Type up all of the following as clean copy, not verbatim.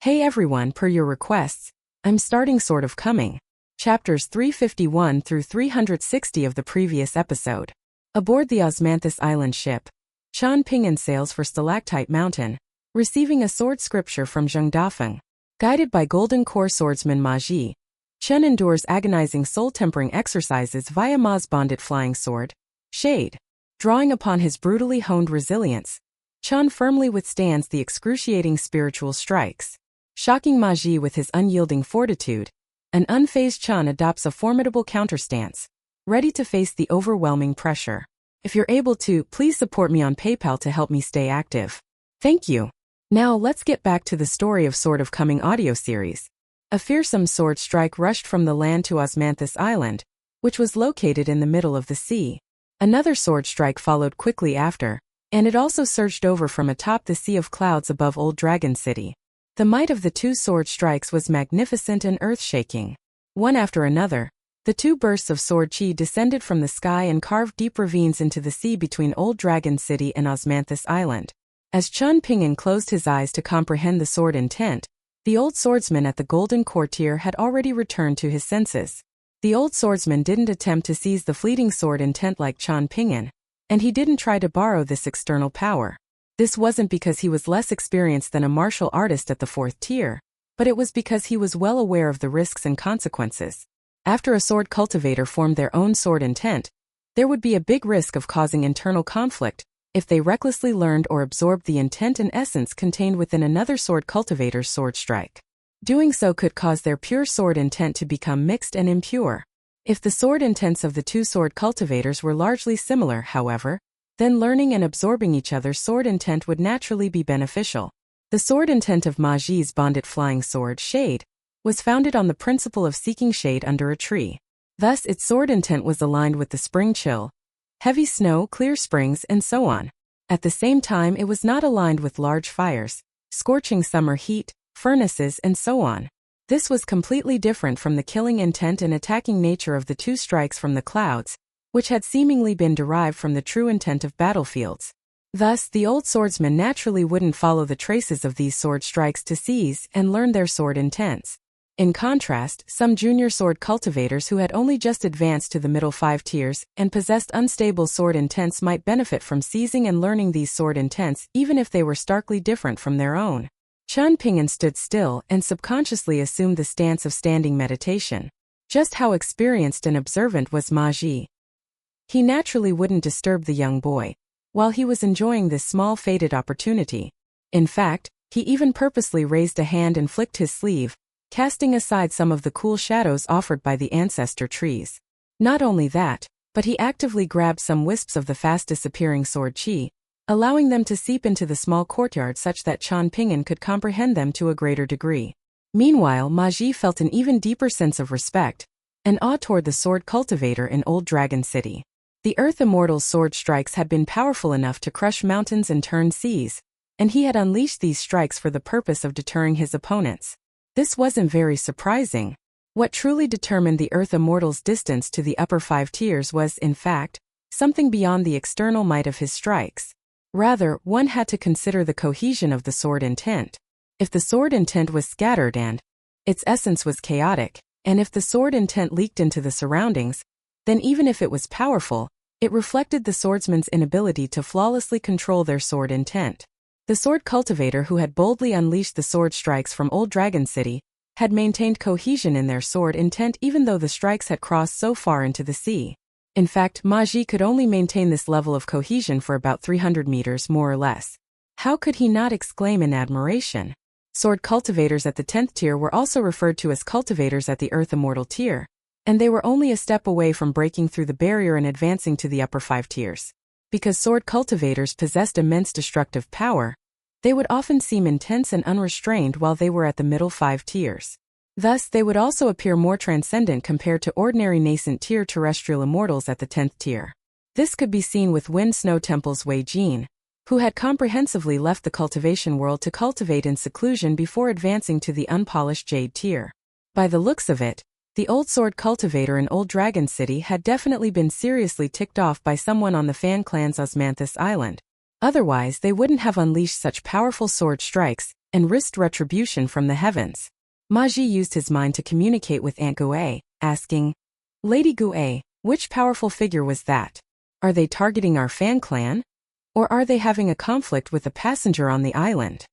Hey everyone, per your requests, I'm starting Sword of Coming, chapters 351 through 360 of the previous episode. Aboard the Osmanthus Island ship, Qian Ping'an sails for Stalactite Mountain, receiving a sword scripture from Feng. Guided by Golden Core swordsman Ma Ji, Chen endures agonizing soul-tempering exercises via Ma's bonded flying sword, Shade. Drawing upon his brutally honed resilience, Chen firmly withstands the excruciating spiritual strikes. Shocking Ma Ji with his unyielding fortitude, an unfazed Chen adopts a formidable counterstance, ready to face the overwhelming pressure. If you're able to, please support me on PayPal to help me stay active. Thank you. Now let's get back to the story of Sword of Coming audio series. A fearsome sword strike rushed from the land to Osmanthus Island, which was located in the middle of the sea. Another sword strike followed quickly after, and it also surged over from atop the sea of clouds above Old Dragon City. The might of the two sword strikes was magnificent and earth-shaking. One after another, the two bursts of sword chi descended from the sky and carved deep ravines into the sea between Old Dragon City and Osmanthus Island. As Qian Ping'an closed his eyes to comprehend the sword intent, the old swordsman at the Golden Courtier had already returned to his senses. The old swordsman didn't attempt to seize the fleeting sword intent like Qian Ping'an, and he didn't try to borrow this external power. This wasn't because he was less experienced than a martial artist at the 4th tier, but it was because he was well aware of the risks and consequences. After a sword cultivator formed their own sword intent, there would be a big risk of causing internal conflict if they recklessly learned or absorbed the intent and essence contained within another sword cultivator's sword strike. Doing so could cause their pure sword intent to become mixed and impure. If the sword intents of the two sword cultivators were largely similar, however, then learning and absorbing each other's sword intent would naturally be beneficial. The sword intent of Ma Ji's bonded flying sword, Shade, was founded on the principle of seeking shade under a tree. Thus its sword intent was aligned with the spring chill, heavy snow, clear springs, and so on. At the same time, it was not aligned with large fires, scorching summer heat, furnaces, and so on. This was completely different from the killing intent and attacking nature of the two strikes from the clouds, which had seemingly been derived from the true intent of battlefields. Thus, the old swordsman naturally wouldn't follow the traces of these sword strikes to seize and learn their sword intents. In contrast, some junior sword cultivators who had only just advanced to the middle 5 tiers and possessed unstable sword intents might benefit from seizing and learning these sword intents even if they were starkly different from their own. Qian Ping'an stood still and subconsciously assumed the stance of standing meditation. Just how experienced and observant was Ma Ji? He naturally wouldn't disturb the young boy, while he was enjoying this small fated opportunity. In fact, he even purposely raised a hand and flicked his sleeve, casting aside some of the cool shadows offered by the ancestor trees. Not only that, but he actively grabbed some wisps of the fast-disappearing sword chi, allowing them to seep into the small courtyard such that Qian Ping'an could comprehend them to a greater degree. Meanwhile, Ma Ji felt an even deeper sense of respect and awe toward the sword cultivator in Old Dragon City. The Earth Immortals' sword strikes had been powerful enough to crush mountains and turn seas, and he had unleashed these strikes for the purpose of deterring his opponents. This wasn't very surprising. What truly determined the Earth Immortals' distance to the upper 5 tiers was, in fact, something beyond the external might of his strikes. Rather, one had to consider the cohesion of the sword intent. If the sword intent was scattered and its essence was chaotic, and if the sword intent leaked into the surroundings, then even if it was powerful, it reflected the swordsman's inability to flawlessly control their sword intent. The sword cultivator who had boldly unleashed the sword strikes from Old Dragon City had maintained cohesion in their sword intent even though the strikes had crossed so far into the sea. In fact, Ma Ji could only maintain this level of cohesion for about 300 meters more or less. How could he not exclaim in admiration? Sword cultivators at the 10th tier were also referred to as cultivators at the Earth Immortal tier, and they were only a step away from breaking through the barrier and advancing to the upper 5 tiers. Because sword cultivators possessed immense destructive power, they would often seem intense and unrestrained while they were at the middle 5 tiers. Thus, they would also appear more transcendent compared to ordinary nascent tier terrestrial immortals at the 10th tier. This could be seen with Wind Snow Temple's Wei Jin, who had comprehensively left the cultivation world to cultivate in seclusion before advancing to the unpolished Jade tier. By the looks of it, the old sword cultivator in Old Dragon City had definitely been seriously ticked off by someone on the Fan clan's Osmanthus Island. Otherwise, they wouldn't have unleashed such powerful sword strikes, and risked retribution from the heavens. Ma Ji used his mind to communicate with Aunt Gue, asking, Lady Gue, which powerful figure was that? Are they targeting our Fan clan? Or are they having a conflict with a passenger on the island?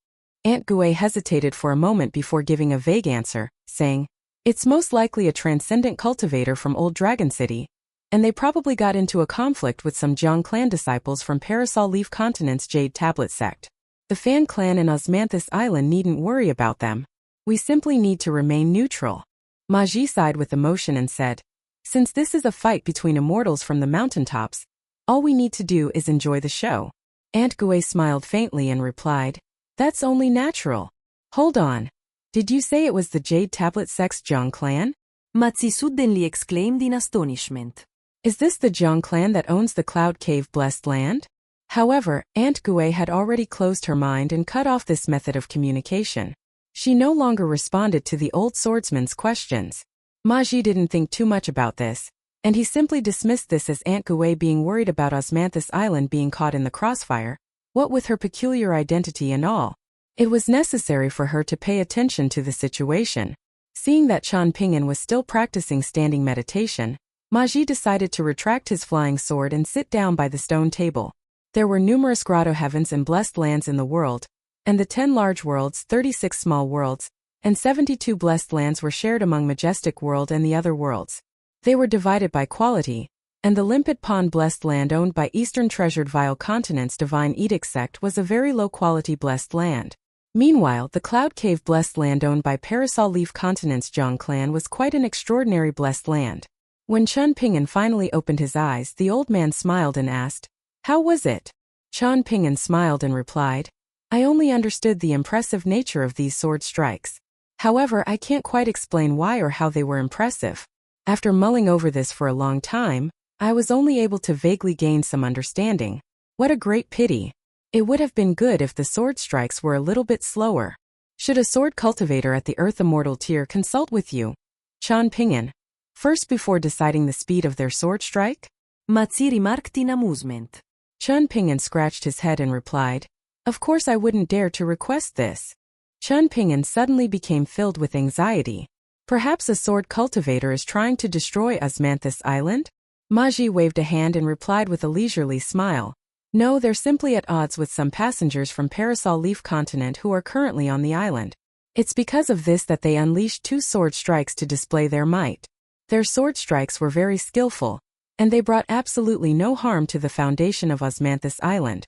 Aunt Gue hesitated for a moment before giving a vague answer, saying, It's most likely a transcendent cultivator from Old Dragon City, and they probably got into a conflict with some Jiang clan disciples from Parasol Leaf Continent's Jade Tablet sect. The Fan clan and Osmanthus Island needn't worry about them. We simply need to remain neutral. Ma Ji sighed with emotion and said, Since this is a fight between immortals from the mountaintops, all we need to do is enjoy the show. Aunt Gue smiled faintly and replied, That's only natural. Hold on. Did you say it was the Jade Tablet sect's Jiang clan? Matzi suddenly exclaimed in astonishment. Is this the Jiang clan that owns the Cloud Cave Blessed Land? However, Aunt Gue had already closed her mind and cut off this method of communication. She no longer responded to the old swordsman's questions. Ma Ji didn't think too much about this, and he simply dismissed this as Aunt Gue being worried about Osmanthus Island being caught in the crossfire, what with her peculiar identity and all. It was necessary for her to pay attention to the situation. Seeing that Chan Ping'an was still practicing standing meditation, Ma Ji decided to retract his flying sword and sit down by the stone table. There were numerous grotto heavens and blessed lands in the world, and the 10 large worlds, 36 small worlds, and 72 blessed lands were shared among Majestic World and the other worlds. They were divided by quality, and the Limpid Pond blessed land owned by Eastern Treasured Vile Continent's Divine Edict sect was a very low-quality blessed land. Meanwhile, the Cloud Cave blessed land owned by Parasol Leaf Continent's Jiang clan was quite an extraordinary blessed land. When Chan Ping'an finally opened his eyes, the old man smiled and asked, How was it? Chan Ping'an smiled and replied, I only understood the impressive nature of these sword strikes. However, I can't quite explain why or how they were impressive. After mulling over this for a long time, I was only able to vaguely gain some understanding. What a great pity. It would have been good if the sword strikes were a little bit slower. Should a sword cultivator at the Earth Immortal tier consult with you, Chan Ping'an, first before deciding the speed of their sword strike? Matzi remarked in amusement. Chan Ping'an scratched his head and replied, Of course I wouldn't dare to request this. Chan Ping'an suddenly became filled with anxiety. Perhaps a sword cultivator is trying to destroy Osmanthus Island? Ma Ji waved a hand and replied with a leisurely smile, No, they're simply at odds with some passengers from Parasol Leaf Continent who are currently on the island. It's because of this that they unleashed 2 sword strikes to display their might. Their sword strikes were very skillful, and they brought absolutely no harm to the foundation of Osmanthus Island.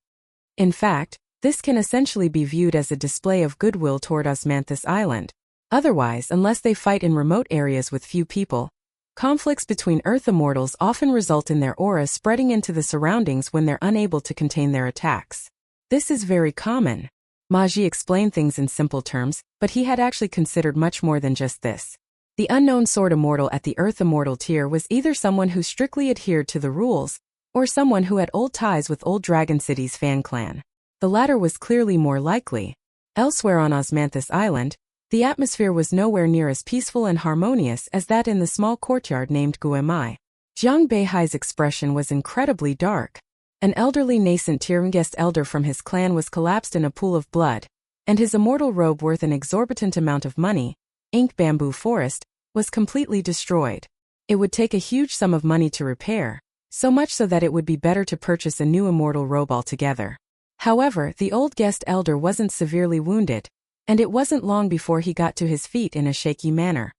In fact, this can essentially be viewed as a display of goodwill toward Osmanthus Island. Otherwise, unless they fight in remote areas with few people, conflicts between Earth Immortals often result in their auras spreading into the surroundings when they're unable to contain their attacks. This is very common. Ma Ji explained things in simple terms, but he had actually considered much more than just this. The unknown sword immortal at the Earth Immortal tier was either someone who strictly adhered to the rules, or someone who had old ties with Old Dragon City's Fan clan. The latter was clearly more likely. Elsewhere on Osmanthus Island, the atmosphere was nowhere near as peaceful and harmonious as that in the small courtyard named Guemai. Jiang Beihai's expression was incredibly dark. An elderly nascent Tirngest elder from his clan was collapsed in a pool of blood, and his immortal robe worth an exorbitant amount of money, Ink Bamboo Forest, was completely destroyed. It would take a huge sum of money to repair, so much so that it would be better to purchase a new immortal robe altogether. However, the old guest elder wasn't severely wounded, and it wasn't long before he got to his feet in a shaky manner.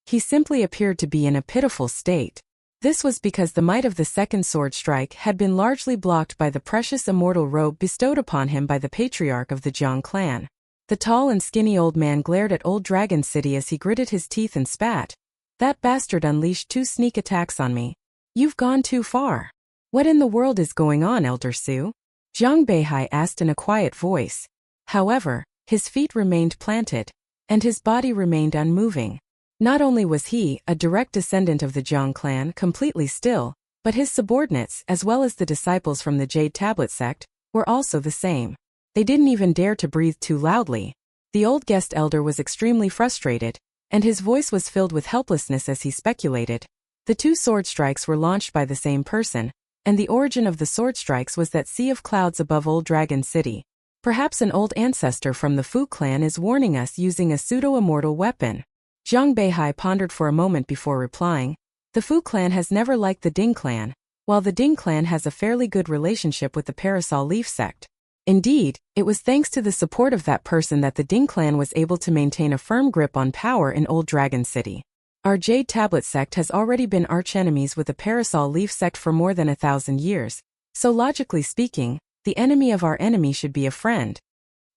He simply appeared to be in a pitiful state. This was because the might of the second sword strike had been largely blocked by the precious immortal robe bestowed upon him by the patriarch of the Jiang clan. The tall and skinny old man glared at Old Dragon City as he gritted his teeth and spat. That bastard unleashed 2 sneak attacks on me. You've gone too far. What in the world is going on, Elder Su? Jiang Beihai asked in a quiet voice. However, his feet remained planted, and his body remained unmoving. Not only was he, a direct descendant of the Jiang clan, completely still, but his subordinates, as well as the disciples from the Jade Tablet sect, were also the same. They didn't even dare to breathe too loudly. The old guest elder was extremely frustrated, and his voice was filled with helplessness as he speculated. The 2 sword strikes were launched by the same person, and the origin of the sword strikes was that sea of clouds above Old Dragon City. Perhaps an old ancestor from the Fu clan is warning us using a pseudo-immortal weapon. Zhang Beihai pondered for a moment before replying. The Fu clan has never liked the Ding clan, while the Ding clan has a fairly good relationship with the Parasol Leaf sect. Indeed, it was thanks to the support of that person that the Ding clan was able to maintain a firm grip on power in Old Dragon City. Our Jade Tablet sect has already been archenemies with the Parasol Leaf sect for more than 1,000 years, so logically speaking, the enemy of our enemy should be a friend.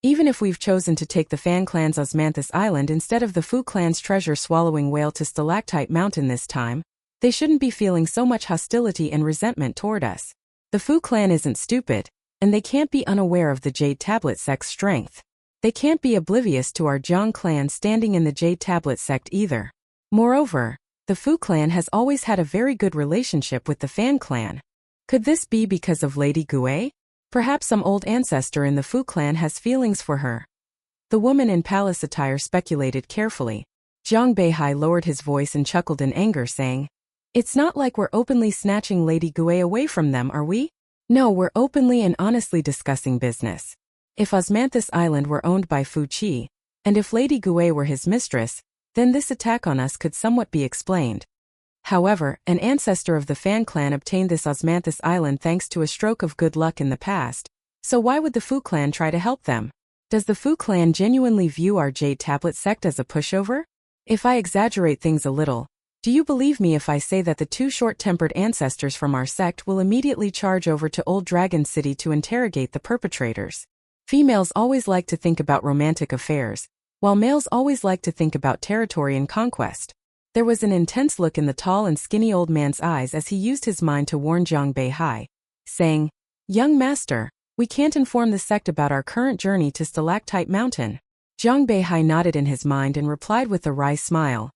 Even if we've chosen to take the Fan clan's Osmanthus Island instead of the Fu clan's treasure-swallowing whale to Stalactite Mountain this time, they shouldn't be feeling so much hostility and resentment toward us. The Fu clan isn't stupid, and they can't be unaware of the Jade Tablet sect's strength. They can't be oblivious to our Jiang clan standing in the Jade Tablet sect either. Moreover, the Fu clan has always had a very good relationship with the Fan clan. Could this be because of Lady Gui? Perhaps some old ancestor in the Fu clan has feelings for her. The woman in palace attire speculated carefully. Zhang Beihai lowered his voice and chuckled in anger, saying, "It's not like we're openly snatching Lady Gui away from them, are we? No, we're openly and honestly discussing business. If Osmanthus Island were owned by Fu Qi, and if Lady Gui were his mistress, then this attack on us could somewhat be explained. However, an ancestor of the Fan clan obtained this Osmanthus Island thanks to a stroke of good luck in the past, so why would the Fu clan try to help them? Does the Fu clan genuinely view our Jade Tablet sect as a pushover? If I exaggerate things a little, do you believe me if I say that the two short-tempered ancestors from our sect will immediately charge over to Old Dragon City to interrogate the perpetrators? Females always like to think about romantic affairs, while males always like to think about territory and conquest. There was an intense look in the tall and skinny old man's eyes as he used his mind to warn Zhang Beihai, saying, "Young master, we can't inform the sect about our current journey to Stalactite Mountain." Zhang Beihai nodded in his mind and replied with a wry smile,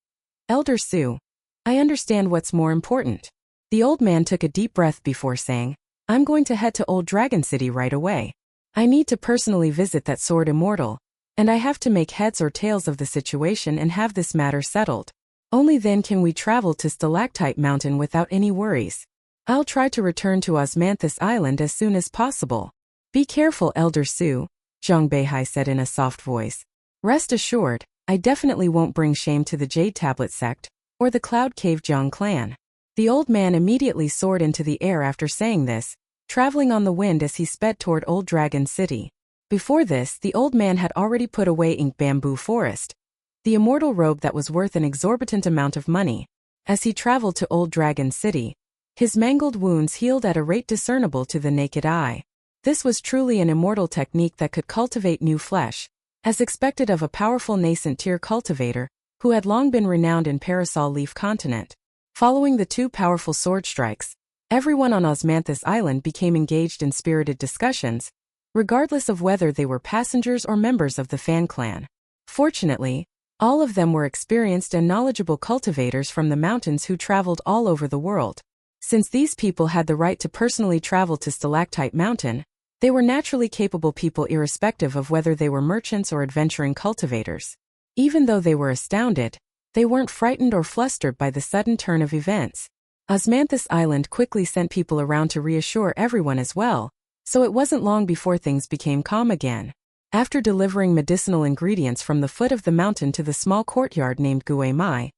"Elder Su, I understand what's more important." The old man took a deep breath before saying, "I'm going to head to Old Dragon City right away. I need to personally visit that sword immortal, and I have to make heads or tails of the situation and have this matter settled. Only then can we travel to Stalactite Mountain without any worries. I'll try to return to Osmanthus Island as soon as possible." "Be careful, Elder Su," Zhang Beihai said in a soft voice. "Rest assured, I definitely won't bring shame to the Jade Tablet sect, or the Cloud Cave Jiang clan." The old man immediately soared into the air after saying this, traveling on the wind as he sped toward Old Dragon City. Before this, the old man had already put away Ink Bamboo Forest, the immortal robe that was worth an exorbitant amount of money. As he traveled to Old Dragon City, his mangled wounds healed at a rate discernible to the naked eye. This was truly an immortal technique that could cultivate new flesh, as expected of a powerful nascent tier cultivator, who had long been renowned in Parasol Leaf Continent. Following the two powerful sword strikes, everyone on Osmanthus Island became engaged in spirited discussions, regardless of whether they were passengers or members of the Fan clan. Fortunately, all of them were experienced and knowledgeable cultivators from the mountains who traveled all over the world. Since these people had the right to personally travel to Stalactite Mountain, they were naturally capable people irrespective of whether they were merchants or adventuring cultivators. Even though they were astounded, they weren't frightened or flustered by the sudden turn of events. Osmanthus Island quickly sent people around to reassure everyone as well, so it wasn't long before things became calm again. After delivering medicinal ingredients from the foot of the mountain to the small courtyard named Gui Mai,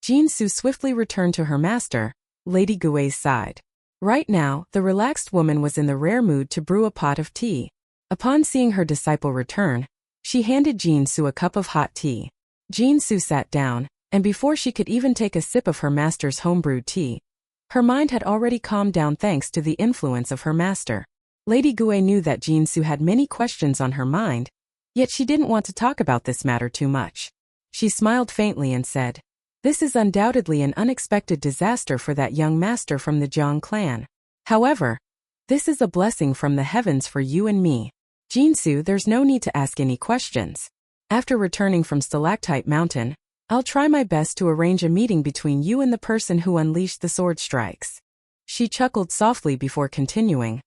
Jian Su swiftly returned to her master, Lady Gui's side. Right now, the relaxed woman was in the rare mood to brew a pot of tea. Upon seeing her disciple return, she handed Jian Su a cup of hot tea. Jian Su sat down, and before she could even take a sip of her master's homebrewed tea, her mind had already calmed down thanks to the influence of her master. Lady Gui knew that Jian Su had many questions on her mind, yet she didn't want to talk about this matter too much. She smiled faintly and said, "This is undoubtedly an unexpected disaster for that young master from the Jiang clan. However, this is a blessing from the heavens for you and me. Jian Su, there's no need to ask any questions. After returning from Stalactite Mountain, I'll try my best to arrange a meeting between you and the person who unleashed the sword strikes." She chuckled softly before continuing,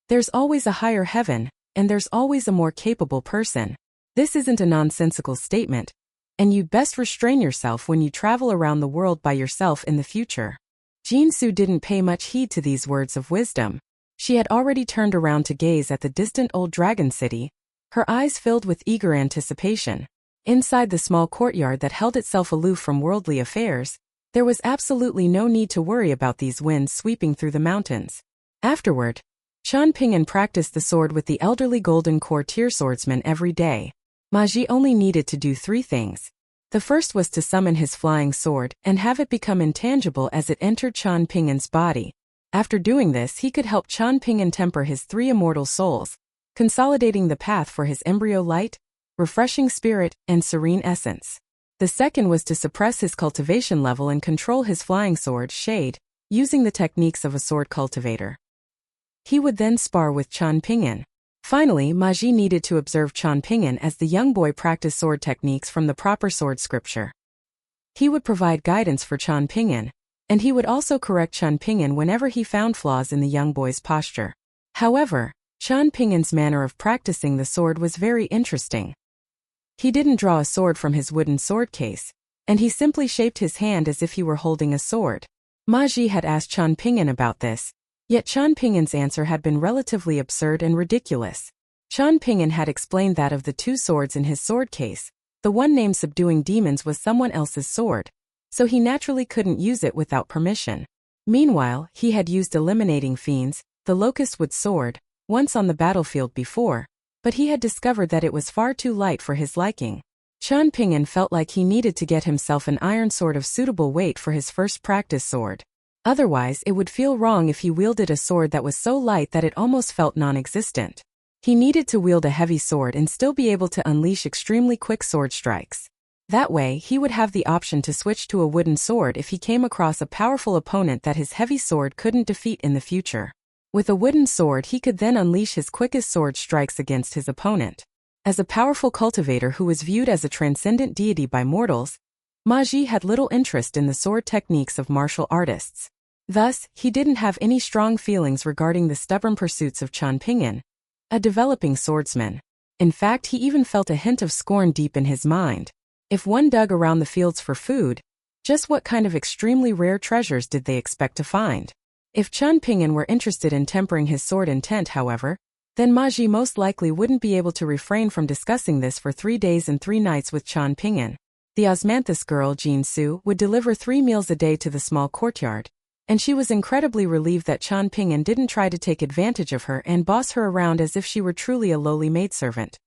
"There's always a higher heaven, and there's always a more capable person. This isn't a nonsensical statement, and you'd best restrain yourself when you travel around the world by yourself in the future." Jian Su didn't pay much heed to these words of wisdom. She had already turned around to gaze at the distant Old Dragon City, her eyes filled with eager anticipation. Inside the small courtyard that held itself aloof from worldly affairs, there was absolutely no need to worry about these winds sweeping through the mountains. Afterward, Qian Ping'an practiced the sword with the elderly golden courtier swordsman every day. Ma Ji only needed to do 3 things. The first was to summon his flying sword and have it become intangible as it entered Qian Ping'an's body. After doing this, he could help Qian Ping'an temper his 3 immortal souls, consolidating the path for his embryo light, refreshing spirit, and serene essence. The second was to suppress his cultivation level and control his flying sword shade, using the techniques of a sword cultivator. He would then spar with Qian Ping'an. Finally, Ma Ji needed to observe Qian Ping'an as the young boy practiced sword techniques from the proper sword scripture. He would provide guidance for Qian Ping'an, and he would also correct Qian Ping'an whenever he found flaws in the young boy's posture. However, Qian Ping'an's manner of practicing the sword was very interesting. He didn't draw a sword from his wooden sword case, and he simply shaped his hand as if he were holding a sword. Ma Ji had asked Qian Ping'an about this, yet Qian Ping'an's answer had been relatively absurd and ridiculous. Qian Ping'an had explained that of the 2 swords in his sword case, the one named Subduing Demons was someone else's sword, so he naturally couldn't use it without permission. Meanwhile, he had used Eliminating Fiends, the Locust Wood sword, once on the battlefield before, but he had discovered that it was far too light for his liking. Qian Ping'an felt like he needed to get himself an iron sword of suitable weight for his first practice sword. Otherwise, it would feel wrong if he wielded a sword that was so light that it almost felt non-existent. He needed to wield a heavy sword and still be able to unleash extremely quick sword strikes. That way, he would have the option to switch to a wooden sword if he came across a powerful opponent that his heavy sword couldn't defeat in the future. With a wooden sword, he could then unleash his quickest sword strikes against his opponent. As a powerful cultivator who was viewed as a transcendent deity by mortals, Ma Ji had little interest in the sword techniques of martial artists. Thus, he didn't have any strong feelings regarding the stubborn pursuits of Qian Ping'an, a developing swordsman. In fact, he even felt a hint of scorn deep in his mind. If one dug around the fields for food, just what kind of extremely rare treasures did they expect to find? If Qian Ping'an were interested in tempering his sword intent, however, then Ma Ji most likely wouldn't be able to refrain from discussing this for 3 days and 3 nights with Qian Ping'an. The osmanthus girl, Jin Su, would deliver 3 meals a day to the small courtyard, and she was incredibly relieved that Qian Ping'an didn't try to take advantage of her and boss her around as if she were truly a lowly maidservant.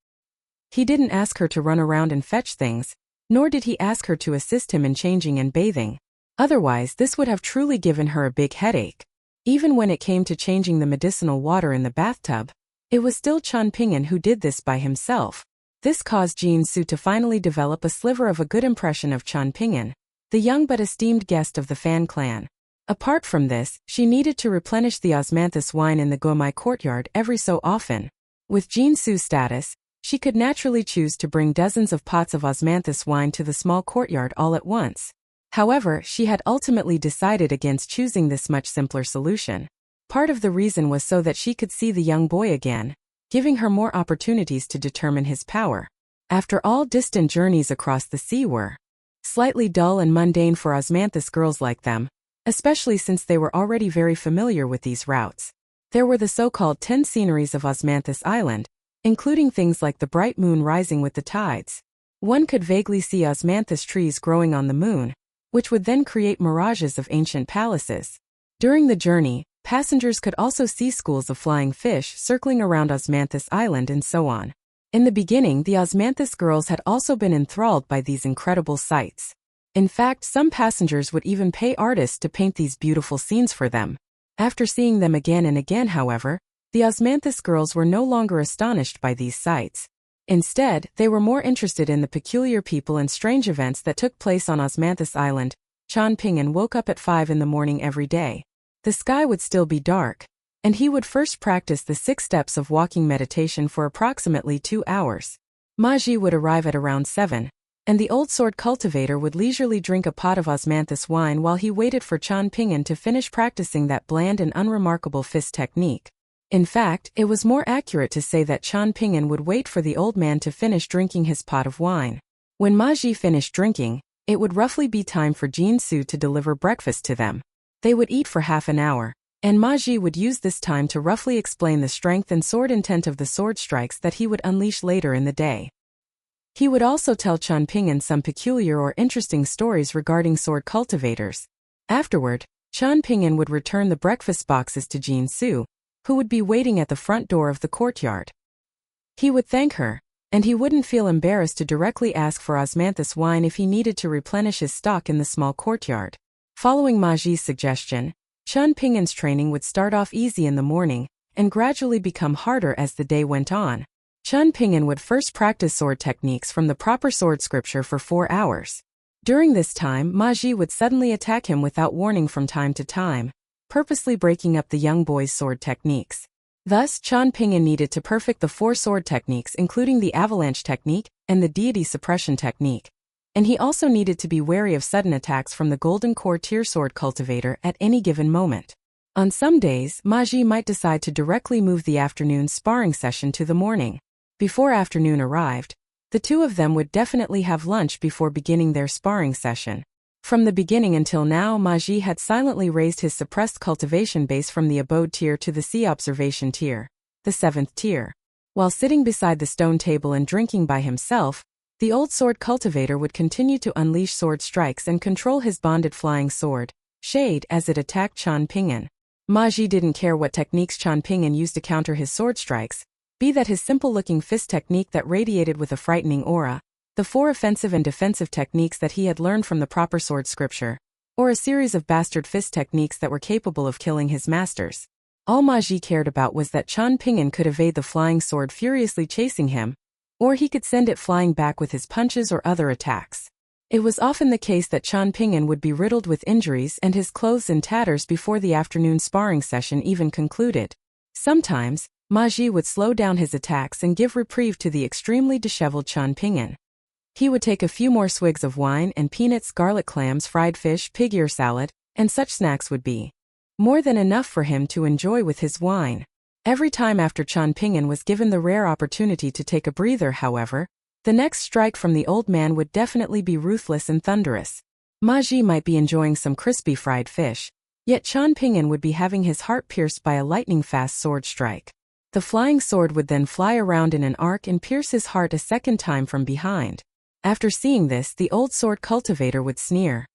He didn't ask her to run around and fetch things, nor did he ask her to assist him in changing and bathing. Otherwise, this would have truly given her a big headache. Even when it came to changing the medicinal water in the bathtub, it was still Qian Ping'an who did this by himself. This caused Jin Su to finally develop a sliver of a good impression of Qian Ping'an, the young but esteemed guest of the Fan clan. Apart from this, she needed to replenish the osmanthus wine in the Gomai courtyard every so often. With Jin Su's status, she could naturally choose to bring dozens of pots of osmanthus wine to the small courtyard all at once. However, she had ultimately decided against choosing this much simpler solution. Part of the reason was so that she could see the young boy again, giving her more opportunities to determine his power. After all, distant journeys across the sea were slightly dull and mundane for osmanthus girls like them, especially since they were already very familiar with these routes. There were the so-called 10 sceneries of Osmanthus Island, including things like the bright moon rising with the tides. One could vaguely see osmanthus trees growing on the moon, which would then create mirages of ancient palaces. During the journey, passengers could also see schools of flying fish circling around Osmanthus Island and so on. In the beginning, the osmanthus girls had also been enthralled by these incredible sights. In fact, some passengers would even pay artists to paint these beautiful scenes for them. After seeing them again and again, however, the osmanthus girls were no longer astonished by these sights. Instead, they were more interested in the peculiar people and strange events that took place on Osmanthus Island. Qian Ping'an woke up at 5 in the morning every day. The sky would still be dark, and he would first practice the 6 steps of walking meditation for approximately 2 hours. Ma Ji would arrive at around 7, and the old sword cultivator would leisurely drink a pot of osmanthus wine while he waited for Qian Ping'an to finish practicing that bland and unremarkable fist technique. In fact, it was more accurate to say that Qian Ping'an would wait for the old man to finish drinking his pot of wine. When Ma Ji finished drinking, it would roughly be time for Jin Su to deliver breakfast to them. They would eat for half an hour, and Ma Ji would use this time to roughly explain the strength and sword intent of the sword strikes that he would unleash later in the day. He would also tell Qian Ping'an some peculiar or interesting stories regarding sword cultivators. Afterward, Qian Ping'an would return the breakfast boxes to Jin Su, who would be waiting at the front door of the courtyard. He would thank her, and he wouldn't feel embarrassed to directly ask for osmanthus wine if he needed to replenish his stock in the small courtyard. Following Ma Ji's suggestion, Qian Ping'an's training would start off easy in the morning, and gradually become harder as the day went on. Qian Ping'an would first practice sword techniques from the proper sword scripture for 4 hours. During this time, Ma Ji would suddenly attack him without warning from time to time, purposely breaking up the young boy's sword techniques. Thus, Qian Ping'an needed to perfect the 4 sword techniques including the avalanche technique and the deity suppression technique, and he also needed to be wary of sudden attacks from the golden core tier sword cultivator at any given moment. On some days, Ma Ji might decide to directly move the afternoon sparring session to the morning. Before afternoon arrived, the two of them would definitely have lunch before beginning their sparring session. From the beginning until now, Ma Ji had silently raised his suppressed cultivation base from the abode tier to the sea observation tier, the 7th tier. While sitting beside the stone table and drinking by himself, the old sword cultivator would continue to unleash sword strikes and control his bonded flying sword, Shade, as it attacked Qian Ping'an. Ma Ji didn't care what techniques Qian Ping'an used to counter his sword strikes, be that his simple-looking fist technique that radiated with a frightening aura, the 4 offensive and defensive techniques that he had learned from the proper sword scripture, or a series of bastard fist techniques that were capable of killing his masters. All Ma Ji cared about was that Qian Ping'an could evade the flying sword furiously chasing him, or he could send it flying back with his punches or other attacks. It was often the case that Qian Ping'an would be riddled with injuries and his clothes in tatters before the afternoon sparring session even concluded. Sometimes, Ma Ji would slow down his attacks and give reprieve to the extremely disheveled Qian Ping'an. He would take a few more swigs of wine and peanuts, garlic clams, fried fish, pig ear salad, and such snacks would be more than enough for him to enjoy with his wine. Every time after Qian Ping'an was given the rare opportunity to take a breather, however, the next strike from the old man would definitely be ruthless and thunderous. Ma Ji might be enjoying some crispy fried fish, yet Qian Ping'an would be having his heart pierced by a lightning-fast sword strike. The flying sword would then fly around in an arc and pierce his heart a second time from behind. After seeing this, the old sword cultivator would sneer.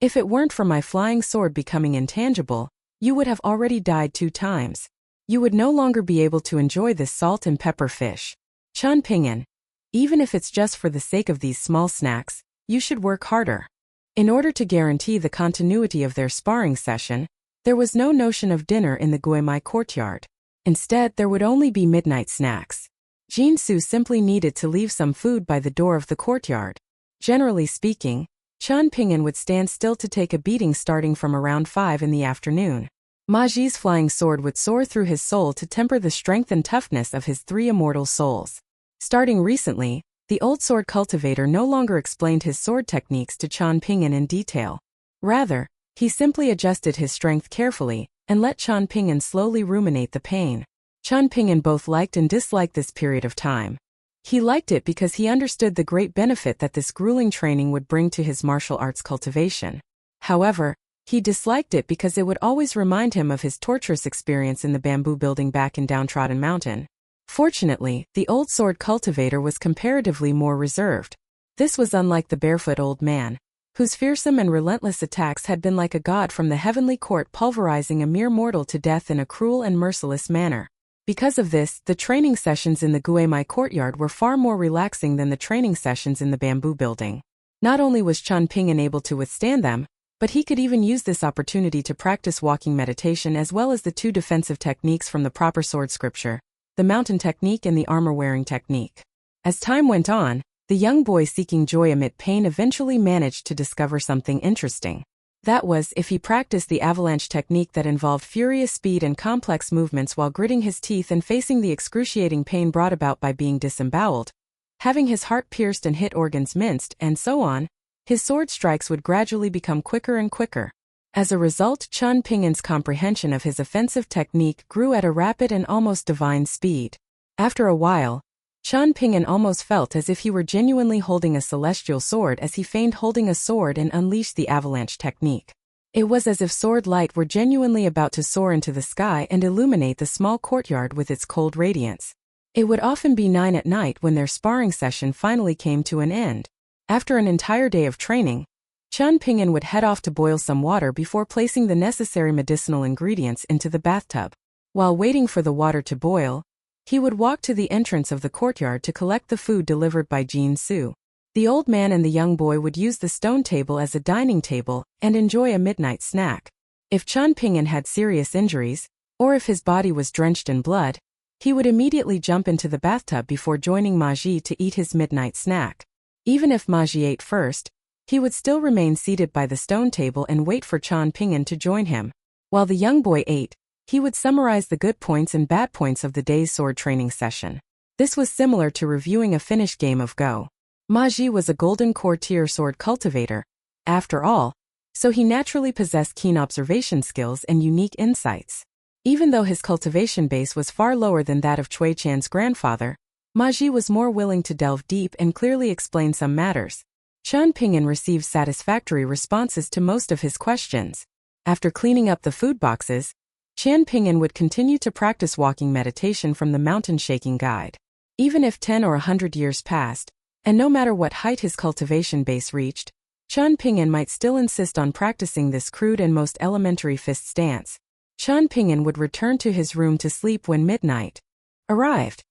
If it weren't for my flying sword becoming intangible, you would have already died 2 times. You would no longer be able to enjoy this salt and pepper fish. Qian Ping'an, even if it's just for the sake of these small snacks, you should work harder. In order to guarantee the continuity of their sparring session, there was no notion of dinner in the Guimai courtyard. Instead, there would only be midnight snacks. Jin Su simply needed to leave some food by the door of the courtyard. Generally speaking, Qian Ping'an would stand still to take a beating starting from around 5 in the afternoon. Ma Ji's flying sword would soar through his soul to temper the strength and toughness of his 3 immortal souls. Starting recently, the old sword cultivator no longer explained his sword techniques to Qian Ping'an in detail. Rather, he simply adjusted his strength carefully, and let Qian Ping'an slowly ruminate the pain. Qian Ping'an both liked and disliked this period of time. He liked it because he understood the great benefit that this grueling training would bring to his martial arts cultivation. However, he disliked it because it would always remind him of his torturous experience in the bamboo building back in Downtrodden Mountain. Fortunately, the old sword cultivator was comparatively more reserved. This was unlike the barefoot old man, whose fearsome and relentless attacks had been like a god from the heavenly court pulverizing a mere mortal to death in a cruel and merciless manner. Because of this, the training sessions in the Guimai courtyard were far more relaxing than the training sessions in the bamboo building. Not only was Qian Ping'an able to withstand them, but he could even use this opportunity to practice walking meditation as well as the 2 defensive techniques from the proper sword scripture, the mountain technique and the armor-wearing technique. As time went on, the young boy seeking joy amid pain eventually managed to discover something interesting. That was, if he practiced the avalanche technique that involved furious speed and complex movements while gritting his teeth and facing the excruciating pain brought about by being disemboweled, having his heart pierced and hit organs minced, and so on, his sword strikes would gradually become quicker and quicker. As a result, Qian Ping'an's comprehension of his offensive technique grew at a rapid and almost divine speed. After a while, Qian Ping'an almost felt as if he were genuinely holding a celestial sword as he feigned holding a sword and unleashed the avalanche technique. It was as if sword light were genuinely about to soar into the sky and illuminate the small courtyard with its cold radiance. It would often be 9 at night when their sparring session finally came to an end. After an entire day of training, Chen Ping'an would head off to boil some water before placing the necessary medicinal ingredients into the bathtub. While waiting for the water to boil, he would walk to the entrance of the courtyard to collect the food delivered by Jin Su. The old man and the young boy would use the stone table as a dining table and enjoy a midnight snack. If Chen Ping'an had serious injuries, or if his body was drenched in blood, he would immediately jump into the bathtub before joining Ma Ji to eat his midnight snack. Even if Ma Ji ate first, he would still remain seated by the stone table and wait for Chen Ping'an to join him. While the young boy ate, he would summarize the good points and bad points of the day's sword training session. This was similar to reviewing a finished game of Go. Ma Ji was a golden core tier sword cultivator, after all, so he naturally possessed keen observation skills and unique insights. Even though his cultivation base was far lower than that of Cui Chan's grandfather, Ma Ji was more willing to delve deep and clearly explain some matters. Chen Ping'an received satisfactory responses to most of his questions. After cleaning up the food boxes, Chen Ping'an would continue to practice walking meditation from the mountain shaking guide. Even if 10 or 100 years passed, and no matter what height his cultivation base reached, Chen Ping'an might still insist on practicing this crude and most elementary fist stance. Chen Ping'an would return to his room to sleep when midnight arrived.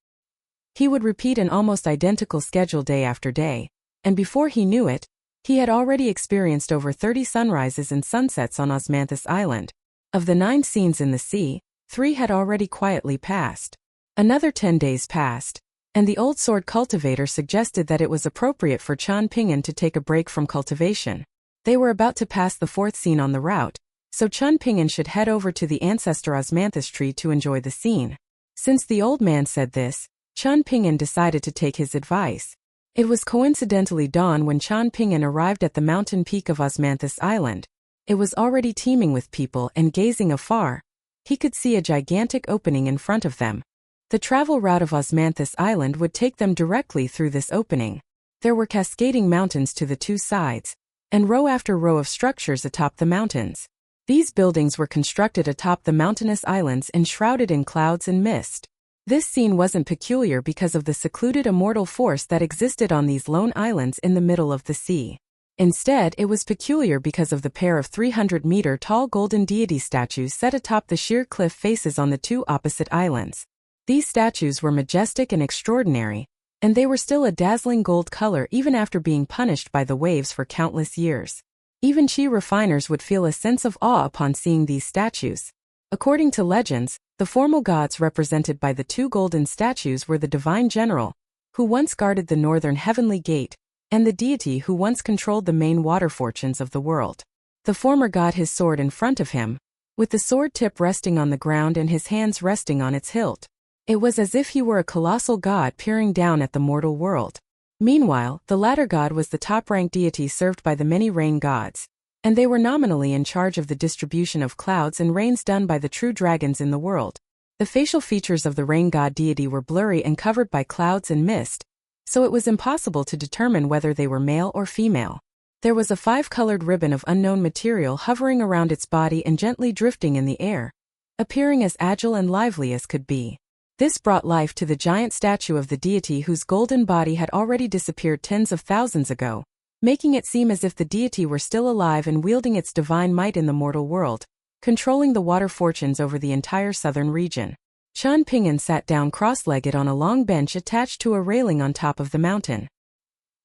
He would repeat an almost identical schedule day after day, and before he knew it, he had already experienced over 30 sunrises and sunsets on Osmanthus Island. Of the 9 scenes in the sea, 3 had already quietly passed. Another 10 days passed, and the old sword cultivator suggested that it was appropriate for Chen Ping'an to take a break from cultivation. They were about to pass the 4th scene on the route, so Chen Ping'an should head over to the ancestor Osmanthus tree to enjoy the scene. Since the old man said this, Chen Ping'an decided to take his advice. It was coincidentally dawn when Chen Ping'an arrived at the mountain peak of Osmanthus Island. It was already teeming with people, and gazing afar, he could see a gigantic opening in front of them. The travel route of Osmanthus Island would take them directly through this opening. There were cascading mountains to the 2 sides, and row after row of structures atop the mountains. These buildings were constructed atop the mountainous islands enshrouded in clouds and mist. This scene wasn't peculiar because of the secluded immortal force that existed on these lone islands in the middle of the sea. Instead, it was peculiar because of the pair of 300-meter-tall golden deity statues set atop the sheer cliff faces on the 2 opposite islands. These statues were majestic and extraordinary, and they were still a dazzling gold color even after being punished by the waves for countless years. Even chi refiners would feel a sense of awe upon seeing these statues. According to legends, the formal gods represented by the 2 golden statues were the divine general, who once guarded the northern heavenly gate, and the deity who once controlled the main water fortunes of the world. The former god his sword in front of him, with the sword tip resting on the ground and his hands resting on its hilt. It was as if he were a colossal god peering down at the mortal world. Meanwhile, the latter god was the top-ranked deity served by the many rain gods, and they were nominally in charge of the distribution of clouds and rains done by the true dragons in the world. The facial features of the rain god deity were blurry and covered by clouds and mist, so it was impossible to determine whether they were male or female. There was a 5-colored ribbon of unknown material hovering around its body and gently drifting in the air, appearing as agile and lively as could be. This brought life to the giant statue of the deity whose golden body had already disappeared tens of thousands ago, making it seem as if the deity were still alive and wielding its divine might in the mortal world, controlling the water fortunes over the entire southern region. Chen Ping'an sat down cross-legged on a long bench attached to a railing on top of the mountain.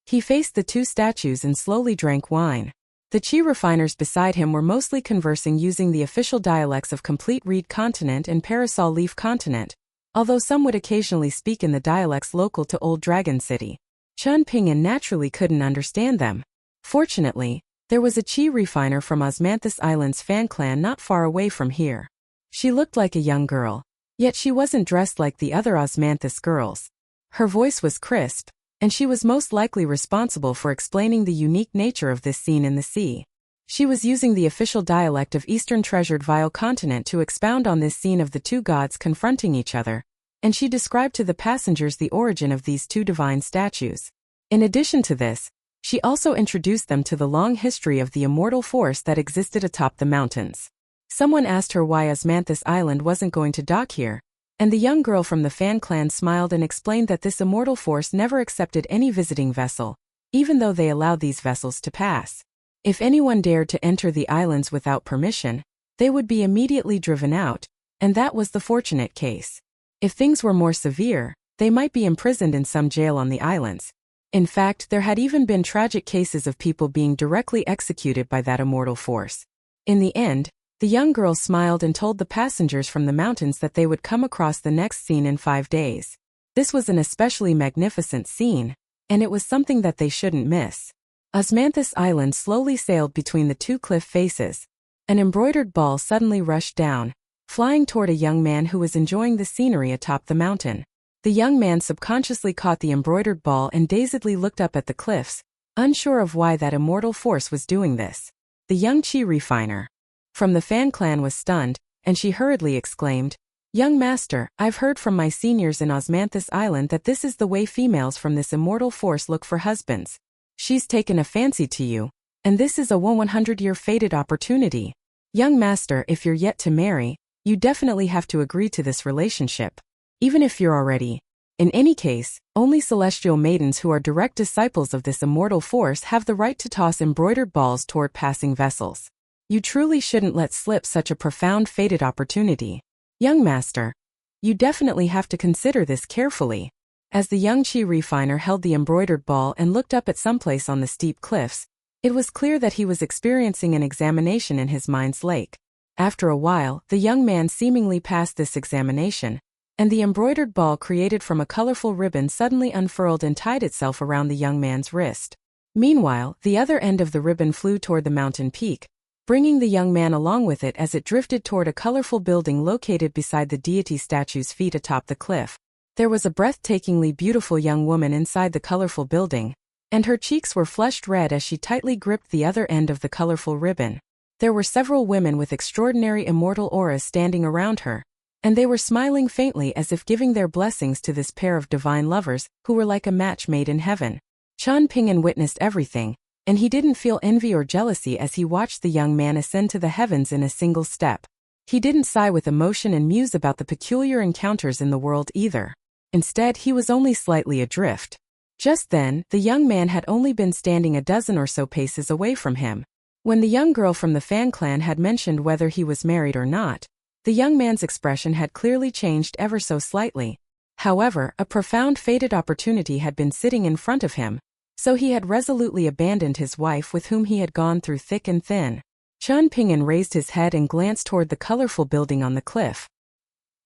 He faced the 2 statues and slowly drank wine. The chi refiners beside him were mostly conversing using the official dialects of Complete Reed Continent and Parasol Leaf Continent, although some would occasionally speak in the dialects local to Old Dragon City. Chen Ping'an naturally couldn't understand them. Fortunately, there was a chi refiner from Osmanthus Island's fan clan not far away from here. She looked like a young girl, yet she wasn't dressed like the other Osmanthus girls. Her voice was crisp, and she was most likely responsible for explaining the unique nature of this scene in the sea. She was using the official dialect of Eastern Treasured Vile Continent to expound on this scene of the 2 gods confronting each other, and she described to the passengers the origin of these 2 divine statues. In addition to this, She also introduced them to the long history of the immortal force that existed atop the mountains. Someone asked her why Osmanthus Island wasn't going to dock here, and the young girl from the Fan clan smiled and explained that this immortal force never accepted any visiting vessel, even though they allowed these vessels to pass. If anyone dared to enter the islands without permission, they would be immediately driven out, and that was the fortunate case. If things were more severe, they might be imprisoned in some jail on the islands. In fact, there had even been tragic cases of people being directly executed by that immortal force. In the end, the young girl smiled and told the passengers from the mountains that they would come across the next scene in 5 days. This was an especially magnificent scene, and it was something that they shouldn't miss. Osmanthus Island slowly sailed between the two cliff faces. An embroidered ball suddenly rushed down, flying toward a young man who was enjoying the scenery atop the mountain. The young man subconsciously caught the embroidered ball and dazedly looked up at the cliffs, unsure of why that immortal force was doing this. The young chi refiner from the Fan clan was stunned, and she hurriedly exclaimed, "Young master, I've heard from my seniors in Osmanthus Island that this is the way females from this immortal force look for husbands. She's taken a fancy to you, and this is a 100-year fated opportunity. Young master, if you're yet to marry, you definitely have to agree to this relationship. Even if you're already. In any case, only celestial maidens who are direct disciples of this immortal force have the right to toss embroidered balls toward passing vessels. You truly shouldn't let slip such a profound fated opportunity. Young master, you definitely have to consider this carefully." As the young chi refiner held the embroidered ball and looked up at someplace on the steep cliffs, it was clear that he was experiencing an examination in his mind's lake. After a while, the young man seemingly passed this examination, and the embroidered ball created from a colorful ribbon suddenly unfurled and tied itself around the young man's wrist. Meanwhile, the other end of the ribbon flew toward the mountain peak, bringing the young man along with it as it drifted toward a colorful building located beside the deity statue's feet atop the cliff. There was a breathtakingly beautiful young woman inside the colorful building, and her cheeks were flushed red as she tightly gripped the other end of the colorful ribbon. There were several women with extraordinary immortal auras standing around her, and they were smiling faintly as if giving their blessings to this pair of divine lovers who were like a match made in heaven. Qian Ping'an witnessed everything, and he didn't feel envy or jealousy as he watched the young man ascend to the heavens in a single step. He didn't sigh with emotion and muse about the peculiar encounters in the world either. Instead, he was only slightly adrift. Just then, the young man had only been standing a dozen or so paces away from him. When the young girl from the Fan clan had mentioned whether he was married or not, the young man's expression had clearly changed ever so slightly. However, a profound fated opportunity had been sitting in front of him, so he had resolutely abandoned his wife with whom he had gone through thick and thin. Qian Ping'an raised his head and glanced toward the colorful building on the cliff.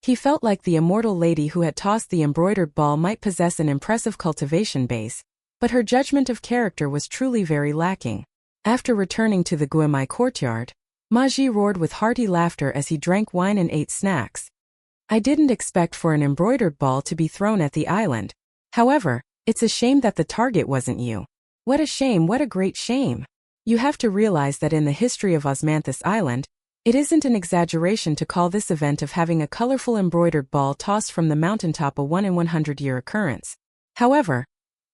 He felt like the immortal lady who had tossed the embroidered ball might possess an impressive cultivation base, but her judgment of character was truly very lacking. After returning to the Guimai courtyard, Ma Ji roared with hearty laughter as he drank wine and ate snacks. "I didn't expect for an embroidered ball to be thrown at the island. However, it's a shame that the target wasn't you. What a shame, what a great shame. You have to realize that in the history of Osmanthus Island, it isn't an exaggeration to call this event of having a colorful embroidered ball tossed from the mountaintop a 1 in 100-year occurrence. However,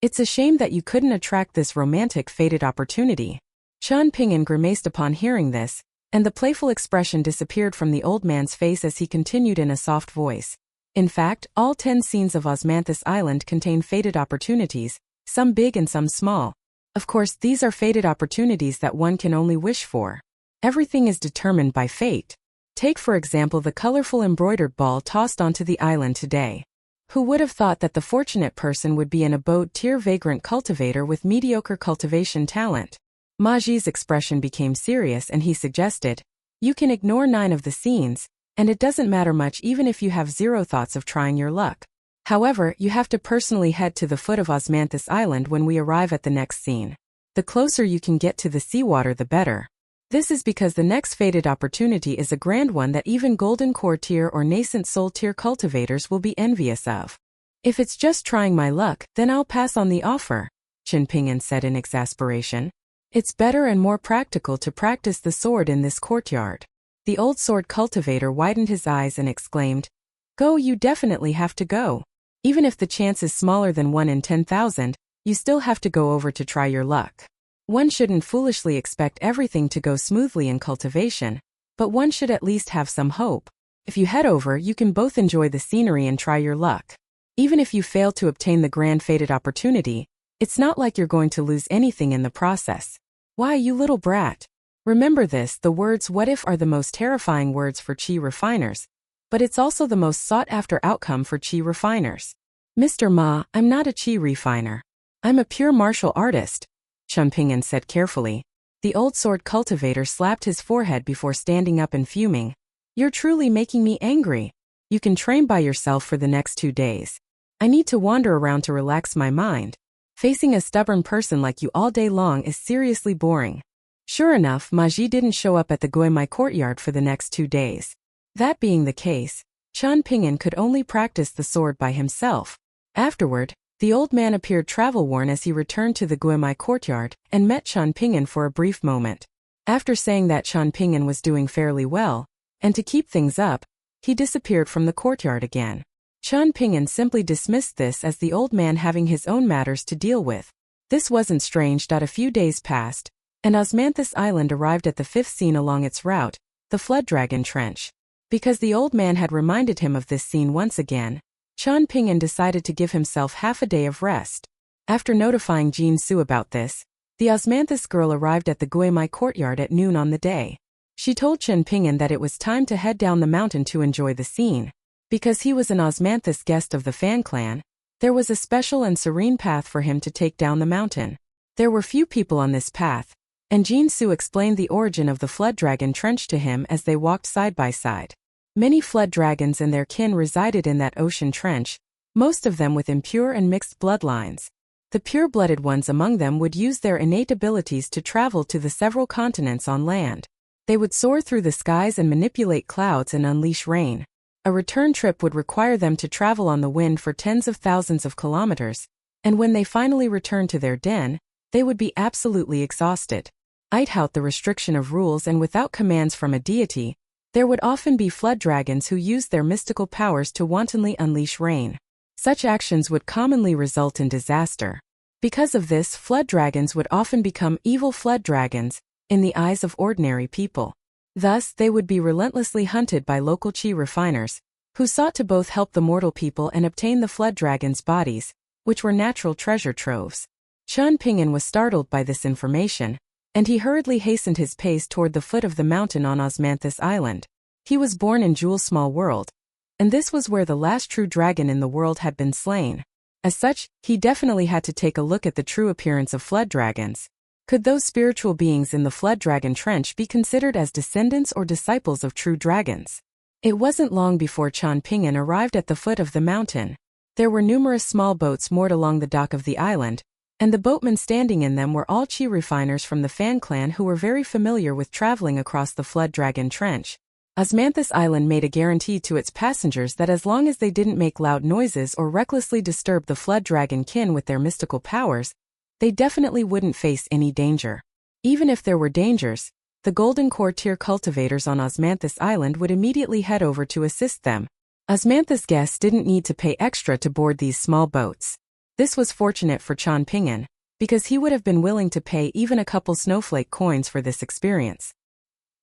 it's a shame that you couldn't attract this romantic fated opportunity." Qian Ping'an grimaced upon hearing this, and the playful expression disappeared from the old man's face as he continued in a soft voice. In fact, all 10 scenes of Osmanthus Island contain fated opportunities, some big and some small. Of course, these are fated opportunities that one can only wish for. Everything is determined by fate. Take for example the colorful embroidered ball tossed onto the island today. Who would have thought that the fortunate person would be an abode-tier vagrant cultivator with mediocre cultivation talent? Ma Ji's expression became serious and he suggested, "You can ignore 9 of the scenes, and it doesn't matter much even if you have 0 thoughts of trying your luck. However, you have to personally head to the foot of Osmanthus Island when we arrive at the next scene. The closer you can get to the seawater the better. This is because the next fated opportunity is a grand one that even golden core tier or nascent soul tier cultivators will be envious of. If it's just trying my luck, then I'll pass on the offer," Qian Ping'an said in exasperation. "It's better and more practical to practice the sword in this courtyard." The old sword cultivator widened his eyes and exclaimed, "Go, you definitely have to go. Even if the chance is smaller than 1 in 10,000, you still have to go over to try your luck. One shouldn't foolishly expect everything to go smoothly in cultivation, but one should at least have some hope. If you head over, you can both enjoy the scenery and try your luck. Even if you fail to obtain the grand fated opportunity, it's not like you're going to lose anything in the process. Why, you little brat? Remember this, the words "what if" are the most terrifying words for chi refiners, but it's also the most sought-after outcome for chi refiners. Mr. Ma, I'm not a chi refiner. I'm a pure martial artist, Chen Ping'an said carefully. The old sword cultivator slapped his forehead before standing up and fuming. You're truly making me angry. You can train by yourself for the next 2 days. I need to wander around to relax my mind. Facing a stubborn person like you all day long is seriously boring. Sure enough, Ma Ji didn't show up at the Guimai courtyard for the next 2 days. That being the case, Chen Ping'an could only practice the sword by himself. Afterward, the old man appeared travel-worn as he returned to the Guimai courtyard and met Chen Ping'an for a brief moment. After saying that Chen Ping'an was doing fairly well, and to keep things up, he disappeared from the courtyard again. Chen Ping'an simply dismissed this as the old man having his own matters to deal with. This wasn't strange. A few days passed, and Osmanthus Island arrived at the 5th scene along its route, the Flood Dragon Trench. Because the old man had reminded him of this scene once again, Chen Ping'an decided to give himself half a day of rest. After notifying Jin Su about this, the Osmanthus girl arrived at the Guimai courtyard at noon on the day. She told Chen Ping'an that it was time to head down the mountain to enjoy the scene. Because he was an Osmanthus guest of the Fan clan, there was a special and serene path for him to take down the mountain. There were few people on this path, and Jin Su explained the origin of the Flood Dragon Trench to him as they walked side by side. Many flood dragons and their kin resided in that ocean trench, most of them with impure and mixed bloodlines. The pure-blooded ones among them would use their innate abilities to travel to the several continents on land. They would soar through the skies and manipulate clouds and unleash rain. A return trip would require them to travel on the wind for tens of thousands of kilometers, and when they finally returned to their den, they would be absolutely exhausted. Without the restriction of rules and without commands from a deity, there would often be flood dragons who used their mystical powers to wantonly unleash rain. Such actions would commonly result in disaster. Because of this, flood dragons would often become evil flood dragons in the eyes of ordinary people. Thus, they would be relentlessly hunted by local chi refiners, who sought to both help the mortal people and obtain the flood dragons' bodies, which were natural treasure troves. Chen Ping'an was startled by this information, and he hurriedly hastened his pace toward the foot of the mountain on Osmanthus Island. He was born in Jewel Small World, and this was where the last true dragon in the world had been slain. As such, he definitely had to take a look at the true appearance of flood dragons. Could those spiritual beings in the Flood Dragon Trench be considered as descendants or disciples of true dragons? It wasn't long before Chen Ping'an arrived at the foot of the mountain. There were numerous small boats moored along the dock of the island, and the boatmen standing in them were all chi refiners from the Fan clan who were very familiar with traveling across the Flood Dragon Trench. Osmanthus Island made a guarantee to its passengers that as long as they didn't make loud noises or recklessly disturb the Flood Dragon kin with their mystical powers, they definitely wouldn't face any danger. Even if there were dangers, the Golden Core tier cultivators on Osmanthus Island would immediately head over to assist them. Osmanthus guests didn't need to pay extra to board these small boats. This was fortunate for Chen Ping'an, because he would have been willing to pay even a couple snowflake coins for this experience.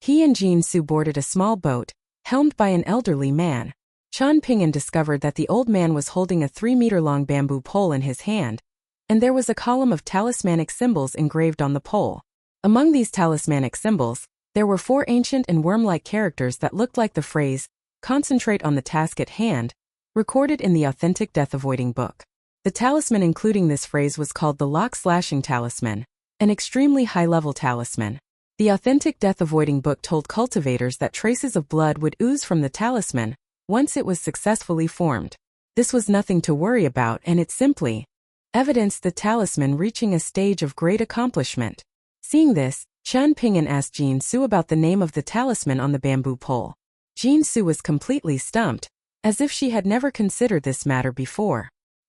He and Jin Su boarded a small boat, helmed by an elderly man. Chen Ping'an discovered that the old man was holding a 3-meter-long bamboo pole in his hand, and there was a column of talismanic symbols engraved on the pole. Among these talismanic symbols, there were 4 ancient and worm-like characters that looked like the phrase, "Concentrate on the task at hand," recorded in the authentic death-avoiding book. The talisman including this phrase was called the Lock-Slashing Talisman, an extremely high-level talisman. The authentic death-avoiding book told cultivators that traces of blood would ooze from the talisman once it was successfully formed. This was nothing to worry about, and it simply evidenced the talisman reaching a stage of great accomplishment. Seeing this, Chen Ping'an asked Jin Su about the name of the talisman on the bamboo pole. Jin Su was completely stumped, as if she had never considered this matter before.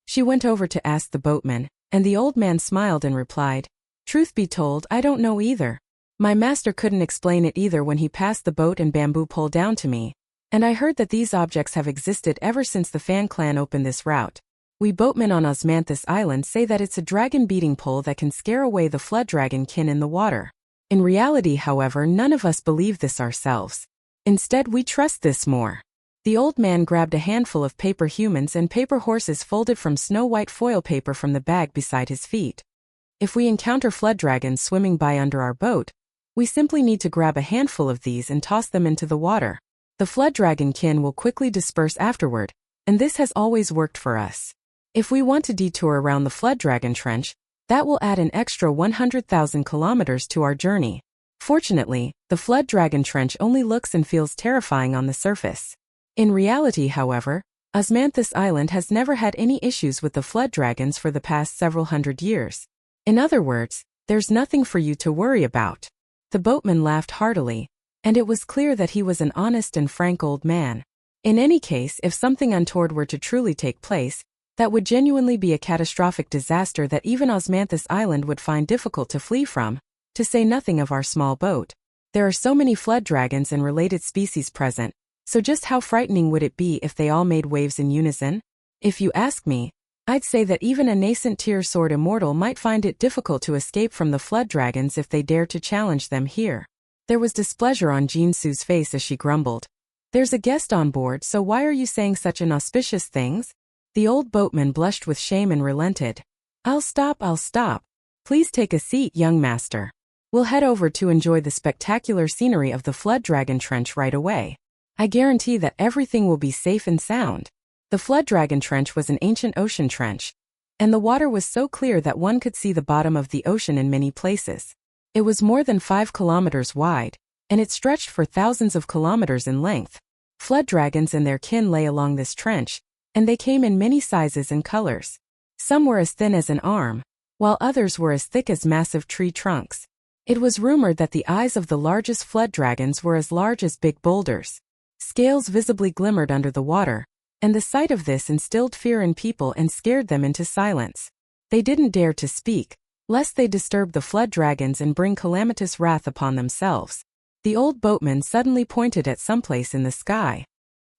She went over to ask the boatman, and the old man smiled and replied, "Truth be told, I don't know either. My master couldn't explain it either when he passed the boat and bamboo pole down to me, and I heard that these objects have existed ever since the Fan clan opened this route. We boatmen on Osmanthus Island say that it's a dragon beating pole that can scare away the flood dragon kin in the water. In reality, however, none of us believe this ourselves. Instead, we trust this more. The old man grabbed a handful of paper humans and paper horses folded from snow-white foil paper from the bag beside his feet. If we encounter flood dragons swimming by under our boat, we simply need to grab a handful of these and toss them into the water. The flood dragon kin will quickly disperse afterward, and this has always worked for us. If we want to detour around the flood dragon trench, that will add an extra 100,000 kilometers to our journey. Fortunately, the flood dragon trench only looks and feels terrifying on the surface. In reality, however, Osmanthus Island has never had any issues with the flood dragons for the past several hundred years. In other words, there's nothing for you to worry about. The boatman laughed heartily, and it was clear that he was an honest and frank old man. In any case, if something untoward were to truly take place, that would genuinely be a catastrophic disaster that even Osmanthus Island would find difficult to flee from, to say nothing of our small boat. There are so many flood dragons and related species present, so just how frightening would it be if they all made waves in unison? If you ask me, I'd say that even a nascent tier sword immortal might find it difficult to escape from the flood dragons if they dared to challenge them here. There was displeasure on Jinsu's face as she grumbled. There's a guest on board, so why are you saying such inauspicious things? The old boatman blushed with shame and relented. I'll stop. Please take a seat, young master. We'll head over to enjoy the spectacular scenery of the flood dragon trench right away. I guarantee that everything will be safe and sound. The flood dragon trench was an ancient ocean trench, and the water was so clear that one could see the bottom of the ocean in many places. It was more than 5 kilometers wide, and it stretched for thousands of kilometers in length. Flood dragons and their kin lay along this trench, and they came in many sizes and colors. Some were as thin as an arm, while others were as thick as massive tree trunks. It was rumored that the eyes of the largest flood dragons were as large as big boulders. Scales visibly glimmered under the water, and the sight of this instilled fear in people and scared them into silence. They didn't dare to speak, lest they disturb the flood dragons and bring calamitous wrath upon themselves. The old boatman suddenly pointed at someplace in the sky.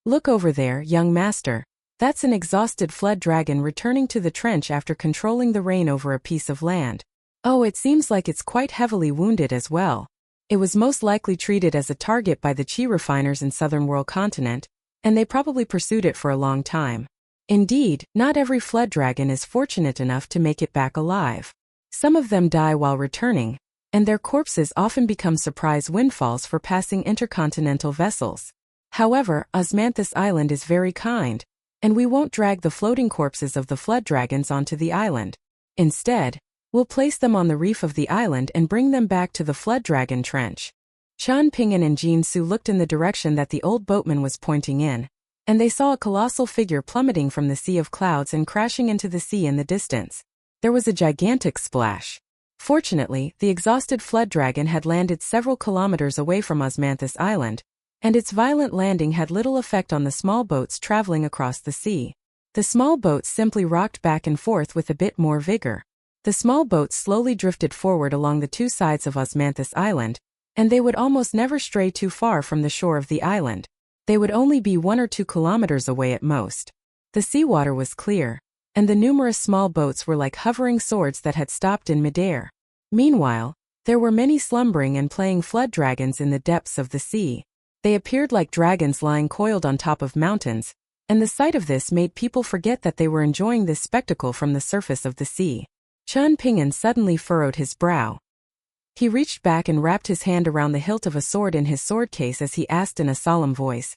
Look over there, young master. That's an exhausted flood dragon returning to the trench after controlling the rain over a piece of land. Oh, it seems like it's quite heavily wounded as well. It was most likely treated as a target by the chi refiners in southern world continent, and they probably pursued it for a long time. Indeed, not every flood dragon is fortunate enough to make it back alive. Some of them die while returning, and their corpses often become surprise windfalls for passing intercontinental vessels. However, Osmanthus Island is very kind, and we won't drag the floating corpses of the flood dragons onto the island. Instead, we'll place them on the reef of the island and bring them back to the flood dragon trench. Chan Ping'an and Jinsu looked in the direction that the old boatman was pointing in, and they saw a colossal figure plummeting from the sea of clouds and crashing into the sea in the distance. There was a gigantic splash. Fortunately, the exhausted flood dragon had landed several kilometers away from Osmanthus Island, and its violent landing had little effect on the small boats traveling across the sea. The small boats simply rocked back and forth with a bit more vigor. The small boats slowly drifted forward along the two sides of Osmanthus Island, and they would almost never stray too far from the shore of the island. They would only be 1 or 2 kilometers away at most. The seawater was clear, and the numerous small boats were like hovering swords that had stopped in midair. Meanwhile, there were many slumbering and playing flood dragons in the depths of the sea. They appeared like dragons lying coiled on top of mountains, and the sight of this made people forget that they were enjoying this spectacle from the surface of the sea. Chan Ping'an suddenly furrowed his brow. He reached back and wrapped his hand around the hilt of a sword in his sword case as he asked in a solemn voice,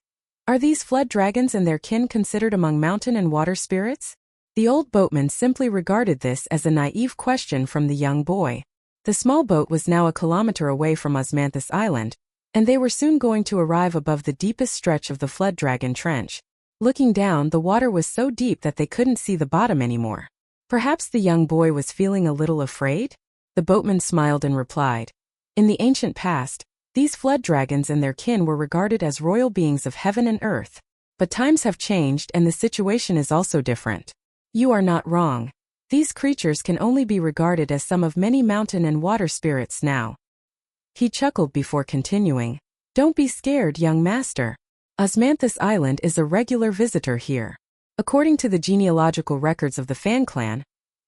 "Are these flood dragons and their kin considered among mountain and water spirits?" The old boatman simply regarded this as a naive question from the young boy. The small boat was now a kilometer away from Osmanthus Island, and they were soon going to arrive above the deepest stretch of the flood dragon trench. Looking down, the water was so deep that they couldn't see the bottom anymore. Perhaps the young boy was feeling a little afraid? The boatman smiled and replied, "In the ancient past, these flood dragons and their kin were regarded as royal beings of heaven and earth. But times have changed and the situation is also different. You are not wrong. These creatures can only be regarded as some of many mountain and water spirits now." He chuckled before continuing, "Don't be scared, young master. Osmanthus Island is a regular visitor here. According to the genealogical records of the Feng clan,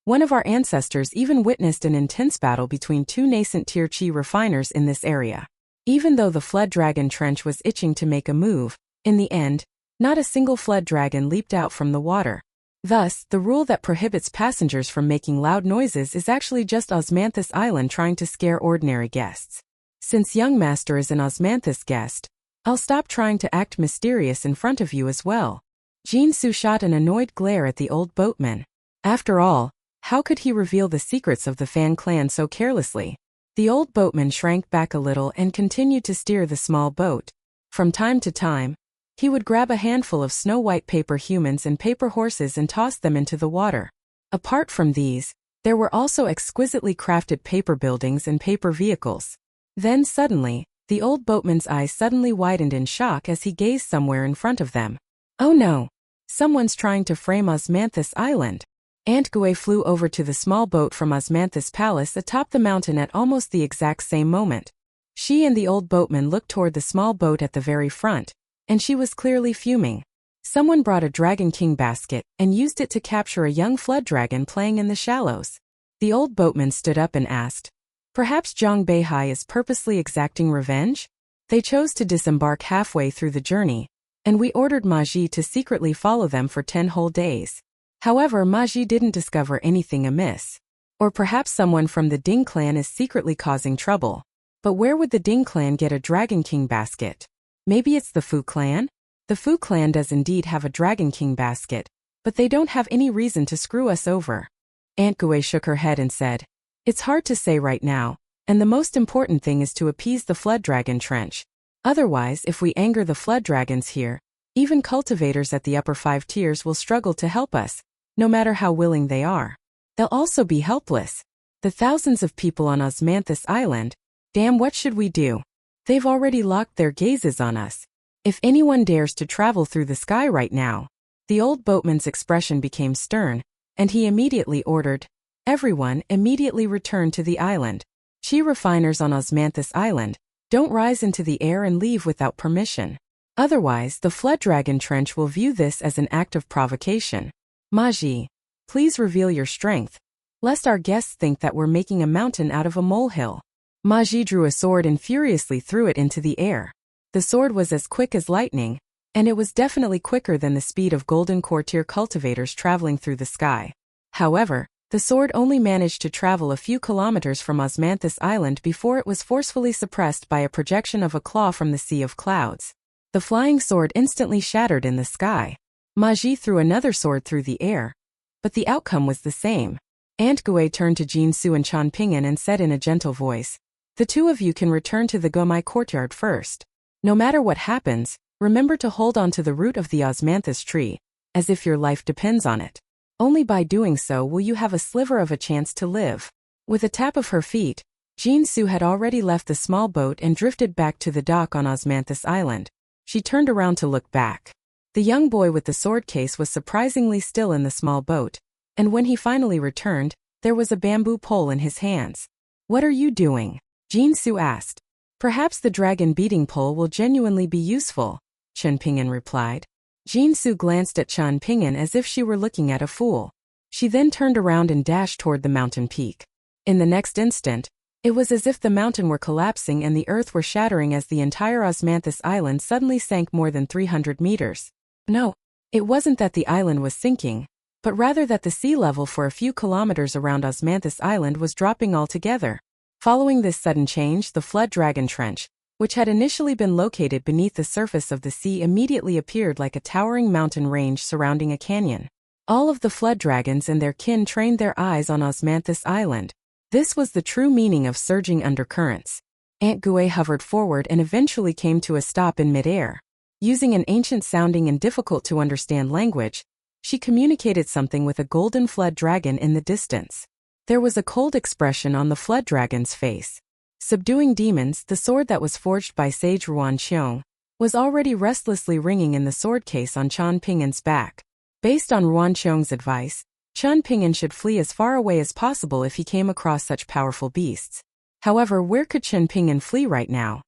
one of our ancestors even witnessed an intense battle between two nascent tier chi refiners in this area. Even though the flood dragon trench was itching to make a move, in the end, not a single flood dragon leaped out from the water. Thus, the rule that prohibits passengers from making loud noises is actually just Osmanthus Island trying to scare ordinary guests. Since young master is an Osmanthus guest, I'll stop trying to act mysterious in front of you as well. Jinsu shot an annoyed glare at the old boatman. After all, how could he reveal the secrets of the Fan clan so carelessly? The old boatman shrank back a little and continued to steer the small boat. From time to time, he would grab a handful of snow-white paper humans and paper horses and toss them into the water. Apart from these, there were also exquisitely crafted paper buildings and paper vehicles. Then suddenly, the old boatman's eyes suddenly widened in shock as he gazed somewhere in front of them. Oh no! Someone's trying to frame Osmanthus Island. Aunt Gui flew over to the small boat from Osmanthus Palace atop the mountain at almost the exact same moment. She and the old boatman looked toward the small boat at the very front, and she was clearly fuming. Someone brought a Dragon King basket and used it to capture a young flood dragon playing in the shallows. The old boatman stood up and asked, "Perhaps Zhang Beihai is purposely exacting revenge?" They chose to disembark halfway through the journey, and we ordered Maji to secretly follow them for 10 whole days. However, Maji didn't discover anything amiss. Or perhaps someone from the Ding clan is secretly causing trouble. But where would the Ding clan get a Dragon King basket? Maybe it's the Fu clan? The Fu clan does indeed have a Dragon King basket, but they don't have any reason to screw us over. Aunt Gui shook her head and said, "It's hard to say right now, and the most important thing is to appease the flood dragon trench. Otherwise, if we anger the flood dragons here, even cultivators at the upper 5 tiers will struggle to help us, no matter how willing they are. They'll also be helpless. The thousands of people on Osmanthus Island, damn, what should we do? They've already locked their gazes on us. If anyone dares to travel through the sky right now." The old boatman's expression became stern, and he immediately ordered, "Everyone immediately return to the island. Chi refiners on Osmanthus Island, don't rise into the air and leave without permission. Otherwise, the flood dragon trench will view this as an act of provocation. Maji, please reveal your strength, lest our guests think that we're making a mountain out of a molehill." Maji drew a sword and furiously threw it into the air. The sword was as quick as lightning, and it was definitely quicker than the speed of golden courtier cultivators traveling through the sky. However, the sword only managed to travel a few kilometers from Osmanthus Island before it was forcefully suppressed by a projection of a claw from the sea of clouds. The flying sword instantly shattered in the sky. Maji threw another sword through the air, but the outcome was the same. Aunt Gui turned to Jinsu and Chan Ping'an and said in a gentle voice, "The two of you can return to the Gomai courtyard first. No matter what happens, remember to hold on to the root of the osmanthus tree, as if your life depends on it. Only by doing so will you have a sliver of a chance to live." With a tap of her feet, Jinsu had already left the small boat and drifted back to the dock on Osmanthus Island. She turned around to look back. The young boy with the sword case was surprisingly still in the small boat, and when he finally returned, there was a bamboo pole in his hands. "What are you doing?" Jinsu asked. "Perhaps the dragon beating pole will genuinely be useful," Chan Ping'an replied. Jinsu glanced at Chan Ping'an as if she were looking at a fool. She then turned around and dashed toward the mountain peak. In the next instant, it was as if the mountain were collapsing and the earth were shattering as the entire Osmanthus Island suddenly sank more than 300 meters. No, it wasn't that the island was sinking, but rather that the sea level for a few kilometers around Osmanthus Island was dropping altogether. Following this sudden change, the flood dragon trench, which had initially been located beneath the surface of the sea, immediately appeared like a towering mountain range surrounding a canyon. All of the flood dragons and their kin trained their eyes on Osmanthus Island. This was the true meaning of surging undercurrents. Aunt Gui hovered forward and eventually came to a stop in midair. Using an ancient-sounding and difficult-to-understand language, she communicated something with a golden flood dragon in the distance. There was a cold expression on the flood dragon's face. Subduing demons, the sword that was forged by sage Ruan Qiong, was already restlessly ringing in the sword case on Chan Ping'an's back. Based on Ruan Qiong's advice, Chan Ping'an should flee as far away as possible if he came across such powerful beasts. However, where could Chan Ping'an flee right now?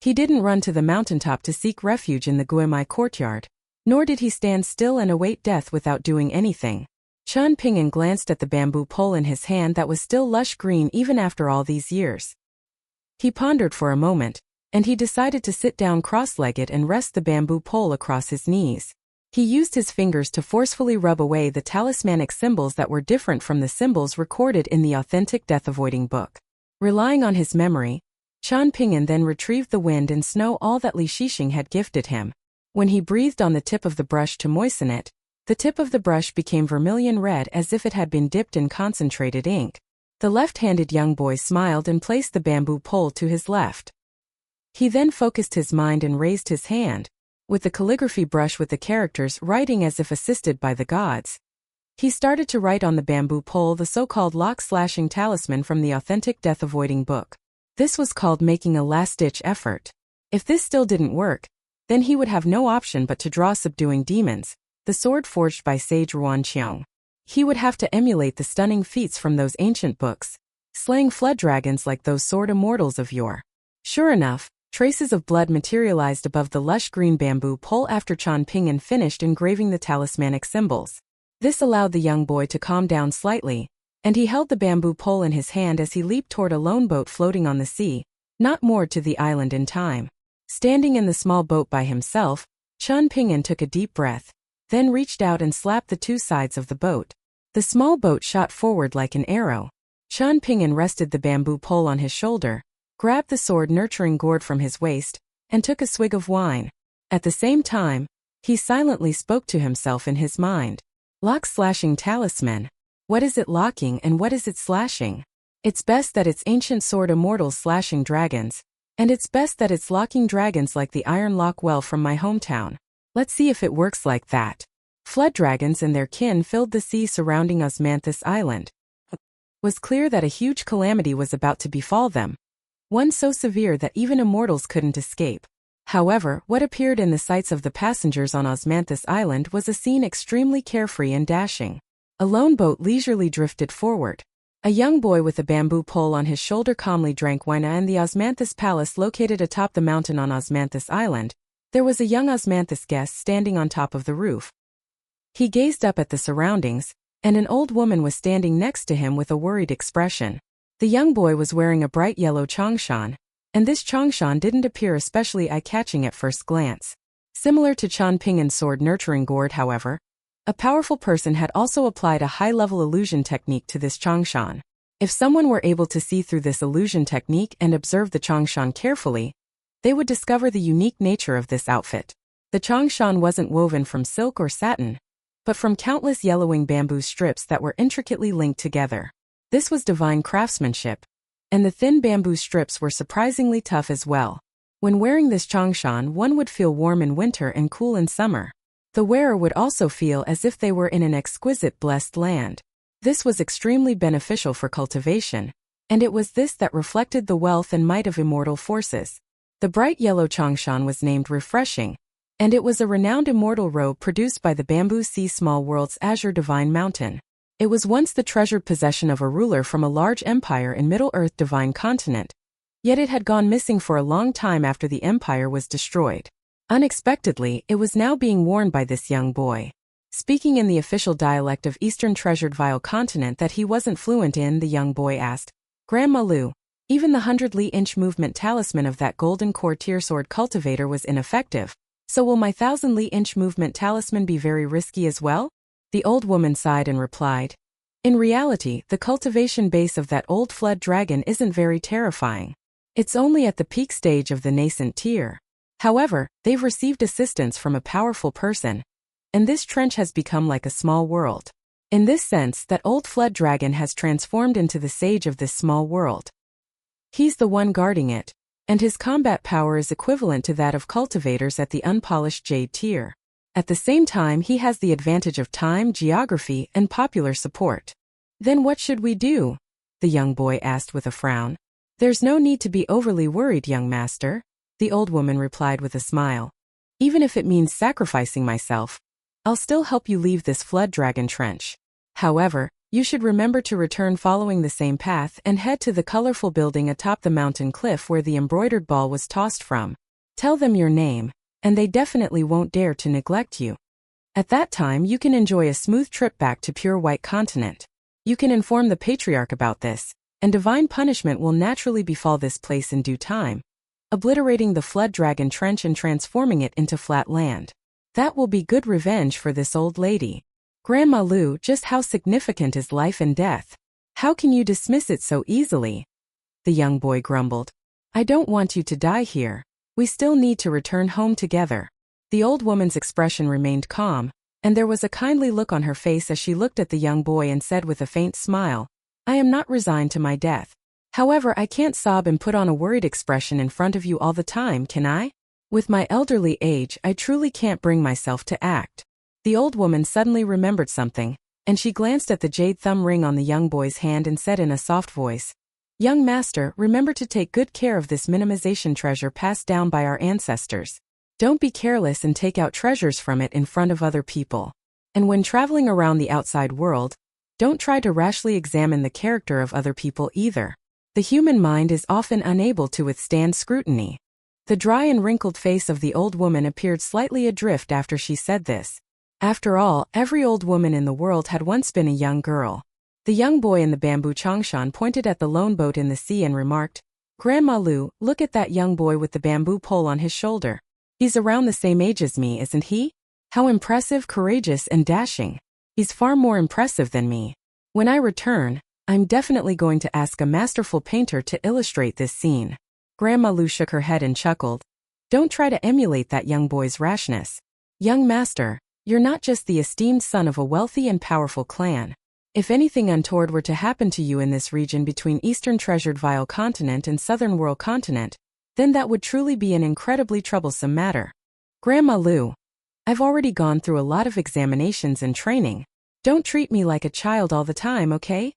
He didn't run to the mountaintop to seek refuge in the Guemai courtyard. Nor did he stand still and await death without doing anything. Qian Ping'an glanced at the bamboo pole in his hand that was still lush green even after all these years. He pondered for a moment, and he decided to sit down cross-legged and rest the bamboo pole across his knees. He used his fingers to forcefully rub away the talismanic symbols that were different from the symbols recorded in the authentic death-avoiding book. Relying on his memory, Qian Ping'an then retrieved the wind and snow all that Li Shixing had gifted him. When he breathed on the tip of the brush to moisten it, the tip of the brush became vermilion red as if it had been dipped in concentrated ink. The left-handed young boy smiled and placed the bamboo pole to his left. He then focused his mind and raised his hand, with the calligraphy brush with the characters writing as if assisted by the gods. He started to write on the bamboo pole the so-called lock-slashing talisman from the authentic death-avoiding book. This was called making a last-ditch effort. If this still didn't work, then he would have no option but to draw subduing demons, the sword forged by sage Ruanqiang. He would have to emulate the stunning feats from those ancient books, slaying flood dragons like those sword immortals of yore. Sure enough, traces of blood materialized above the lush green bamboo pole after Qian Ping'an finished engraving the talismanic symbols. This allowed the young boy to calm down slightly, and he held the bamboo pole in his hand as he leaped toward a lone boat floating on the sea, not moored to the island in time. Standing in the small boat by himself, Qian Ping'an took a deep breath, then reached out and slapped the two sides of the boat. The small boat shot forward like an arrow. Qian Ping'an rested the bamboo pole on his shoulder, grabbed the sword nurturing gourd from his waist, and took a swig of wine. At the same time, he silently spoke to himself in his mind. Lock-slashing talisman. What is it locking and what is it slashing? It's best that it's ancient sword immortals slashing dragons, and it's best that it's locking dragons like the Iron Lock Well from my hometown. Let's see if it works like that. Flood dragons and their kin filled the sea surrounding Osmanthus Island. It was clear that a huge calamity was about to befall them, one so severe that even immortals couldn't escape. However, what appeared in the sights of the passengers on Osmanthus Island was a scene extremely carefree and dashing. A lone boat leisurely drifted forward. A young boy with a bamboo pole on his shoulder calmly drank wine in the Osmanthus Palace located atop the mountain on Osmanthus Island. There was a young Osmanthus guest standing on top of the roof. He gazed up at the surroundings, and an old woman was standing next to him with a worried expression. The young boy was wearing a bright yellow changshan, and this changshan didn't appear especially eye-catching at first glance. Similar to Qian Ping'an's sword nurturing gourd, however, a powerful person had also applied a high-level illusion technique to this changshan. If someone were able to see through this illusion technique and observe the changshan carefully, they would discover the unique nature of this outfit. The changshan wasn't woven from silk or satin, but from countless yellowing bamboo strips that were intricately linked together. This was divine craftsmanship, and the thin bamboo strips were surprisingly tough as well. When wearing this changshan, one would feel warm in winter and cool in summer. The wearer would also feel as if they were in an exquisite blessed land. This was extremely beneficial for cultivation, and it was this that reflected the wealth and might of immortal forces. The bright yellow changshan was named Refreshing, and it was a renowned immortal robe produced by the Bamboo Sea Small World's Azure Divine Mountain. It was once the treasured possession of a ruler from a large empire in Middle-earth Divine Continent, yet it had gone missing for a long time after the empire was destroyed. Unexpectedly, it was now being worn by this young boy. Speaking in the official dialect of Eastern Treasured Vile Continent that he wasn't fluent in, the young boy asked, "Grandma Lu, even the 100-li-inch movement talisman of that golden core tier sword cultivator was ineffective, so will my 1,000-li-inch movement talisman be very risky as well?" The old woman sighed and replied, "In reality, the cultivation base of that old flood dragon isn't very terrifying. It's only at the peak stage of the nascent tier. However, they've received assistance from a powerful person, and this trench has become like a small world. In this sense, that old flood dragon has transformed into the sage of this small world. He's the one guarding it, and his combat power is equivalent to that of cultivators at the unpolished jade tier. At the same time, he has the advantage of time, geography, and popular support." "Then what should we do?" the young boy asked with a frown. "There's no need to be overly worried, young master," the old woman replied with a smile. "Even if it means sacrificing myself, I'll still help you leave this flood dragon trench. However, you should remember to return following the same path and head to the colorful building atop the mountain cliff where the embroidered ball was tossed from. Tell them your name, and they definitely won't dare to neglect you. At that time you can enjoy a smooth trip back to pure white continent. You can inform the patriarch about this, and divine punishment will naturally befall this place in due time, obliterating the flood dragon trench and transforming it into flat land. That will be good revenge for this old lady. Grandma Lu, just how significant is life and death? How can you dismiss it so easily? The young boy grumbled. I don't want you to die here. We still need to return home together. The old woman's expression remained calm, and there was a kindly look on her face as she looked at the young boy and said with a faint smile, I am not resigned to my death. However, I can't sob and put on a worried expression in front of you all the time, can I? With my elderly age, I truly can't bring myself to act. The old woman suddenly remembered something, and she glanced at the jade thumb ring on the young boy's hand and said in a soft voice, Young master, remember to take good care of this minimization treasure passed down by our ancestors. Don't be careless and take out treasures from it in front of other people. And when traveling around the outside world, don't try to rashly examine the character of other people either. The human mind is often unable to withstand scrutiny. The dry and wrinkled face of the old woman appeared slightly adrift after she said this. After all, every old woman in the world had once been a young girl. The young boy in the bamboo changshan pointed at the lone boat in the sea and remarked, Grandma Lu, look at that young boy with the bamboo pole on his shoulder. He's around the same age as me, isn't he? How impressive, courageous, and dashing. He's far more impressive than me. When I return, I'm definitely going to ask a masterful painter to illustrate this scene. Grandma Lu shook her head and chuckled. Don't try to emulate that young boy's rashness. Young master, you're not just the esteemed son of a wealthy and powerful clan. If anything untoward were to happen to you in this region between Eastern Treasured Vile Continent and Southern World Continent, then that would truly be an incredibly troublesome matter. Grandma Lu, I've already gone through a lot of examinations and training. Don't treat me like a child all the time, okay?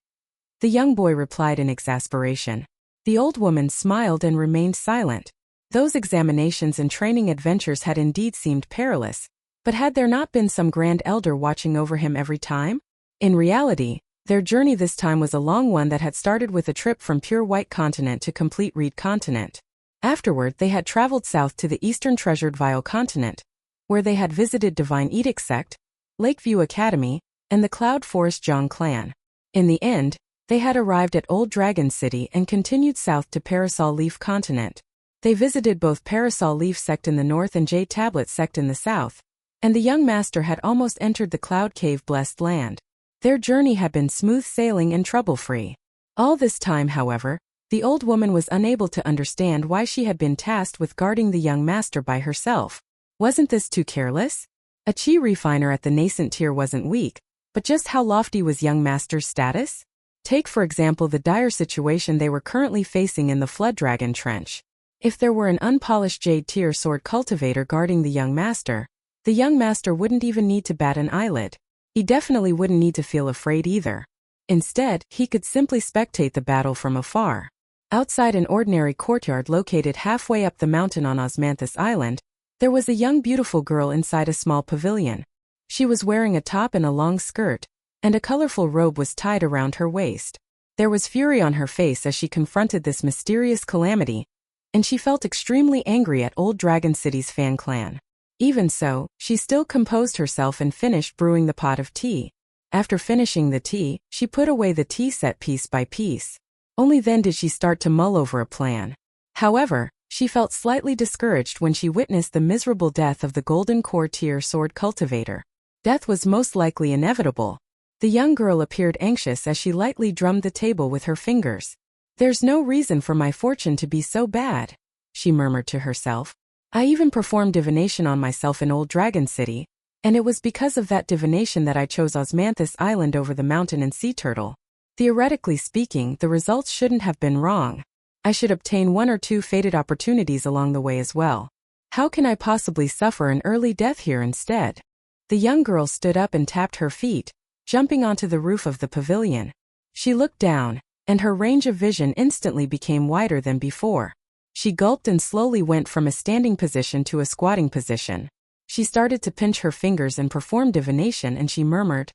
The young boy replied in exasperation. The old woman smiled and remained silent. Those examinations and training adventures had indeed seemed perilous, but had there not been some grand elder watching over him every time? In reality, their journey this time was a long one that had started with a trip from pure white continent to complete reed continent. Afterward, they had traveled south to the Eastern Treasured Vile Continent, where they had visited Divine Edict Sect, Lakeview Academy, and the Cloud Forest Zhang clan. In the end, they had arrived at Old Dragon City and continued south to Parasol Leaf Continent. They visited both Parasol Leaf Sect in the north and Jade Tablet Sect in the south, and the young master had almost entered the Cloud Cave Blessed Land. Their journey had been smooth sailing and trouble-free. All this time, however, the old woman was unable to understand why she had been tasked with guarding the young master by herself. Wasn't this too careless? A chi refiner at the nascent tier wasn't weak, but just how lofty was young master's status? Take for example the dire situation they were currently facing in the Flood Dragon Trench. If there were an unpolished jade tier sword cultivator guarding the young master wouldn't even need to bat an eyelid. He definitely wouldn't need to feel afraid either. Instead, he could simply spectate the battle from afar. Outside an ordinary courtyard located halfway up the mountain on Osmanthus Island, there was a young beautiful girl inside a small pavilion. She was wearing a top and a long skirt, and a colorful robe was tied around her waist. There was fury on her face as she confronted this mysterious calamity, and she felt extremely angry at Old Dragon City's Fan clan. Even so, she still composed herself and finished brewing the pot of tea. After finishing the tea, she put away the tea set piece by piece. Only then did she start to mull over a plan. However, she felt slightly discouraged when she witnessed the miserable death of the Golden Core tier sword cultivator. Death was most likely inevitable. The young girl appeared anxious as she lightly drummed the table with her fingers. There's no reason for my fortune to be so bad, she murmured to herself. I even performed divination on myself in Old Dragon City, and it was because of that divination that I chose Osmanthus Island over the mountain and sea turtle. Theoretically speaking, the results shouldn't have been wrong. I should obtain one or two fated opportunities along the way as well. How can I possibly suffer an early death here instead? The young girl stood up and tapped her feet, jumping onto the roof of the pavilion. She looked down, and her range of vision instantly became wider than before. She gulped and slowly went from a standing position to a squatting position. She started to pinch her fingers and perform divination, and she murmured,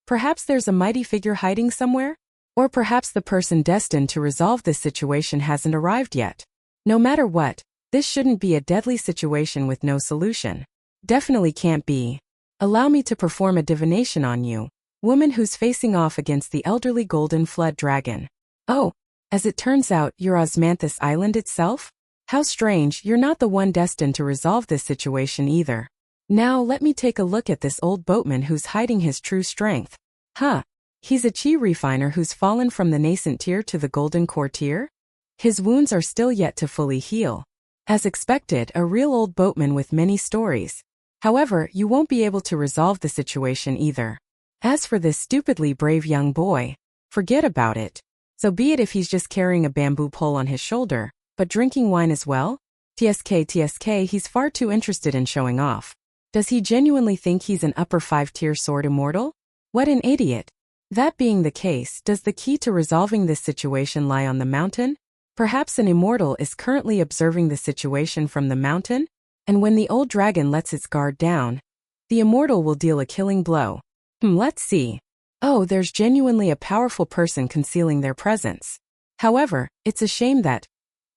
"Perhaps there's a mighty figure hiding somewhere? Or perhaps the person destined to resolve this situation hasn't arrived yet. No matter what, This shouldn't be a deadly situation with no solution. Definitely can't be. Allow me to perform a divination on you, woman who's facing off against the elderly golden flood dragon. Oh, as it turns out, you're Osmanthus Island itself? How strange, you're not the one destined to resolve this situation either. Now let me take a look at this old boatman who's hiding his true strength. Huh. He's a chi refiner who's fallen from the nascent tier to the golden core tier? His wounds are still yet to fully heal. As expected, a real old boatman with many stories. However, you won't be able to resolve the situation either. As for this stupidly brave young boy, forget about it. So be it if he's just carrying a bamboo pole on his shoulder, but drinking wine as well? TSK, he's far too interested in showing off. Does he genuinely think he's an upper 5-tier sword immortal? What an idiot. That being the case, does the key to resolving this situation lie on the mountain? Perhaps an immortal is currently observing the situation from the mountain? And when the old dragon lets its guard down, the immortal will deal a killing blow. Let's see. Oh, there's genuinely a powerful person concealing their presence. However, it's a shame that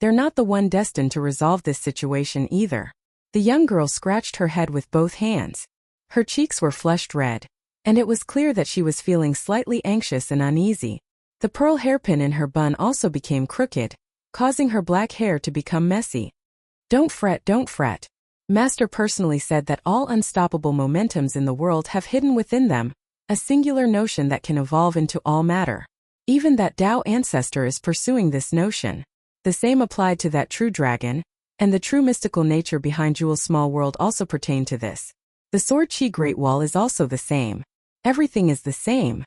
they're not the one destined to resolve this situation either. The young girl scratched her head with both hands. Her cheeks were flushed red, and it was clear that she was feeling slightly anxious and uneasy. The pearl hairpin in her bun also became crooked, causing her black hair to become messy. Don't fret, don't fret. Master personally said that all unstoppable momentums in the world have hidden within them a singular notion that can evolve into all matter. Even that Tao ancestor is pursuing this notion. The same applied to that true dragon, and the true mystical nature behind Jewel's small world also pertained to this. The sword chi great wall is also the same. Everything is the same.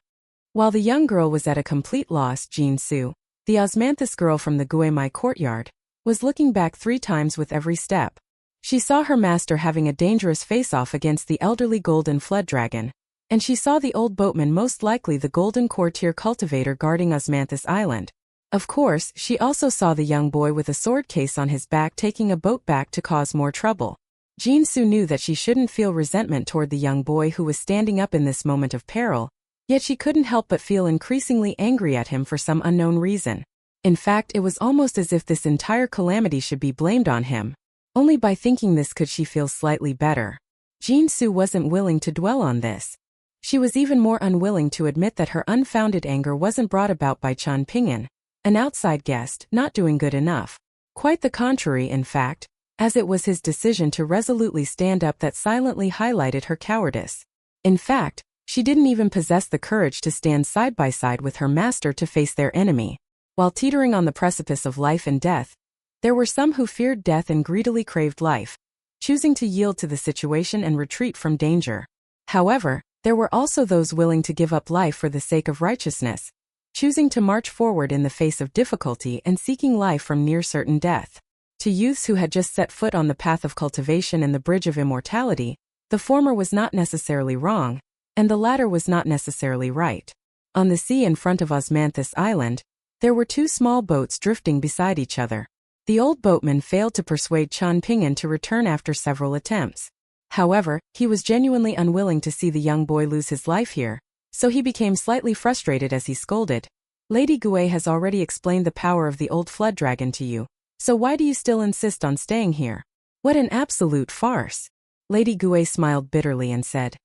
While the young girl was at a complete loss, Jin Su, the Osmanthus girl from the Guemai courtyard, was looking back 3 times with every step. She saw her master having a dangerous face-off against the elderly golden flood dragon, and she saw the old boatman, most likely the golden courtier cultivator, guarding Osmanthus Island. Of course, she also saw the young boy with a sword case on his back taking a boat back to cause more trouble. Jin Su knew that she shouldn't feel resentment toward the young boy who was standing up in this moment of peril, yet she couldn't help but feel increasingly angry at him for some unknown reason. In fact, it was almost as if this entire calamity should be blamed on him. Only by thinking this could she feel slightly better. Jin Su wasn't willing to dwell on this. She was even more unwilling to admit that her unfounded anger wasn't brought about by Chen Ping'an, an outside guest, not doing good enough. Quite the contrary, in fact, as it was his decision to resolutely stand up that silently highlighted her cowardice. In fact, she didn't even possess the courage to stand side by side with her master to face their enemy. While teetering on the precipice of life and death, there were some who feared death and greedily craved life, choosing to yield to the situation and retreat from danger. However, there were also those willing to give up life for the sake of righteousness, choosing to march forward in the face of difficulty and seeking life from near certain death. To youths who had just set foot on the path of cultivation and the bridge of immortality, the former was not necessarily wrong, and the latter was not necessarily right. On the sea in front of Osmanthus Island, there were 2 small boats drifting beside each other. The old boatman failed to persuade Chen Ping'an to return after several attempts. However, he was genuinely unwilling to see the young boy lose his life here, so he became slightly frustrated as he scolded. Lady Gui has already explained the power of the old flood dragon to you, so why do you still insist on staying here? What an absolute farce. Lady Gui smiled bitterly and said,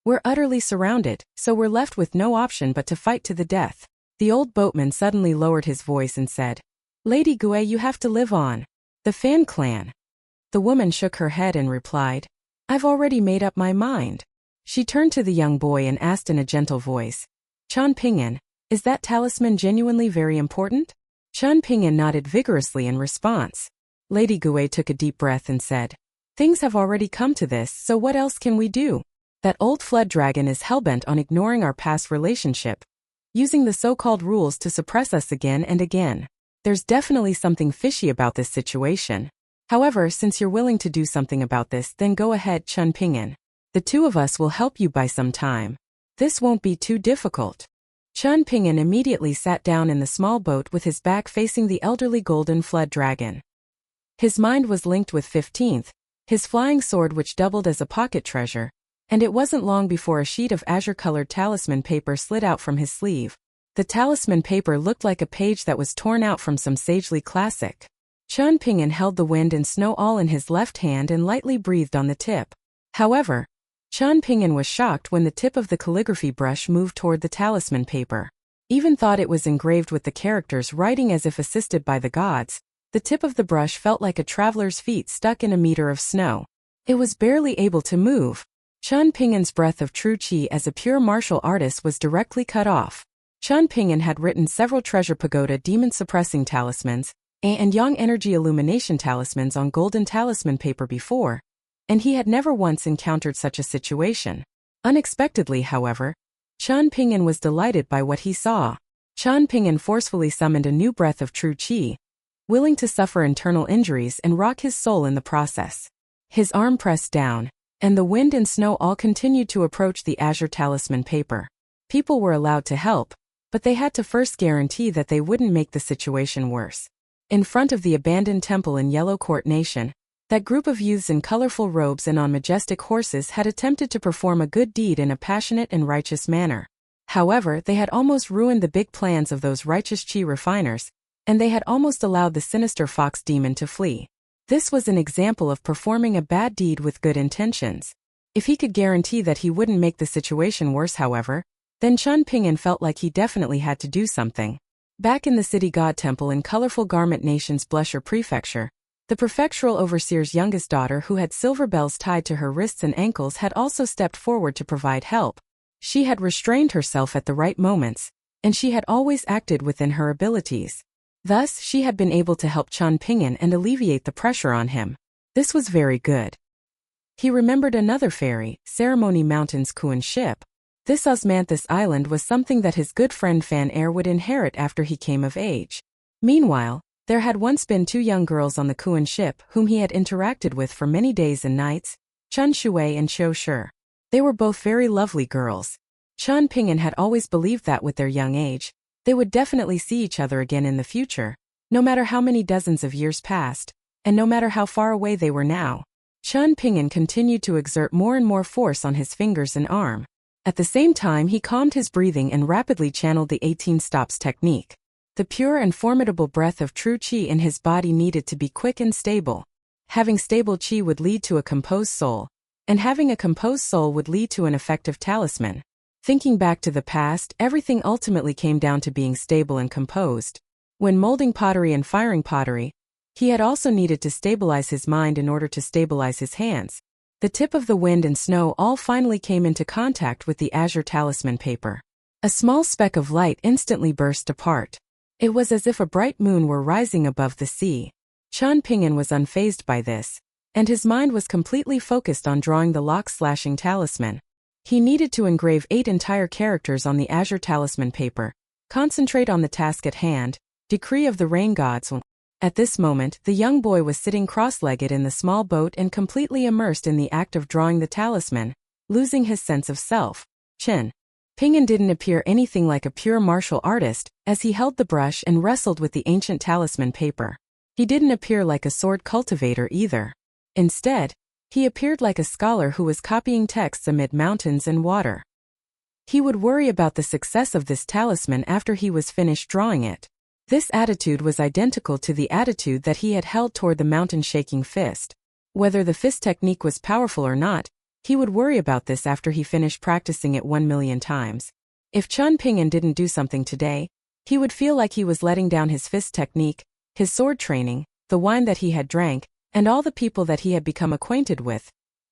We're utterly surrounded, so we're left with no option but to fight to the death. The old boatman suddenly lowered his voice and said, Lady Gui, you have to live on. The Fan clan. The woman shook her head and replied, I've already made up my mind. She turned to the young boy and asked in a gentle voice, Chen Ping'an, is that talisman genuinely very important? Chen Ping'an nodded vigorously in response. Lady Gui took a deep breath and said, Things have already come to this, so what else can we do? That old flood dragon is hellbent on ignoring our past relationship, using the so-called rules to suppress us again and again. There's definitely something fishy about this situation. However, since you're willing to do something about this, then go ahead, Chen Ping'an. The 2 of us will help you buy some time. This won't be too difficult. Chen Ping'an immediately sat down in the small boat with his back facing the elderly golden flood dragon. His mind was linked with 15th, his flying sword which doubled as a pocket treasure, and it wasn't long before a sheet of azure-colored talisman paper slid out from his sleeve. The talisman paper looked like a page that was torn out from some sagely classic. Qian Ping'an held the wind and snow all in his left hand and lightly breathed on the tip. However, Qian Ping'an was shocked when the tip of the calligraphy brush moved toward the talisman paper. Even thought it was engraved with the characters writing as if assisted by the gods, the tip of the brush felt like a traveler's feet stuck in a meter of snow. It was barely able to move. Qian Ping'an's breath of true qi as a pure martial artist was directly cut off. Qian Ping'an had written several treasure pagoda demon-suppressing talismans and yang energy illumination talismans on golden talisman paper before, and he had never once encountered such a situation. Unexpectedly, however, Qian Ping'an was delighted by what he saw. Qian Ping'an forcefully summoned a new breath of true qi, willing to suffer internal injuries and rock his soul in the process. His arm pressed down, and the wind and snow all continued to approach the azure talisman paper. People were allowed to help, but they had to first guarantee that they wouldn't make the situation worse. In front of the abandoned temple in Yellow Court Nation, that group of youths in colorful robes and on majestic horses had attempted to perform a good deed in a passionate and righteous manner. However, they had almost ruined the big plans of those righteous qi refiners, and they had almost allowed the sinister fox demon to flee. This was an example of performing a bad deed with good intentions. If he could guarantee that he wouldn't make the situation worse, however, then Qian Ping'an felt like he definitely had to do something. Back in the city god temple in colorful garment nation's Blusher prefecture, the prefectural overseer's youngest daughter, who had silver bells tied to her wrists and ankles, had also stepped forward to provide help. She had restrained herself at the right moments, and she had always acted within her abilities. Thus, she had been able to help Qian Ping'an and alleviate the pressure on him. This was very good. He remembered another fairy, Ceremony Mountain's Kuan ship. This osmanthus island was something that his good friend Fan Air would inherit after he came of age. Meanwhile, there had once been two young girls on the Kuan ship whom he had interacted with for many days and nights, Chun Shui and Qiu Shi. They were both very lovely girls. Qian Ping'an had always believed that with their young age, they would definitely see each other again in the future, no matter how many dozens of years passed, and no matter how far away they were now. Qian Ping'an continued to exert more and more force on his fingers and arm. At the same time, he calmed his breathing and rapidly channeled the 18 stops technique. The pure and formidable breath of true qi in his body needed to be quick and stable. Having stable qi would lead to a composed soul, and having a composed soul would lead to an effective talisman. Thinking back to the past, everything ultimately came down to being stable and composed. When molding pottery and firing pottery, he had also needed to stabilize his mind in order to stabilize his hands. The tip of the wind and snow all finally came into contact with the azure talisman paper. A small speck of light instantly burst apart. It was as if a bright moon were rising above the sea. Qian Ping'an was unfazed by this, and his mind was completely focused on drawing the lock-slashing talisman. He needed to engrave 8 entire characters on the azure talisman paper, concentrate on the task at hand, decree of the rain gods. At this moment, the young boy was sitting cross-legged in the small boat and completely immersed in the act of drawing the talisman, losing his sense of self. Qian Ping'an didn't appear anything like a pure martial artist, as he held the brush and wrestled with the ancient talisman paper. He didn't appear like a sword cultivator either. Instead, he appeared like a scholar who was copying texts amid mountains and water. He would worry about the success of this talisman after he was finished drawing it. This attitude was identical to the attitude that he had held toward the mountain-shaking fist. Whether the fist technique was powerful or not, he would worry about this after he finished practicing it 1,000,000 times. If Qian Ping'an didn't do something today, he would feel like he was letting down his fist technique, his sword training, the wine that he had drank, and all the people that he had become acquainted with.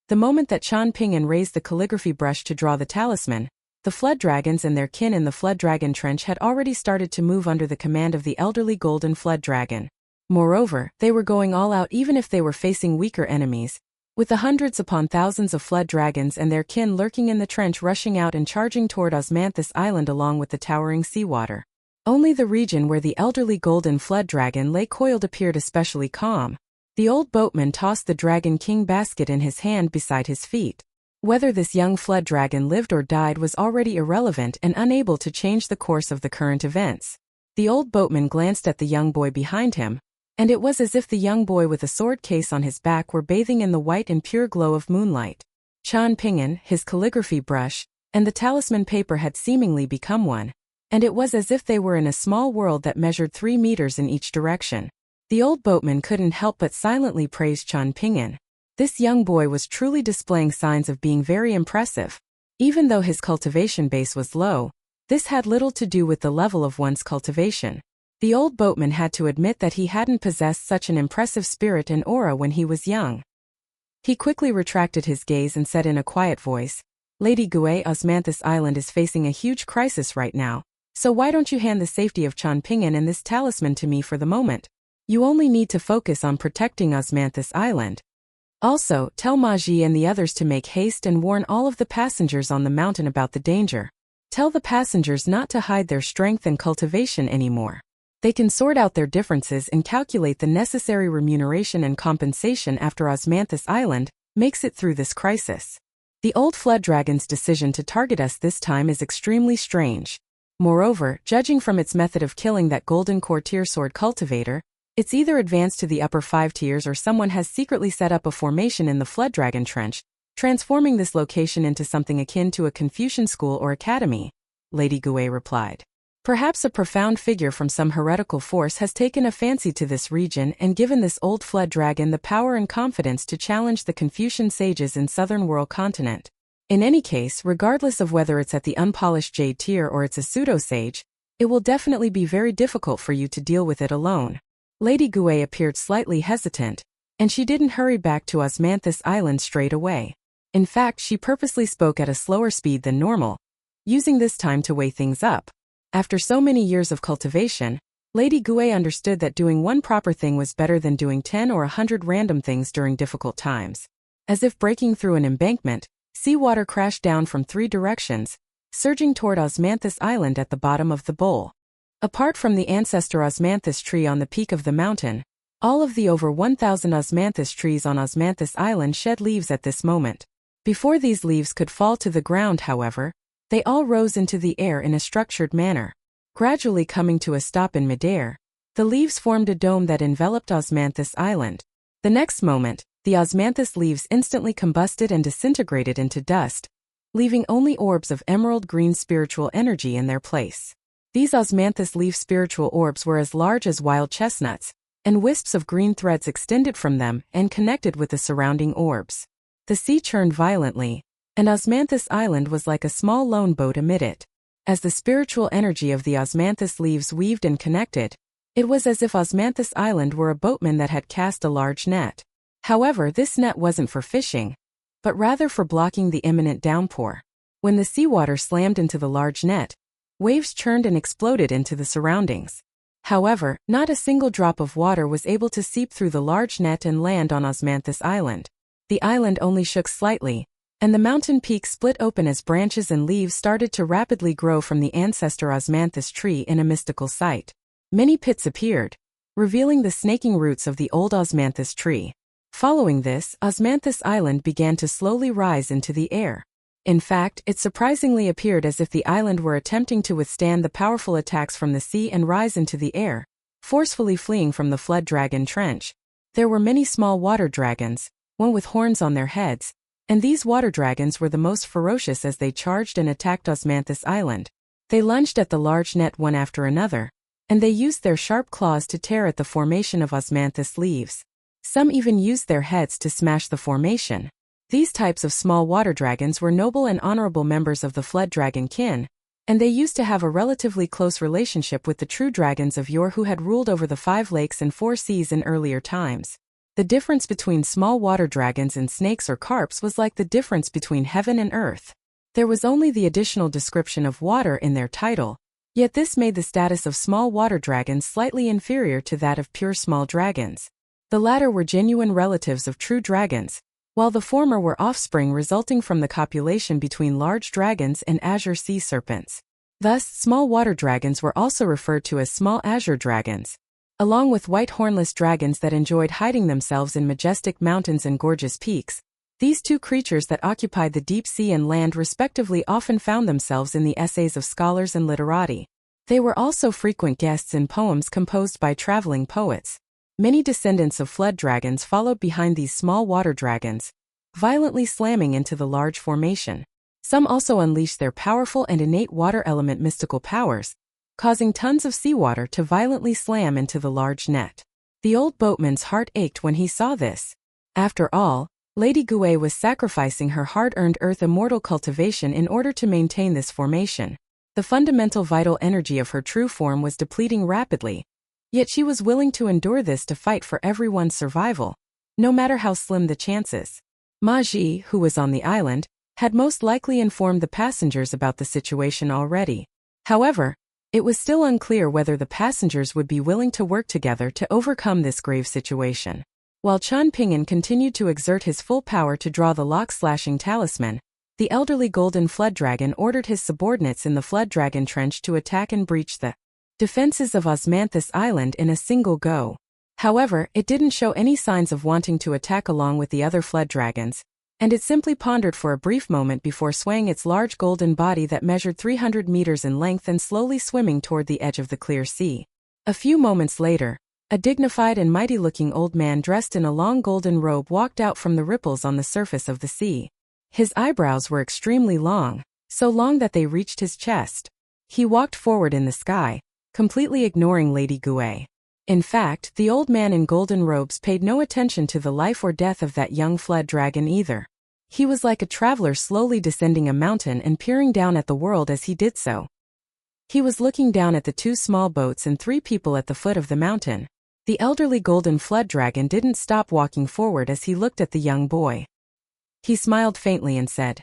The moment that Qian Ping'an raised the calligraphy brush to draw the talisman, the flood dragons and their kin in the flood dragon trench had already started to move under the command of the elderly golden flood dragon. Moreover, they were going all out even if they were facing weaker enemies, with the hundreds upon thousands of flood dragons and their kin lurking in the trench rushing out and charging toward Osmanthus Island along with the towering seawater. Only the region where the elderly golden flood dragon lay coiled appeared especially calm. The old boatman tossed the Dragon King basket in his hand beside his feet. Whether this young flood dragon lived or died was already irrelevant and unable to change the course of the current events. The old boatman glanced at the young boy behind him, and it was as if the young boy with a sword case on his back were bathing in the white and pure glow of moonlight. Qian Ping'an, his calligraphy brush, and the talisman paper had seemingly become one, and it was as if they were in a small world that measured 3 meters in each direction. The old boatman couldn't help but silently praise Qian Ping'an. This young boy was truly displaying signs of being very impressive. Even though his cultivation base was low, this had little to do with the level of one's cultivation. The old boatman had to admit that he hadn't possessed such an impressive spirit and aura when he was young. He quickly retracted his gaze and said in a quiet voice, "Lady Gui, Osmanthus Island is facing a huge crisis right now, so why don't you hand the safety of Qian Ping'an and this talisman to me for the moment? You only need to focus on protecting Osmanthus Island. Also, tell Ma Ji and the others to make haste and warn all of the passengers on the mountain about the danger. Tell the passengers not to hide their strength and cultivation anymore. They can sort out their differences and calculate the necessary remuneration and compensation after Osmanthus Island makes it through this crisis. The old flood dragon's decision to target us this time is extremely strange. Moreover, judging from its method of killing that golden courtier sword cultivator, it's either advanced to the upper 5 tiers or someone has secretly set up a formation in the flood dragon trench, transforming this location into something akin to a Confucian school or academy," Lady Gui replied. "Perhaps a profound figure from some heretical force has taken a fancy to this region and given this old flood dragon the power and confidence to challenge the Confucian sages in southern world continent. In any case, regardless of whether it's at the unpolished jade tier or it's a pseudo-sage, it will definitely be very difficult for you to deal with it alone." Lady Gui appeared slightly hesitant, and she didn't hurry back to Osmanthus Island straight away. In fact, she purposely spoke at a slower speed than normal, using this time to weigh things up. After so many years of cultivation, Lady Gui understood that doing one proper thing was better than doing 10 or 100 random things during difficult times. As if breaking through an embankment, seawater crashed down from 3 directions, surging toward Osmanthus Island at the bottom of the bowl. Apart from the ancestor Osmanthus tree on the peak of the mountain, all of the over 1,000 Osmanthus trees on Osmanthus Island shed leaves at this moment. Before these leaves could fall to the ground, however, they all rose into the air in a structured manner. Gradually coming to a stop in midair, the leaves formed a dome that enveloped Osmanthus Island. The next moment, the Osmanthus leaves instantly combusted and disintegrated into dust, leaving only orbs of emerald green spiritual energy in their place. These Osmanthus leaf spiritual orbs were as large as wild chestnuts, and wisps of green threads extended from them and connected with the surrounding orbs. The sea churned violently, and Osmanthus Island was like a small lone boat amid it. As the spiritual energy of the Osmanthus leaves weaved and connected, it was as if Osmanthus Island were a boatman that had cast a large net. However, this net wasn't for fishing, but rather for blocking the imminent downpour. When the seawater slammed into the large net, waves churned and exploded into the surroundings. However, not a single drop of water was able to seep through the large net and land on Osmanthus Island. The island only shook slightly, and the mountain peak split open as branches and leaves started to rapidly grow from the ancestor Osmanthus tree in a mystical sight. Many pits appeared, revealing the snaking roots of the old Osmanthus tree. Following this, Osmanthus Island began to slowly rise into the air. In fact, it surprisingly appeared as if the island were attempting to withstand the powerful attacks from the sea and rise into the air, forcefully fleeing from the flood dragon trench. There were many small water dragons, one with horns on their heads, and these water dragons were the most ferocious as they charged and attacked Osmanthus Island. They lunged at the large net one after another, and they used their sharp claws to tear at the formation of Osmanthus leaves. Some even used their heads to smash the formation. These types of small water dragons were noble and honorable members of the flood dragon kin, and they used to have a relatively close relationship with the true dragons of yore who had ruled over the 5 lakes and 4 seas in earlier times. The difference between small water dragons and snakes or carps was like the difference between heaven and earth. There was only the additional description of water in their title, yet this made the status of small water dragons slightly inferior to that of pure small dragons. The latter were genuine relatives of true dragons, while the former were offspring resulting from the copulation between large dragons and azure sea serpents. Thus, small water dragons were also referred to as small azure dragons. Along with white hornless dragons that enjoyed hiding themselves in majestic mountains and gorgeous peaks, these two creatures that occupied the deep sea and land respectively often found themselves in the essays of scholars and literati. They were also frequent guests in poems composed by traveling poets. Many descendants of flood dragons followed behind these small water dragons, violently slamming into the large formation. Some also unleashed their powerful and innate water element mystical powers, causing tons of seawater to violently slam into the large net. The old boatman's heart ached when he saw this. After all, Lady Gue was sacrificing her hard-earned earth immortal cultivation in order to maintain this formation. The fundamental vital energy of her true form was depleting rapidly. Yet she was willing to endure this to fight for everyone's survival, no matter how slim the chances. Ma Ji, who was on the island, had most likely informed the passengers about the situation already. However, it was still unclear whether the passengers would be willing to work together to overcome this grave situation. While Chen Ping'an continued to exert his full power to draw the lock-slashing talisman, the elderly golden flood dragon ordered his subordinates in the flood dragon trench to attack and breach the defenses of Osmanthus Island in a single go. However, it didn't show any signs of wanting to attack along with the other flood dragons, and it simply pondered for a brief moment before swaying its large golden body that measured 300 meters in length and slowly swimming toward the edge of the clear sea. A few moments later, a dignified and mighty-looking old man dressed in a long golden robe walked out from the ripples on the surface of the sea. His eyebrows were extremely long, so long that they reached his chest. He walked forward in the sky, completely ignoring Lady Gue. In fact, the old man in golden robes paid no attention to the life or death of that young flood dragon either. He was like a traveler slowly descending a mountain and peering down at the world as he did so. He was looking down at the 2 small boats and 3 people at the foot of the mountain. The elderly golden flood dragon didn't stop walking forward as he looked at the young boy. He smiled faintly and said,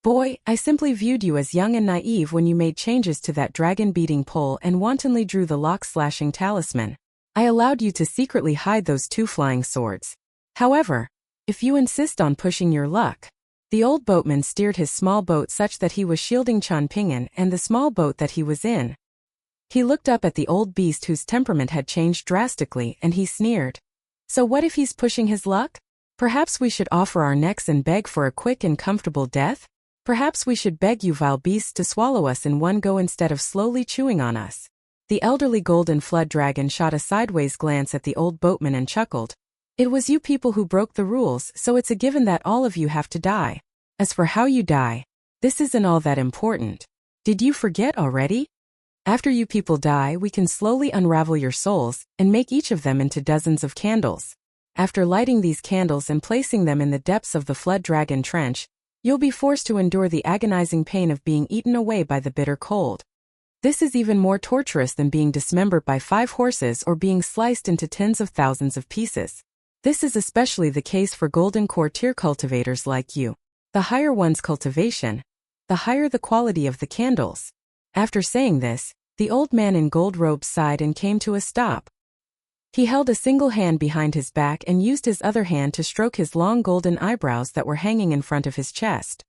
"Boy, I simply viewed you as young and naive when you made changes to that dragon-beating pole and wantonly drew the lock-slashing talisman. I allowed you to secretly hide those 2 flying swords. However, if you insist on pushing your luck..." The old boatman steered his small boat such that he was shielding Chen Ping'an and the small boat that he was in. He looked up at the old beast whose temperament had changed drastically and he sneered. "So what if he's pushing his luck? Perhaps we should offer our necks and beg for a quick and comfortable death? Perhaps we should beg you vile beasts to swallow us in one go instead of slowly chewing on us." The elderly golden flood dragon shot a sideways glance at the old boatman and chuckled. "It was you people who broke the rules, so it's a given that all of you have to die. As for how you die, this isn't all that important. Did you forget already? After you people die, we can slowly unravel your souls and make each of them into dozens of candles. After lighting these candles and placing them in the depths of the flood dragon trench, you'll be forced to endure the agonizing pain of being eaten away by the bitter cold. This is even more torturous than being dismembered by 5 horses or being sliced into tens of thousands of pieces. This is especially the case for golden core tier cultivators like you. The higher one's cultivation, the higher the quality of the candles." After saying this, the old man in gold robes sighed and came to a stop. He held a single hand behind his back and used his other hand to stroke his long golden eyebrows that were hanging in front of his chest.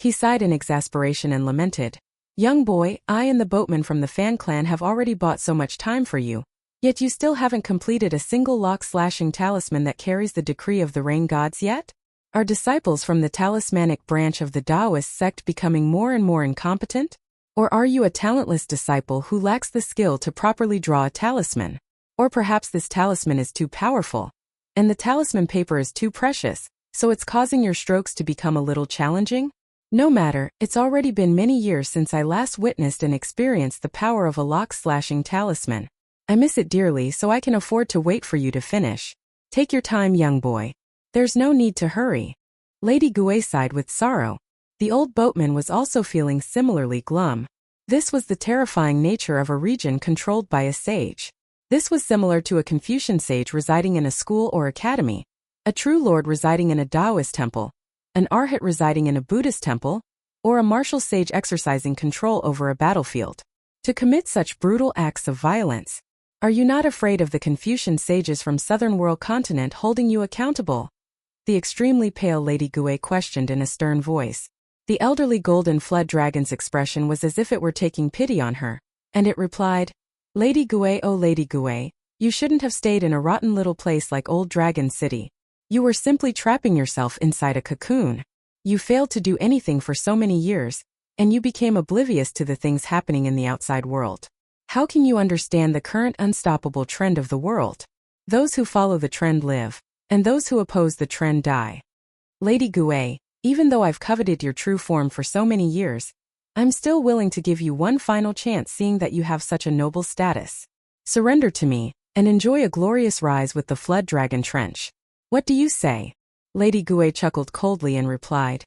He sighed in exasperation and lamented, "Young boy, I and the boatman from the Fan clan have already bought so much time for you, yet you still haven't completed a single lock-slashing talisman that carries the decree of the rain gods yet? Are disciples from the talismanic branch of the Taoist sect becoming more and more incompetent? Or are you a talentless disciple who lacks the skill to properly draw a talisman? Or perhaps this talisman is too powerful, and the talisman paper is too precious, so it's causing your strokes to become a little challenging? No matter, it's already been many years since I last witnessed and experienced the power of a lock-slashing talisman. I miss it dearly, so I can afford to wait for you to finish. Take your time, young boy. There's no need to hurry." Lady Gue sighed with sorrow. The old boatman was also feeling similarly glum. This was the terrifying nature of a region controlled by a sage. This was similar to a Confucian sage residing in a school or academy, a true lord residing in a Taoist temple, an arhat residing in a Buddhist temple, or a martial sage exercising control over a battlefield. To commit such brutal acts of violence, are you not afraid of the Confucian sages from southern world continent holding you accountable? The extremely pale Lady Gue questioned in a stern voice. The elderly golden flood dragon's expression was as if it were taking pity on her, and it replied, "Lady Gue, oh Lady Gue, you shouldn't have stayed in a rotten little place like Old Dragon City. You were simply trapping yourself inside a cocoon. You failed to do anything for so many years, and you became oblivious to the things happening in the outside world. How can you understand the current unstoppable trend of the world? Those who follow the trend live, and those who oppose the trend die. Lady Gue, even though I've coveted your true form for so many years, I'm still willing to give you one final chance seeing that you have such a noble status. Surrender to me, and enjoy a glorious rise with the flood dragon trench. What do you say? Lady Gue chuckled coldly and replied,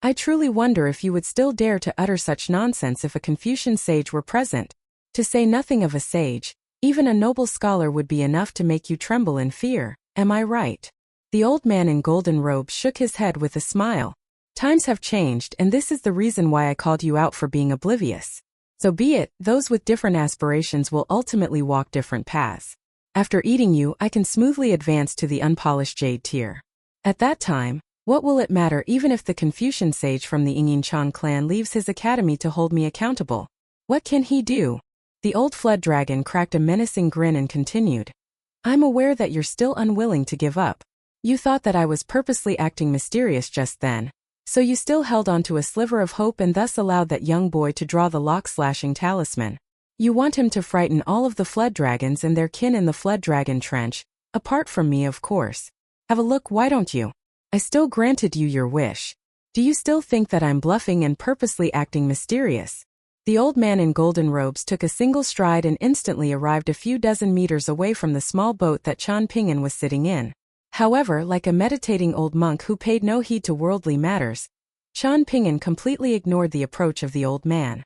I truly wonder if you would still dare to utter such nonsense if a Confucian sage were present. To say nothing of a sage, even a noble scholar would be enough to make you tremble in fear, am I right? The old man in golden robes shook his head with a smile. Times have changed, and this is the reason why I called you out for being oblivious. So be it, those with different aspirations will ultimately walk different paths. After eating you, I can smoothly advance to the unpolished jade tier. At that time, what will it matter even if the Confucian sage from the Yingyinchan clan leaves his academy to hold me accountable? What can he do? The old flood dragon cracked a menacing grin and continued. I'm aware that you're still unwilling to give up. You thought that I was purposely acting mysterious just then, so you still held on to a sliver of hope and thus allowed that young boy to draw the lock-slashing talisman. You want him to frighten all of the flood dragons and their kin in the flood dragon trench, apart from me of course. Have a look, why don't you? I still granted you your wish. Do you still think that I'm bluffing and purposely acting mysterious? The old man in golden robes took a single stride and instantly arrived a few dozen meters away from the small boat that Chan Ping'an was sitting in. However, like a meditating old monk who paid no heed to worldly matters, Chan Ping'an completely ignored the approach of the old man.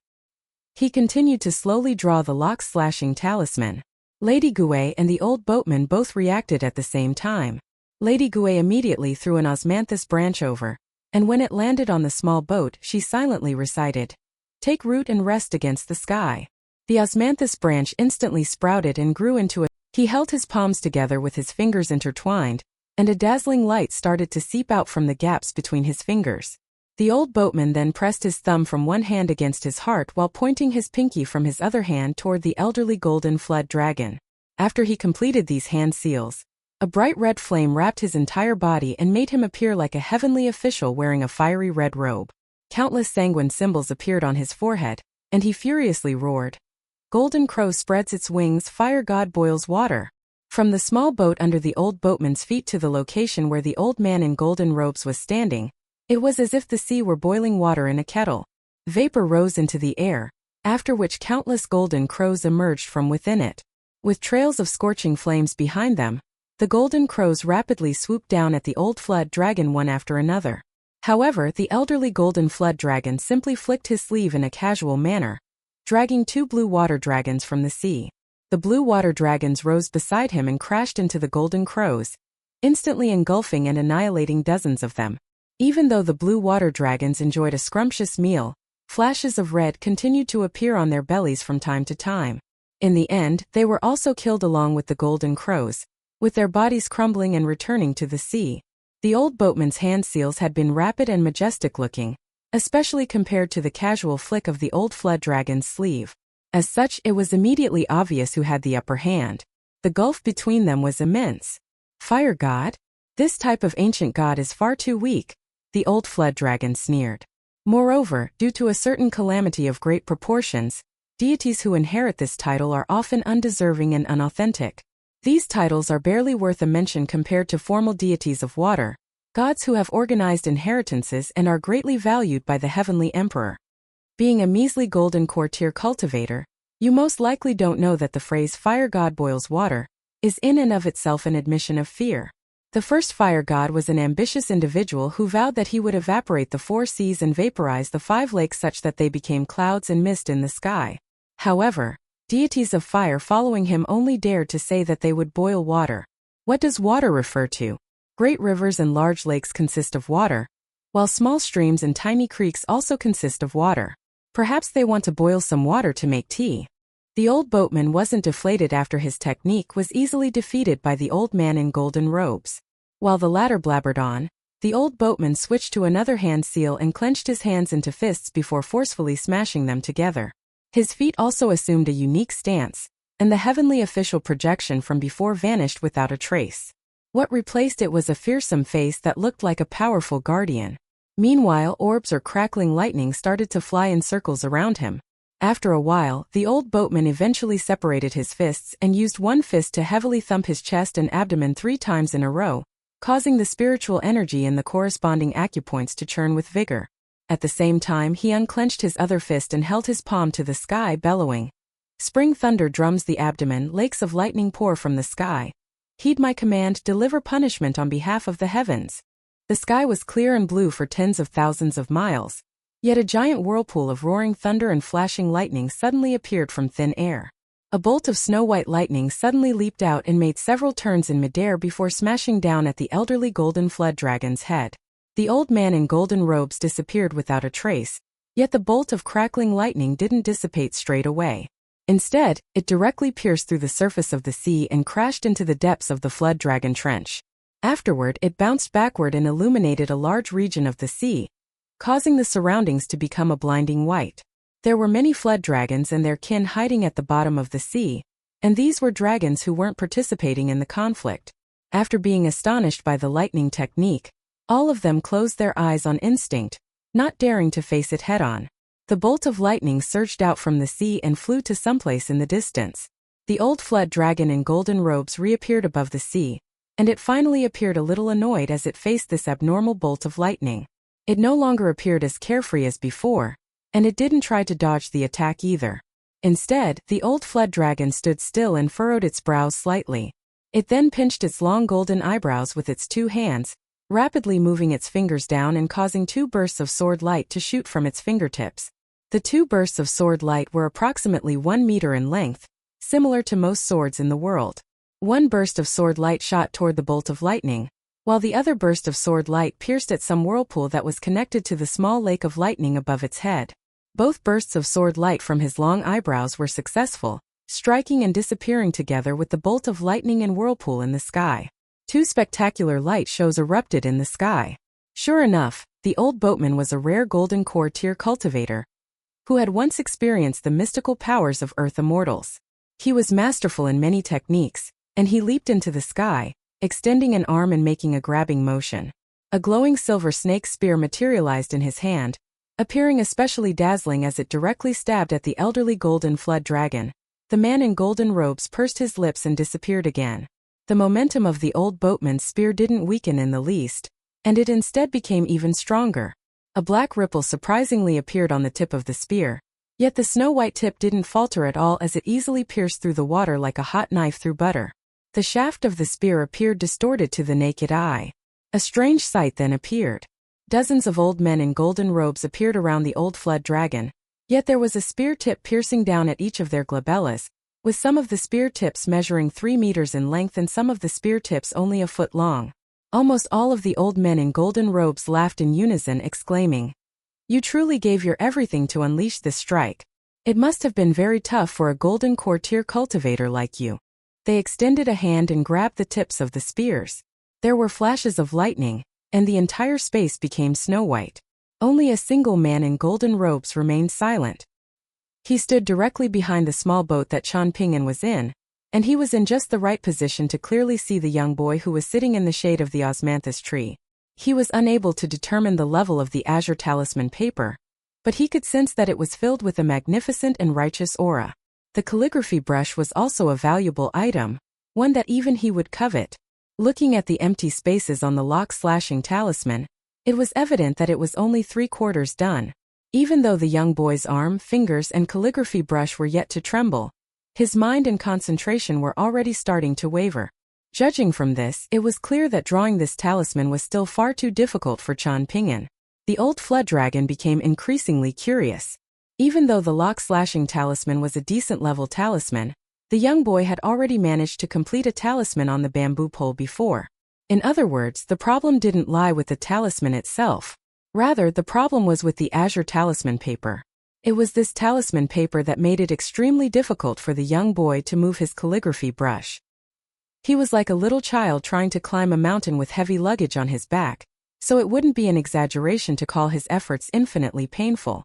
He continued to slowly draw the lock-slashing talisman. Lady Gue and the old boatman both reacted at the same time. Lady Gue immediately threw an osmanthus branch over, and when it landed on the small boat, she silently recited, Take root and rest against the sky. The osmanthus branch instantly sprouted and grew into a... He held his palms together with his fingers intertwined, and a dazzling light started to seep out from the gaps between his fingers. The old boatman then pressed his thumb from one hand against his heart while pointing his pinky from his other hand toward the elderly golden flood dragon. After he completed these hand seals, a bright red flame wrapped his entire body and made him appear like a heavenly official wearing a fiery red robe. Countless sanguine symbols appeared on his forehead, and he furiously roared. Golden crow spreads its wings, fire god boils water. From the small boat under the old boatman's feet to the location where the old man in golden robes was standing, it was as if the sea were boiling water in a kettle. Vapor rose into the air, after which countless golden crows emerged from within it. With trails of scorching flames behind them, the golden crows rapidly swooped down at the old flood dragon one after another. However, the elderly golden flood dragon simply flicked his sleeve in a casual manner, dragging two blue water dragons from the sea. The blue water dragons rose beside him and crashed into the golden crows, instantly engulfing and annihilating dozens of them. Even though the blue water dragons enjoyed a scrumptious meal, flashes of red continued to appear on their bellies from time to time. In the end, they were also killed along with the golden crows, with their bodies crumbling and returning to the sea. The old boatman's hand seals had been rapid and majestic looking, especially compared to the casual flick of the old flood dragon's sleeve. As such, it was immediately obvious who had the upper hand. The gulf between them was immense. Fire god? This type of ancient god is far too weak, the old flood dragon sneered. Moreover, due to a certain calamity of great proportions, deities who inherit this title are often undeserving and unauthentic. These titles are barely worth a mention compared to formal deities of water, gods who have organized inheritances and are greatly valued by the heavenly emperor. Being a measly golden core tier cultivator, you most likely don't know that the phrase fire god boils water is in and of itself an admission of fear. The first fire god was an ambitious individual who vowed that he would evaporate the 4 seas and vaporize the 5 lakes such that they became clouds and mist in the sky. However, deities of fire following him only dared to say that they would boil water. What does water refer to? Great rivers and large lakes consist of water, while small streams and tiny creeks also consist of water. Perhaps they want to boil some water to make tea. The old boatman wasn't deflated after his technique was easily defeated by the old man in golden robes. While the latter blabbered on, the old boatman switched to another hand seal and clenched his hands into fists before forcefully smashing them together. His feet also assumed a unique stance, and the heavenly official projection from before vanished without a trace. What replaced it was a fearsome face that looked like a powerful guardian. Meanwhile, orbs or crackling lightning started to fly in circles around him. After a while, the old boatman eventually separated his fists and used one fist to heavily thump his chest and abdomen 3 times in a row, causing the spiritual energy in the corresponding acupoints to churn with vigor. At the same time, he unclenched his other fist and held his palm to the sky, bellowing, Spring thunder drums the abdomen, lakes of lightning pour from the sky. Heed my command, deliver punishment on behalf of the heavens. The sky was clear and blue for tens of thousands of miles. Yet a giant whirlpool of roaring thunder and flashing lightning suddenly appeared from thin air. A bolt of snow-white lightning suddenly leaped out and made several turns in midair before smashing down at the elderly golden flood dragon's head. The old man in golden robes disappeared without a trace, yet the bolt of crackling lightning didn't dissipate straight away. Instead, it directly pierced through the surface of the sea and crashed into the depths of the flood dragon trench. Afterward, it bounced backward and illuminated a large region of the sea, causing the surroundings to become a blinding white. There were many flood dragons and their kin hiding at the bottom of the sea, and these were dragons who weren't participating in the conflict. After being astonished by the lightning technique, all of them closed their eyes on instinct, not daring to face it head-on. The bolt of lightning surged out from the sea and flew to someplace in the distance. The old flood dragon in golden robes reappeared above the sea, and it finally appeared a little annoyed as it faced this abnormal bolt of lightning. It no longer appeared as carefree as before, and it didn't try to dodge the attack either. Instead, the old flood dragon stood still and furrowed its brows slightly. It then pinched its long golden eyebrows with its two hands, rapidly moving its fingers down and causing two bursts of sword light to shoot from its fingertips. The two bursts of sword light were approximately 1 meter in length, similar to most swords in the world. One burst of sword light shot toward the bolt of lightning, while the other burst of sword light pierced at some whirlpool that was connected to the small lake of lightning above its head. Both bursts of sword light from his long eyebrows were successful, striking and disappearing together with the bolt of lightning and whirlpool in the sky. Two spectacular light shows erupted in the sky. Sure enough, the old boatman was a rare golden core tier cultivator, who had once experienced the mystical powers of Earth immortals. He was masterful in many techniques, and he leaped into the sky, extending an arm and making a grabbing motion. A glowing silver snake spear materialized in his hand, appearing especially dazzling as it directly stabbed at the elderly golden flood dragon. The man in golden robes pursed his lips and disappeared again. The momentum of the old boatman's spear didn't weaken in the least, and it instead became even stronger. A black ripple surprisingly appeared on the tip of the spear, yet the snow-white tip didn't falter at all as it easily pierced through the water like a hot knife through butter. The shaft of the spear appeared distorted to the naked eye. A strange sight then appeared. Dozens of old men in golden robes appeared around the old flood dragon, yet there was a spear tip piercing down at each of their glabellas, with some of the spear tips measuring 3 meters in length and some of the spear tips only a foot long. Almost all of the old men in golden robes laughed in unison, exclaiming, "You truly gave your everything to unleash this strike. It must have been very tough for a golden core tier cultivator like you." They extended a hand and grabbed the tips of the spears. There were flashes of lightning, and the entire space became snow-white. Only a single man in golden robes remained silent. He stood directly behind the small boat that Jian Lai was in, and he was in just the right position to clearly see the young boy who was sitting in the shade of the osmanthus tree. He was unable to determine the level of the azure talisman paper, but he could sense that it was filled with a magnificent and righteous aura. The calligraphy brush was also a valuable item, one that even he would covet. Looking at the empty spaces on the lock-slashing talisman, it was evident that it was only 3/4 done. Even though the young boy's arm, fingers, and calligraphy brush were yet to tremble, his mind and concentration were already starting to waver. Judging from this, it was clear that drawing this talisman was still far too difficult for Jian Lai. The old flood dragon became increasingly curious. Even though the lock-slashing talisman was a decent-level talisman, the young boy had already managed to complete a talisman on the bamboo pole before. In other words, the problem didn't lie with the talisman itself. Rather, the problem was with the azure talisman paper. It was this talisman paper that made it extremely difficult for the young boy to move his calligraphy brush. He was like a little child trying to climb a mountain with heavy luggage on his back, so it wouldn't be an exaggeration to call his efforts infinitely painful.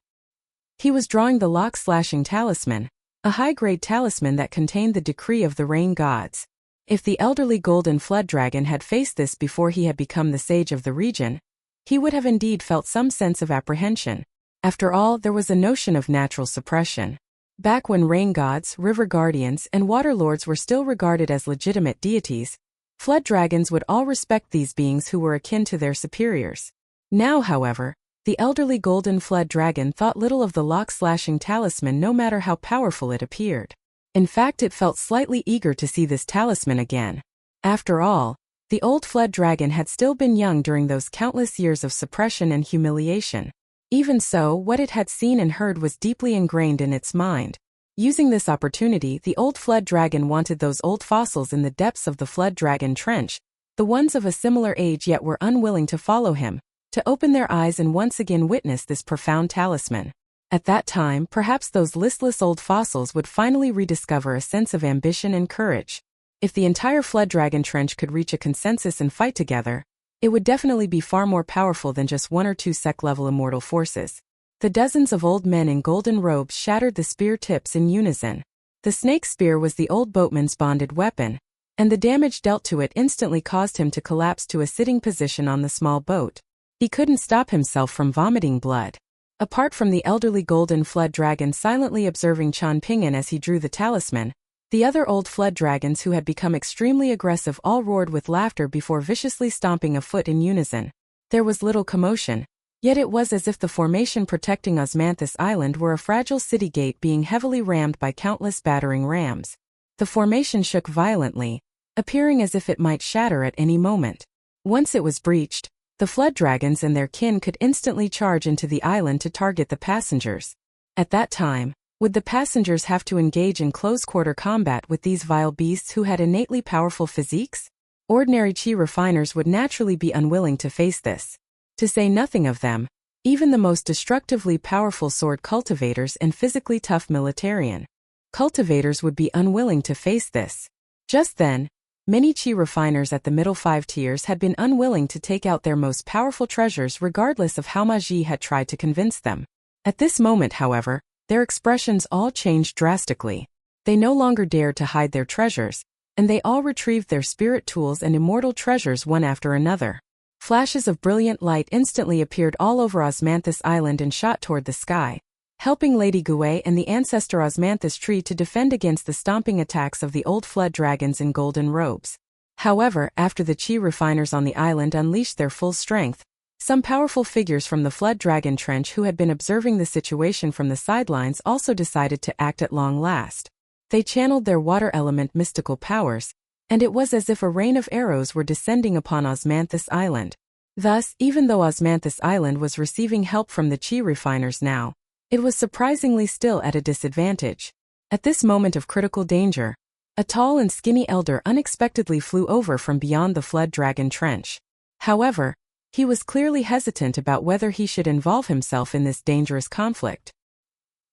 He was drawing the lock-slashing talisman, a high-grade talisman that contained the decree of the rain gods. If the elderly golden flood dragon had faced this before he had become the sage of the region, he would have indeed felt some sense of apprehension. After all, there was a notion of natural suppression. Back when rain gods, river guardians, and water lords were still regarded as legitimate deities, flood dragons would all respect these beings who were akin to their superiors. Now, however, the elderly golden flood dragon thought little of the lock-slashing talisman no matter how powerful it appeared. In fact, it felt slightly eager to see this talisman again. After all, the old fled dragon had still been young during those countless years of suppression and humiliation. Even so, what it had seen and heard was deeply ingrained in its mind. Using this opportunity, the old fled dragon wanted those old fossils in the depths of the fled dragon trench, the ones of a similar age yet were unwilling to follow him, to open their eyes and once again witness this profound talisman. At that time, perhaps those listless old fossils would finally rediscover a sense of ambition and courage. If the entire fled dragon trench could reach a consensus and fight together, it would definitely be far more powerful than just 1 or 2 sec-level immortal forces. The dozens of old men in golden robes shattered the spear tips in unison. The snake spear was the old boatman's bonded weapon, and the damage dealt to it instantly caused him to collapse to a sitting position on the small boat. He couldn't stop himself from vomiting blood. Apart from the elderly golden fled dragon silently observing Changping'an as he drew the talisman, the other old fled dragons who had become extremely aggressive all roared with laughter before viciously stomping a foot in unison. There was little commotion, yet it was as if the formation protecting Osmanthus Island were a fragile city gate being heavily rammed by countless battering rams. The formation shook violently, appearing as if it might shatter at any moment. Once it was breached, the fled dragons and their kin could instantly charge into the island to target the passengers. At that time, would the passengers have to engage in close-quarter combat with these vile beasts who had innately powerful physiques? Ordinary chi refiners would naturally be unwilling to face this. To say nothing of them, even the most destructively powerful sword cultivators and physically tough militarian cultivators would be unwilling to face this. Just then, many chi refiners at the middle 5 tiers had been unwilling to take out their most powerful treasures regardless of how Maji had tried to convince them. At this moment, however, their expressions all changed drastically. They no longer dared to hide their treasures, and they all retrieved their spirit tools and immortal treasures one after another. Flashes of brilliant light instantly appeared all over Osmanthus Island and shot toward the sky, helping Lady Gui and the ancestor Osmanthus tree to defend against the stomping attacks of the old fled dragons in golden robes. However, after the chi refiners on the island unleashed their full strength, some powerful figures from the fled dragon trench who had been observing the situation from the sidelines also decided to act at long last. They channeled their water element mystical powers, and it was as if a rain of arrows were descending upon Osmanthus Island. Thus, even though Osmanthus Island was receiving help from the chi refiners now, it was surprisingly still at a disadvantage. At this moment of critical danger, a tall and skinny elder unexpectedly flew over from beyond the fled dragon trench. However, he was clearly hesitant about whether he should involve himself in this dangerous conflict.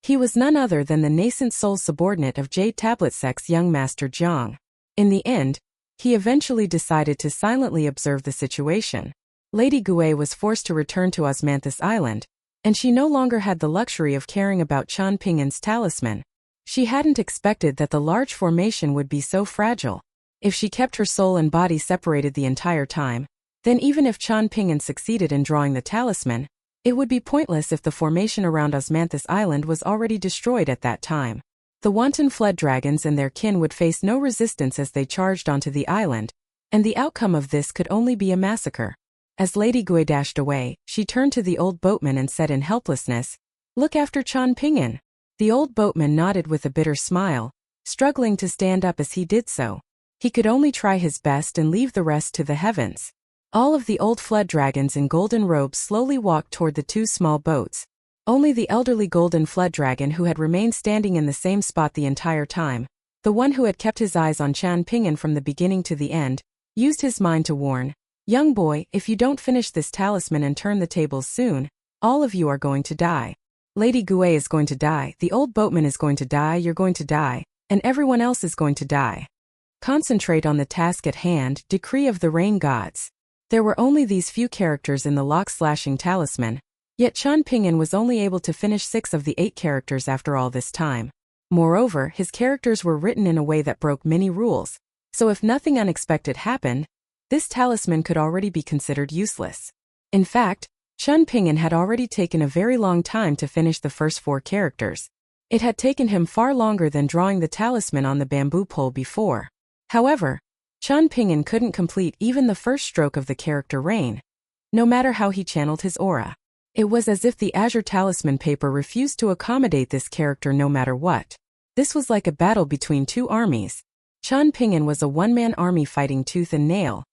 He was none other than the nascent soul subordinate of Jade Tablet Sect's young master Jiang. In the end, he eventually decided to silently observe the situation. Lady Gui was forced to return to Osmanthus Island, and she no longer had the luxury of caring about Changping'an's talisman. She hadn't expected that the large formation would be so fragile. If she kept her soul and body separated the entire time, then even if Changping'an succeeded in drawing the talisman, it would be pointless if the formation around Osmanthus Island was already destroyed at that time. The wanton fled dragons and their kin would face no resistance as they charged onto the island, and the outcome of this could only be a massacre. As Lady Gui dashed away, she turned to the old boatman and said in helplessness, "Look after Changping'an." The old boatman nodded with a bitter smile, struggling to stand up as he did so. He could only try his best and leave the rest to the heavens. All of the old fled dragons in golden robes slowly walked toward the 2 small boats. Only the elderly golden fled dragon who had remained standing in the same spot the entire time, the one who had kept his eyes on Changping'an from the beginning to the end, used his mind to warn, "Young boy, if you don't finish this talisman and turn the tables soon, all of you are going to die. Lady Gui is going to die, the old boatman is going to die, you're going to die, and everyone else is going to die. Concentrate on the task at hand, decree of the rain gods." There were only these few characters in the lock-slashing talisman, yet Changping'an was only able to finish 6 of the 8 characters after all this time. Moreover, his characters were written in a way that broke many rules, so if nothing unexpected happened, this talisman could already be considered useless. In fact, Changping'an had already taken a very long time to finish the first 4 characters. It had taken him far longer than drawing the talisman on the bamboo pole before. However, Changping'an couldn't complete even the first stroke of the character rain, no matter how he channeled his aura. It was as if the azure talisman paper refused to accommodate this character no matter what. This was like a battle between two armies. Qian Ping'an was a one-man army fighting tooth and nail,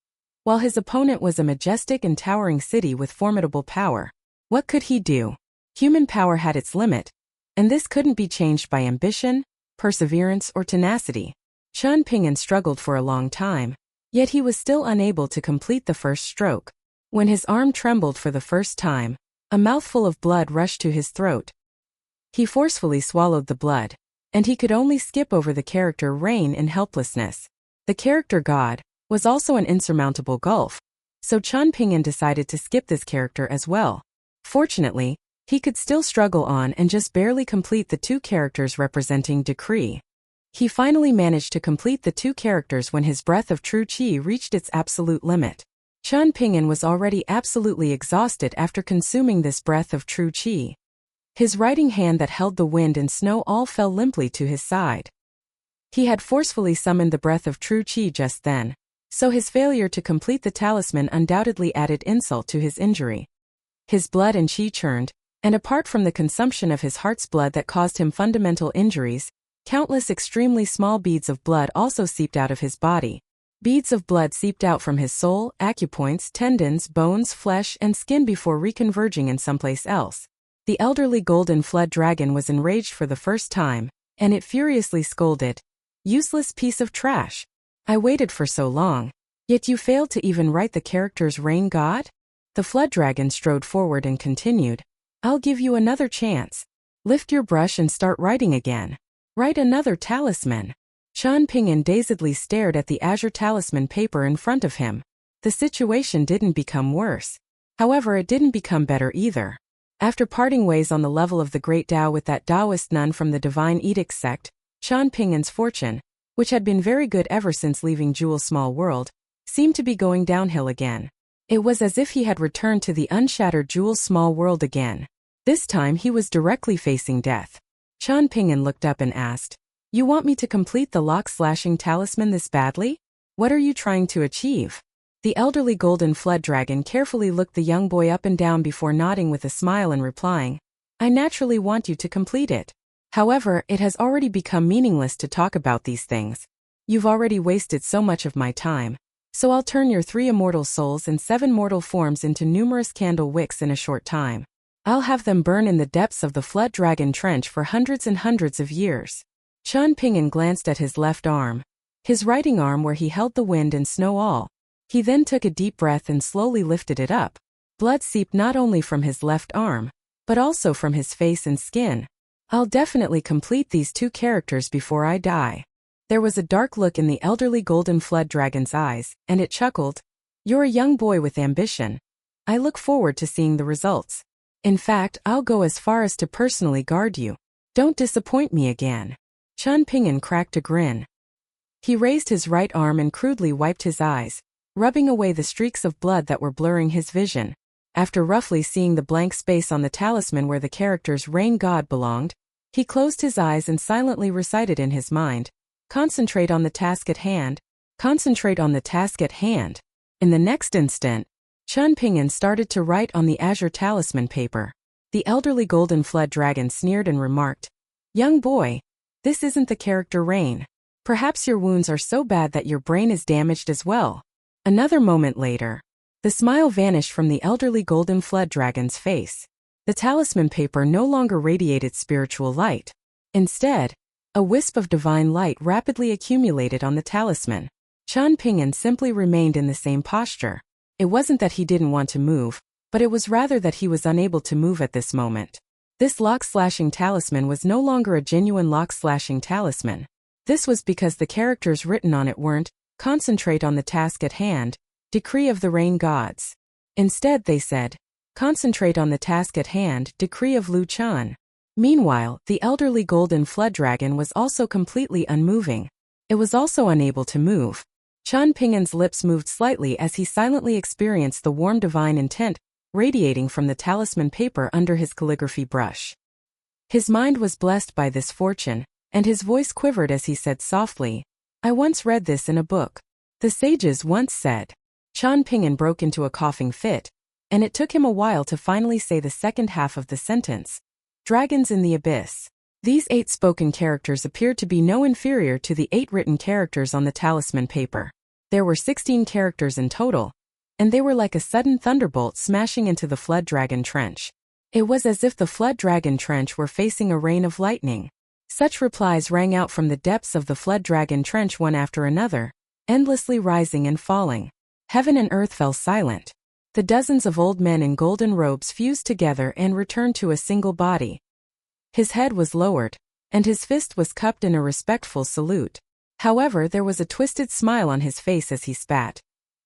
while his opponent was a majestic and towering city with formidable power. What could he do? Human power had its limit, and this couldn't be changed by ambition, perseverance, or tenacity. Qian Ping'an struggled for a long time, yet he was still unable to complete the first stroke. When his arm trembled for the first time, a mouthful of blood rushed to his throat. He forcefully swallowed the blood, and he could only skip over the character Rain in helplessness. The character God was also an insurmountable gulf, so Qian Ping'an decided to skip this character as well. Fortunately, he could still struggle on and just barely complete the two characters representing decree. He finally managed to complete the two characters when his breath of true qi reached its absolute limit. Qian Ping'an was already absolutely exhausted after consuming this breath of true qi. His writing hand that held the wind and snow all fell limply to his side. He had forcefully summoned the breath of true qi just then, so his failure to complete the talisman undoubtedly added insult to his injury. His blood and qi churned, and apart from the consumption of his heart's blood that caused him fundamental injuries, countless extremely small beads of blood also seeped out of his body. Beads of blood seeped out from his soul, acupoints, tendons, bones, flesh, and skin before reconverging in someplace else. The elderly golden flood dragon was enraged for the first time, and it furiously scolded, "Useless piece of trash! I waited for so long, yet you failed to even write the character's Rain God?" The flood dragon strode forward and continued, "I'll give you another chance. Lift your brush and start writing again. Write another talisman." Qian Ping'an dazedly stared at the azure talisman paper in front of him. The situation didn't become worse. However, it didn't become better either. After parting ways on the level of the Great Tao with that Taoist nun from the Divine Edict sect, Qian Ping'an's fortune, which had been very good ever since leaving Jewel's small world, seemed to be going downhill again. It was as if he had returned to the unshattered Jewel's small world again. This time he was directly facing death. Qian Ping'an looked up and asked, "You want me to complete the lock-slashing talisman this badly? What are you trying to achieve?" The elderly golden flood dragon carefully looked the young boy up and down before nodding with a smile and replying, "I naturally want you to complete it. However, it has already become meaningless to talk about these things. You've already wasted so much of my time, so I'll turn your 3 immortal souls and 7 mortal forms into numerous candle wicks in a short time. I'll have them burn in the depths of the flood dragon trench for hundreds and hundreds of years." Qian Ping'an glanced at his left arm, his writing arm where he held the wind and snow all. He then took a deep breath and slowly lifted it up. Blood seeped not only from his left arm, but also from his face and skin. "I'll definitely complete these 2 characters before I die." There was a dark look in the elderly golden flood dragon's eyes, and it chuckled, "You're a young boy with ambition. I look forward to seeing the results. In fact, I'll go as far as to personally guard you. Don't disappoint me again." Qian Ping'an cracked a grin. He raised his right arm and crudely wiped his eyes, rubbing away the streaks of blood that were blurring his vision. After roughly seeing the blank space on the talisman where the character's Rain God belonged, he closed his eyes and silently recited in his mind, "Concentrate on the task at hand. Concentrate on the task at hand." In the next instant, Qian Ping'an started to write on the azure talisman paper. The elderly golden flood dragon sneered and remarked, "Young boy, this isn't the character Rain. Perhaps your wounds are so bad that your brain is damaged as well." Another moment later, the smile vanished from the elderly golden flood dragon's face. The talisman paper no longer radiated spiritual light. Instead, a wisp of divine light rapidly accumulated on the talisman. Qian Ping'an simply remained in the same posture. It wasn't that he didn't want to move, but it was rather that he was unable to move at this moment. This lock-slashing talisman was no longer a genuine lock-slashing talisman. This was because the characters written on it weren't, "Concentrate on the task at hand, decree of the Rain Gods." Instead they said, "Concentrate on the task at hand, decree of Lu Chan." Meanwhile, the elderly golden flood dragon was also completely unmoving. It was also unable to move. Qian Ping'an's lips moved slightly as he silently experienced the warm divine intent radiating from the talisman paper under his calligraphy brush. His mind was blessed by this fortune, and his voice quivered as he said softly, "I once read this in a book. The sages once said." Qian Ping'an broke into a coughing fit, and it took him a while to finally say the second half of the sentence. "Dragons in the abyss. These 8 spoken characters appeared to be no inferior to the 8 written characters on the talisman paper. There were 16 characters in total, and they were like a sudden thunderbolt smashing into the Flood Dragon Trench. It was as if the Flood Dragon Trench were facing a rain of lightning. Such replies rang out from the depths of the Flood Dragon Trench one after another, endlessly rising and falling. Heaven and earth fell silent. The dozens of old men in golden robes fused together and returned to a single body. His head was lowered, and his fist was cupped in a respectful salute. However, there was a twisted smile on his face as he spat.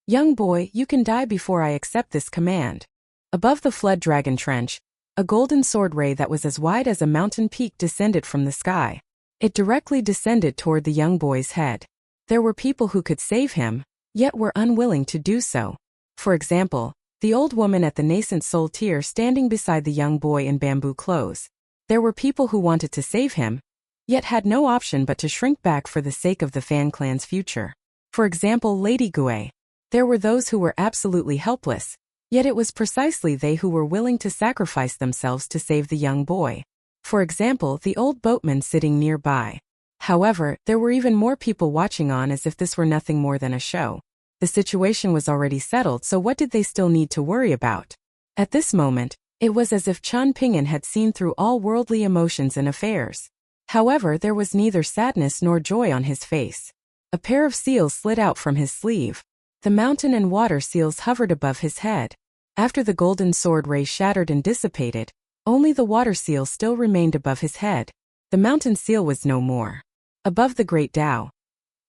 "Young boy, you can die before I accept this command." Above the Flood Dragon Trench, a golden sword ray that was as wide as a mountain peak descended from the sky. It directly descended toward the young boy's head. There were people who could save him, yet were unwilling to do so. For example, the old woman at the nascent soul tier standing beside the young boy in bamboo clothes. There were people who wanted to save him, yet had no option but to shrink back for the sake of the Fan clan's future. For example, Lady Gui. There were those who were absolutely helpless, yet it was precisely they who were willing to sacrifice themselves to save the young boy. For example, the old boatman sitting nearby. However, there were even more people watching on as if this were nothing more than a show. The situation was already settled, so what did they still need to worry about? At this moment, it was as if Qian Ping'an had seen through all worldly emotions and affairs. However, there was neither sadness nor joy on his face. A pair of seals slid out from his sleeve. The mountain and water seals hovered above his head. After the golden sword ray shattered and dissipated, only the water seal still remained above his head. The mountain seal was no more. Above the great Tao,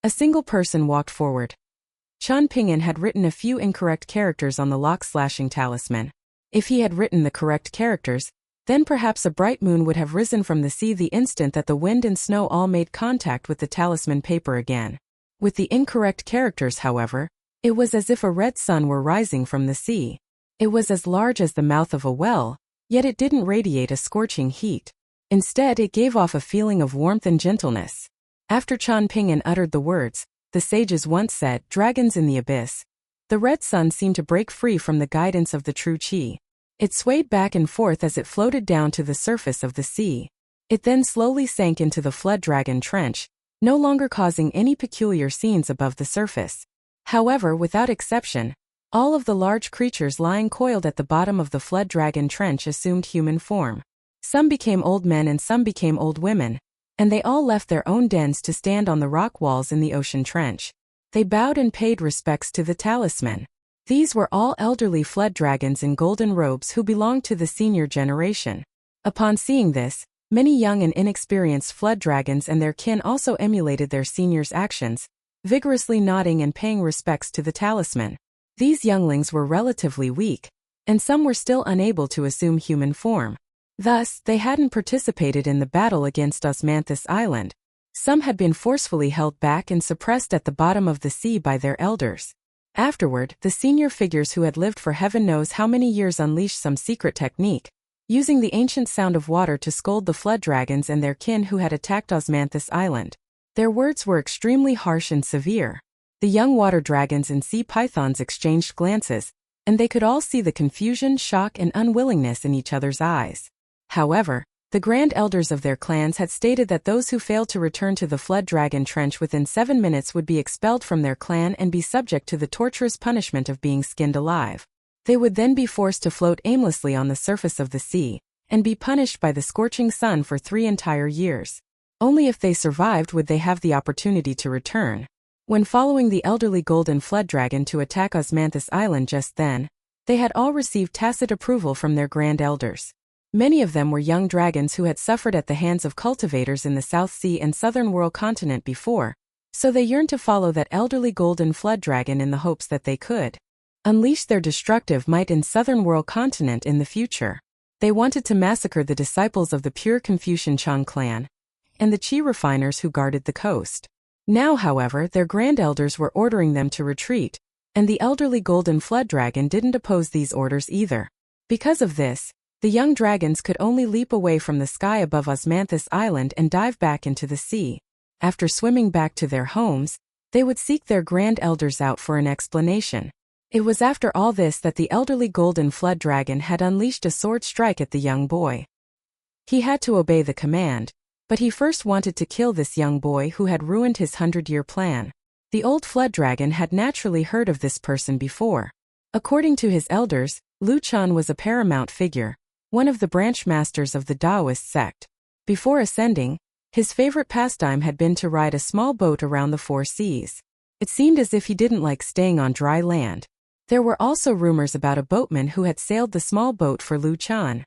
a single person walked forward. Qian Ping'an had written a few incorrect characters on the lock-slashing talisman. If he had written the correct characters, then perhaps a bright moon would have risen from the sea the instant that the wind and snow all made contact with the talisman paper again. With the incorrect characters, however, it was as if a red sun were rising from the sea. It was as large as the mouth of a well, yet it didn't radiate a scorching heat. Instead, it gave off a feeling of warmth and gentleness. After Qian Ping'an uttered the words, the sages once said, "Dragons in the abyss," the red sun seemed to break free from the guidance of the true qi. It swayed back and forth as it floated down to the surface of the sea. It then slowly sank into the Flood Dragon Trench, no longer causing any peculiar scenes above the surface. However, without exception, all of the large creatures lying coiled at the bottom of the Flood Dragon Trench assumed human form. Some became old men and some became old women, and they all left their own dens to stand on the rock walls in the ocean trench. They bowed and paid respects to the talisman. These were all elderly flood dragons in golden robes who belonged to the senior generation. Upon seeing this, many young and inexperienced flood dragons and their kin also emulated their seniors' actions, vigorously nodding and paying respects to the talisman. These younglings were relatively weak, and some were still unable to assume human form. Thus, they hadn't participated in the battle against Osmanthus Island. Some had been forcefully held back and suppressed at the bottom of the sea by their elders. Afterward, the senior figures who had lived for heaven knows how many years unleashed some secret technique, using the ancient sound of water to scold the flood dragons and their kin who had attacked Osmanthus Island. Their words were extremely harsh and severe. The young water dragons and sea pythons exchanged glances, and they could all see the confusion, shock, and unwillingness in each other's eyes. However, the grand elders of their clans had stated that those who failed to return to the Flood Dragon Trench within 7 minutes would be expelled from their clan and be subject to the torturous punishment of being skinned alive. They would then be forced to float aimlessly on the surface of the sea, and be punished by the scorching sun for 3 entire years. Only if they survived would they have the opportunity to return. When following the elderly golden flood dragon to attack Osmanthus Island just then, they had all received tacit approval from their grand elders. Many of them were young dragons who had suffered at the hands of cultivators in the South Sea and Southern World continent before, so they yearned to follow that elderly golden flood dragon in the hopes that they could unleash their destructive might in Southern World continent in the future. They wanted to massacre the disciples of the pure Confucian Chang clan and the Qi refiners who guarded the coast. Now, however, their grand elders were ordering them to retreat, and the elderly golden flood dragon didn't oppose these orders either. Because of this, the young dragons could only leap away from the sky above Osmanthus Island and dive back into the sea. After swimming back to their homes, they would seek their grand elders out for an explanation. It was after all this that the elderly golden flood dragon had unleashed a sword strike at the young boy. He had to obey the command, But he first wanted to kill this young boy who had ruined his 100-year plan. The old flood dragon had naturally heard of this person before. According to his elders, Lu Chan was a paramount figure, one of the branch masters of the Taoist sect. Before ascending, his favorite pastime had been to ride a small boat around the four seas. It seemed as if he didn't like staying on dry land. There were also rumors about a boatman who had sailed the small boat for Lu Chan.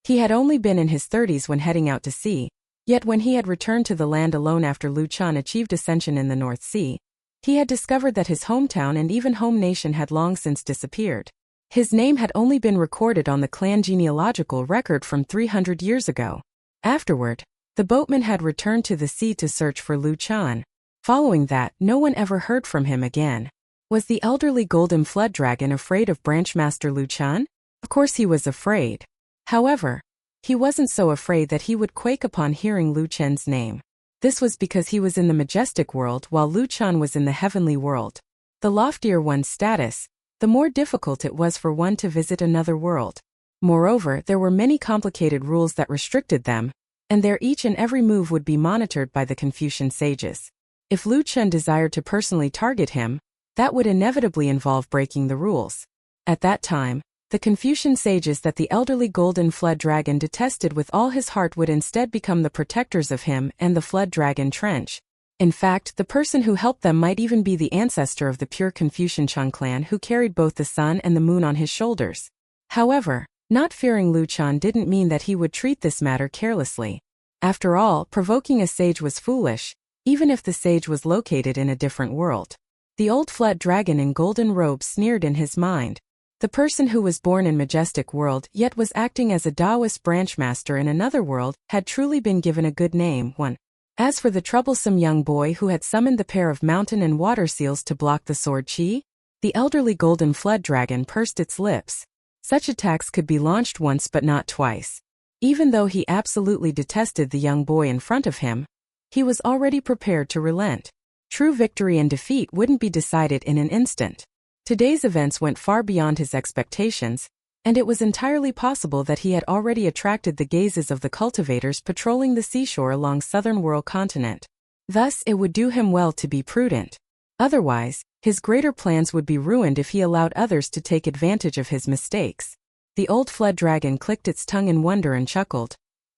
He had only been in his 30s when heading out to sea, yet when he had returned to the land alone after Lu Chan achieved ascension in the North Sea, he had discovered that his hometown and even home nation had long since disappeared. His name had only been recorded on the clan genealogical record from 300 years ago. Afterward, the boatman had returned to the sea to search for Lu Chan. Following that, no one ever heard from him again. Was the elderly golden flood dragon afraid of Branchmaster Lu Chan? Of course he was afraid. However, he wasn't so afraid that he would quake upon hearing Lu Chen's name. This was because he was in the majestic world while Lu Chan was in the heavenly world. The loftier one's status, the more difficult it was for one to visit another world. Moreover, there were many complicated rules that restricted them, and their each and every move would be monitored by the Confucian sages. If Lu Chan desired to personally target him, that would inevitably involve breaking the rules. At that time, the Confucian sages that the elderly golden flood dragon detested with all his heart would instead become the protectors of him and the flood dragon trench. In fact, the person who helped them might even be the ancestor of the pure Confucian Chang clan who carried both the sun and the moon on his shoulders. However, not fearing Lu Chan didn't mean that he would treat this matter carelessly. After all, provoking a sage was foolish, even if the sage was located in a different world. The old flood dragon in golden robes sneered in his mind. The person who was born in majestic world yet was acting as a Taoist branchmaster in another world had truly been given a good name. 1. As for the troublesome young boy who had summoned the pair of mountain and water seals to block the sword chi, the elderly golden flood dragon pursed its lips. Such attacks could be launched once but not twice. Even though he absolutely detested the young boy in front of him, he was already prepared to relent. True victory and defeat wouldn't be decided in an instant. Today's events went far beyond his expectations, and it was entirely possible that he had already attracted the gazes of the cultivators patrolling the seashore along southern world continent. Thus, it would do him well to be prudent. Otherwise, his greater plans would be ruined if he allowed others to take advantage of his mistakes. The old flood dragon clicked its tongue in wonder and chuckled.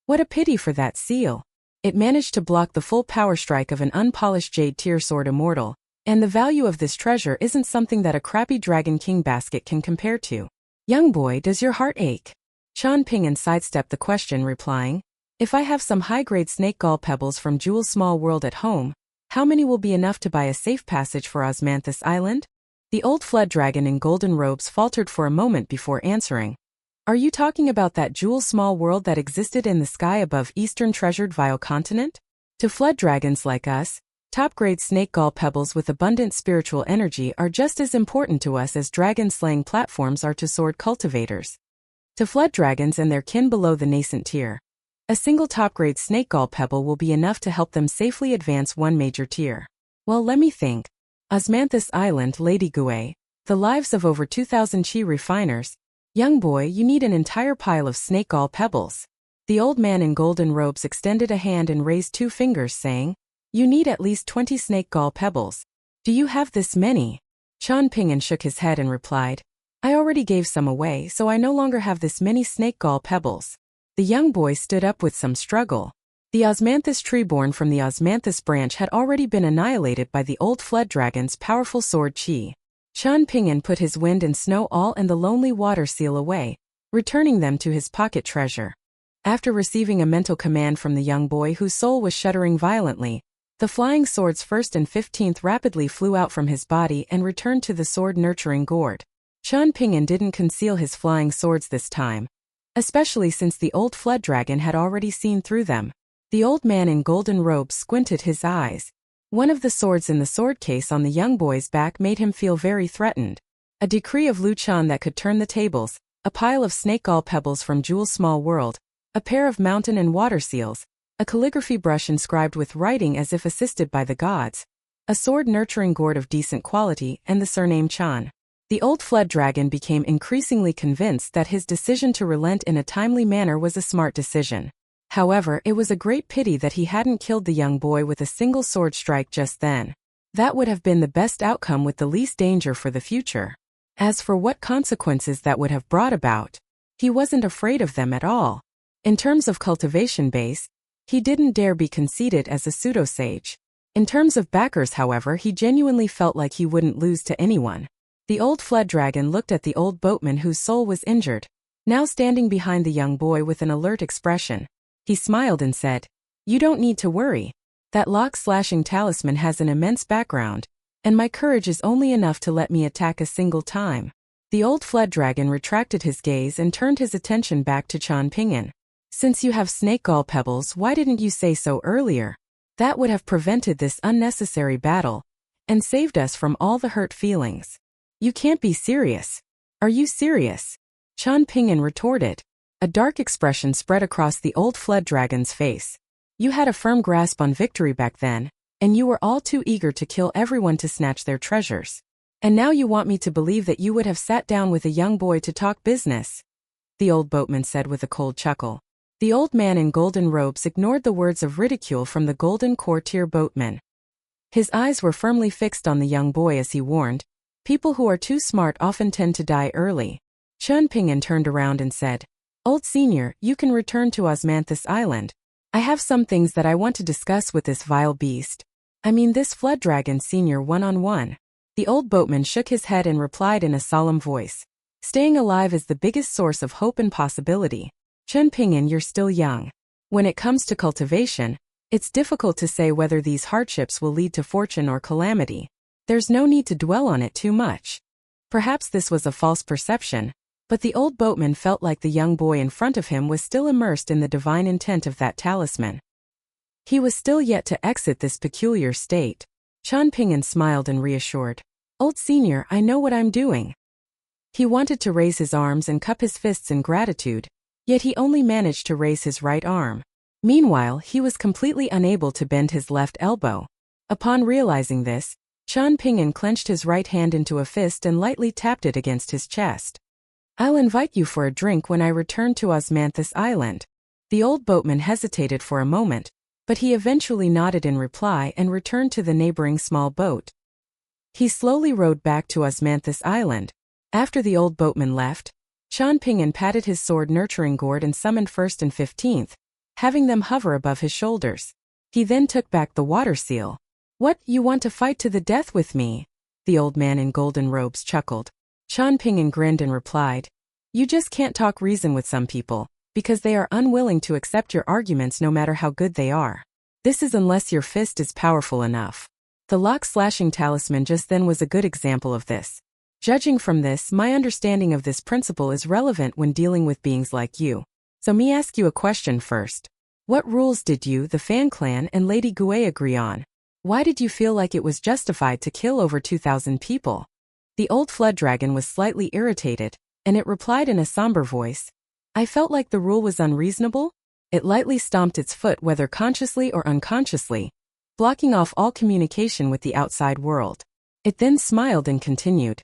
What a pity for that seal. It managed to block the full power strike of an unpolished jade tier sword immortal, and the value of this treasure isn't something that a crappy Dragon King basket can compare to. Young boy, does your heart ache? Chan Ping sidestepped the question, replying, if I have some high-grade snake gall pebbles from Jewel's small world at home, how many will be enough to buy a safe passage for Osmanthus Island? The old flood dragon in golden robes faltered for a moment before answering. Are you talking about that Jewel's small world that existed in the sky above eastern treasured Vile continent? To flood dragons like us, top-grade snake gall pebbles with abundant spiritual energy are just as important to us as dragon-slaying platforms are to sword cultivators. To flood dragons and their kin below the nascent tier, a single top-grade snake gall pebble will be enough to help them safely advance one major tier. Well, let me think. Osmanthus Island, Lady Gui, the lives of over 2,000 chi refiners. Young boy, you need an entire pile of snake gall pebbles. The old man in golden robes extended a hand and raised 2 fingers, saying, you need at least 20 snake gall pebbles. Do you have this many? Chan Ping shook his head and replied, I already gave some away, so I no longer have this many snake gall pebbles. The young boy stood up with some struggle. The Osmanthus tree born from the Osmanthus branch had already been annihilated by the old flood dragon's powerful sword chi. Chan Ping put his wind and snow all and the lonely water seal away, returning them to his pocket treasure. After receiving a mental command from the young boy whose soul was shuddering violently, the flying swords 1st and 15th rapidly flew out from his body and returned to the sword-nurturing gourd. Chan Ping didn't conceal his flying swords this time, especially since the old flood dragon had already seen through them. The old man in golden robes squinted his eyes. One of the swords in the sword case on the young boy's back made him feel very threatened. A decree of Lu Chan that could turn the tables, a pile of snake gall pebbles from Jewel's small world, a pair of mountain and water seals, a calligraphy brush inscribed with writing as if assisted by the gods, a sword-nurturing gourd of decent quality, and the surname Chan. The old flood dragon became increasingly convinced that his decision to relent in a timely manner was a smart decision. However, it was a great pity that he hadn't killed the young boy with a single sword strike just then. That would have been the best outcome with the least danger for the future. As for what consequences that would have brought about, he wasn't afraid of them at all. In terms of cultivation base, he didn't dare be conceited as a pseudo-sage. In terms of backers, however, he genuinely felt like he wouldn't lose to anyone. The old fled dragon looked at the old boatman whose soul was injured, now standing behind the young boy with an alert expression. He smiled and said, "You don't need to worry. That lock-slashing talisman has an immense background, and my courage is only enough to let me attack a single time." The old fled dragon retracted his gaze and turned his attention back to Chan Ping'an. "Since you have snake gall pebbles, why didn't you say so earlier? That would have prevented this unnecessary battle, and saved us from all the hurt feelings." "You can't be serious." "Are you serious?" Chan Ping'an retorted. A dark expression spread across the old fled dragon's face. "You had a firm grasp on victory back then, and you were all too eager to kill everyone to snatch their treasures. And now you want me to believe that you would have sat down with a young boy to talk business?" the old boatman said with a cold chuckle. The old man in golden robes ignored the words of ridicule from the golden courtier boatman. His eyes were firmly fixed on the young boy as he warned, "People who are too smart often tend to die early." Chan Ping'an turned around and said, "Old senior, you can return to Osmanthus Island. I have some things that I want to discuss with this vile beast. I mean this fled dragon senior one-on-one." The old boatman shook his head and replied in a solemn voice, "Staying alive is the biggest source of hope and possibility. Chan Ping'an, you're still young. When it comes to cultivation, it's difficult to say whether these hardships will lead to fortune or calamity. There's no need to dwell on it too much." Perhaps this was a false perception, but the old boatman felt like the young boy in front of him was still immersed in the divine intent of that talisman. He was still yet to exit this peculiar state. Chan Ping'an smiled and reassured, "Old senior, I know what I'm doing." He wanted to raise his arms and cup his fists in gratitude, yet he only managed to raise his right arm. Meanwhile, he was completely unable to bend his left elbow. Upon realizing this, Chan Ping'an clenched his right hand into a fist and lightly tapped it against his chest. "I'll invite you for a drink when I return to Osmanthus Island." The old boatman hesitated for a moment, but he eventually nodded in reply and returned to the neighboring small boat. He slowly rowed back to Osmanthus Island. After the old boatman left, Chan Ping'an patted his sword nurturing gourd and summoned 1st and 15th, having them hover above his shoulders. He then took back the water seal. "What, you want to fight to the death with me?" the old man in golden robes chuckled. Chan Ping'an grinned and replied, "You just can't talk reason with some people, because they are unwilling to accept your arguments no matter how good they are. This is unless your fist is powerful enough." The lock-slashing talisman just then was a good example of this. Judging from this, my understanding of this principle is relevant when dealing with beings like you. So me ask you a question first. What rules did you, the Fan clan, and Lady Gui agree on? Why did you feel like it was justified to kill over 2,000 people? The old flood dragon was slightly irritated, and it replied in a somber voice, "I felt like the rule was unreasonable." It lightly stomped its foot whether consciously or unconsciously, blocking off all communication with the outside world. It then smiled and continued,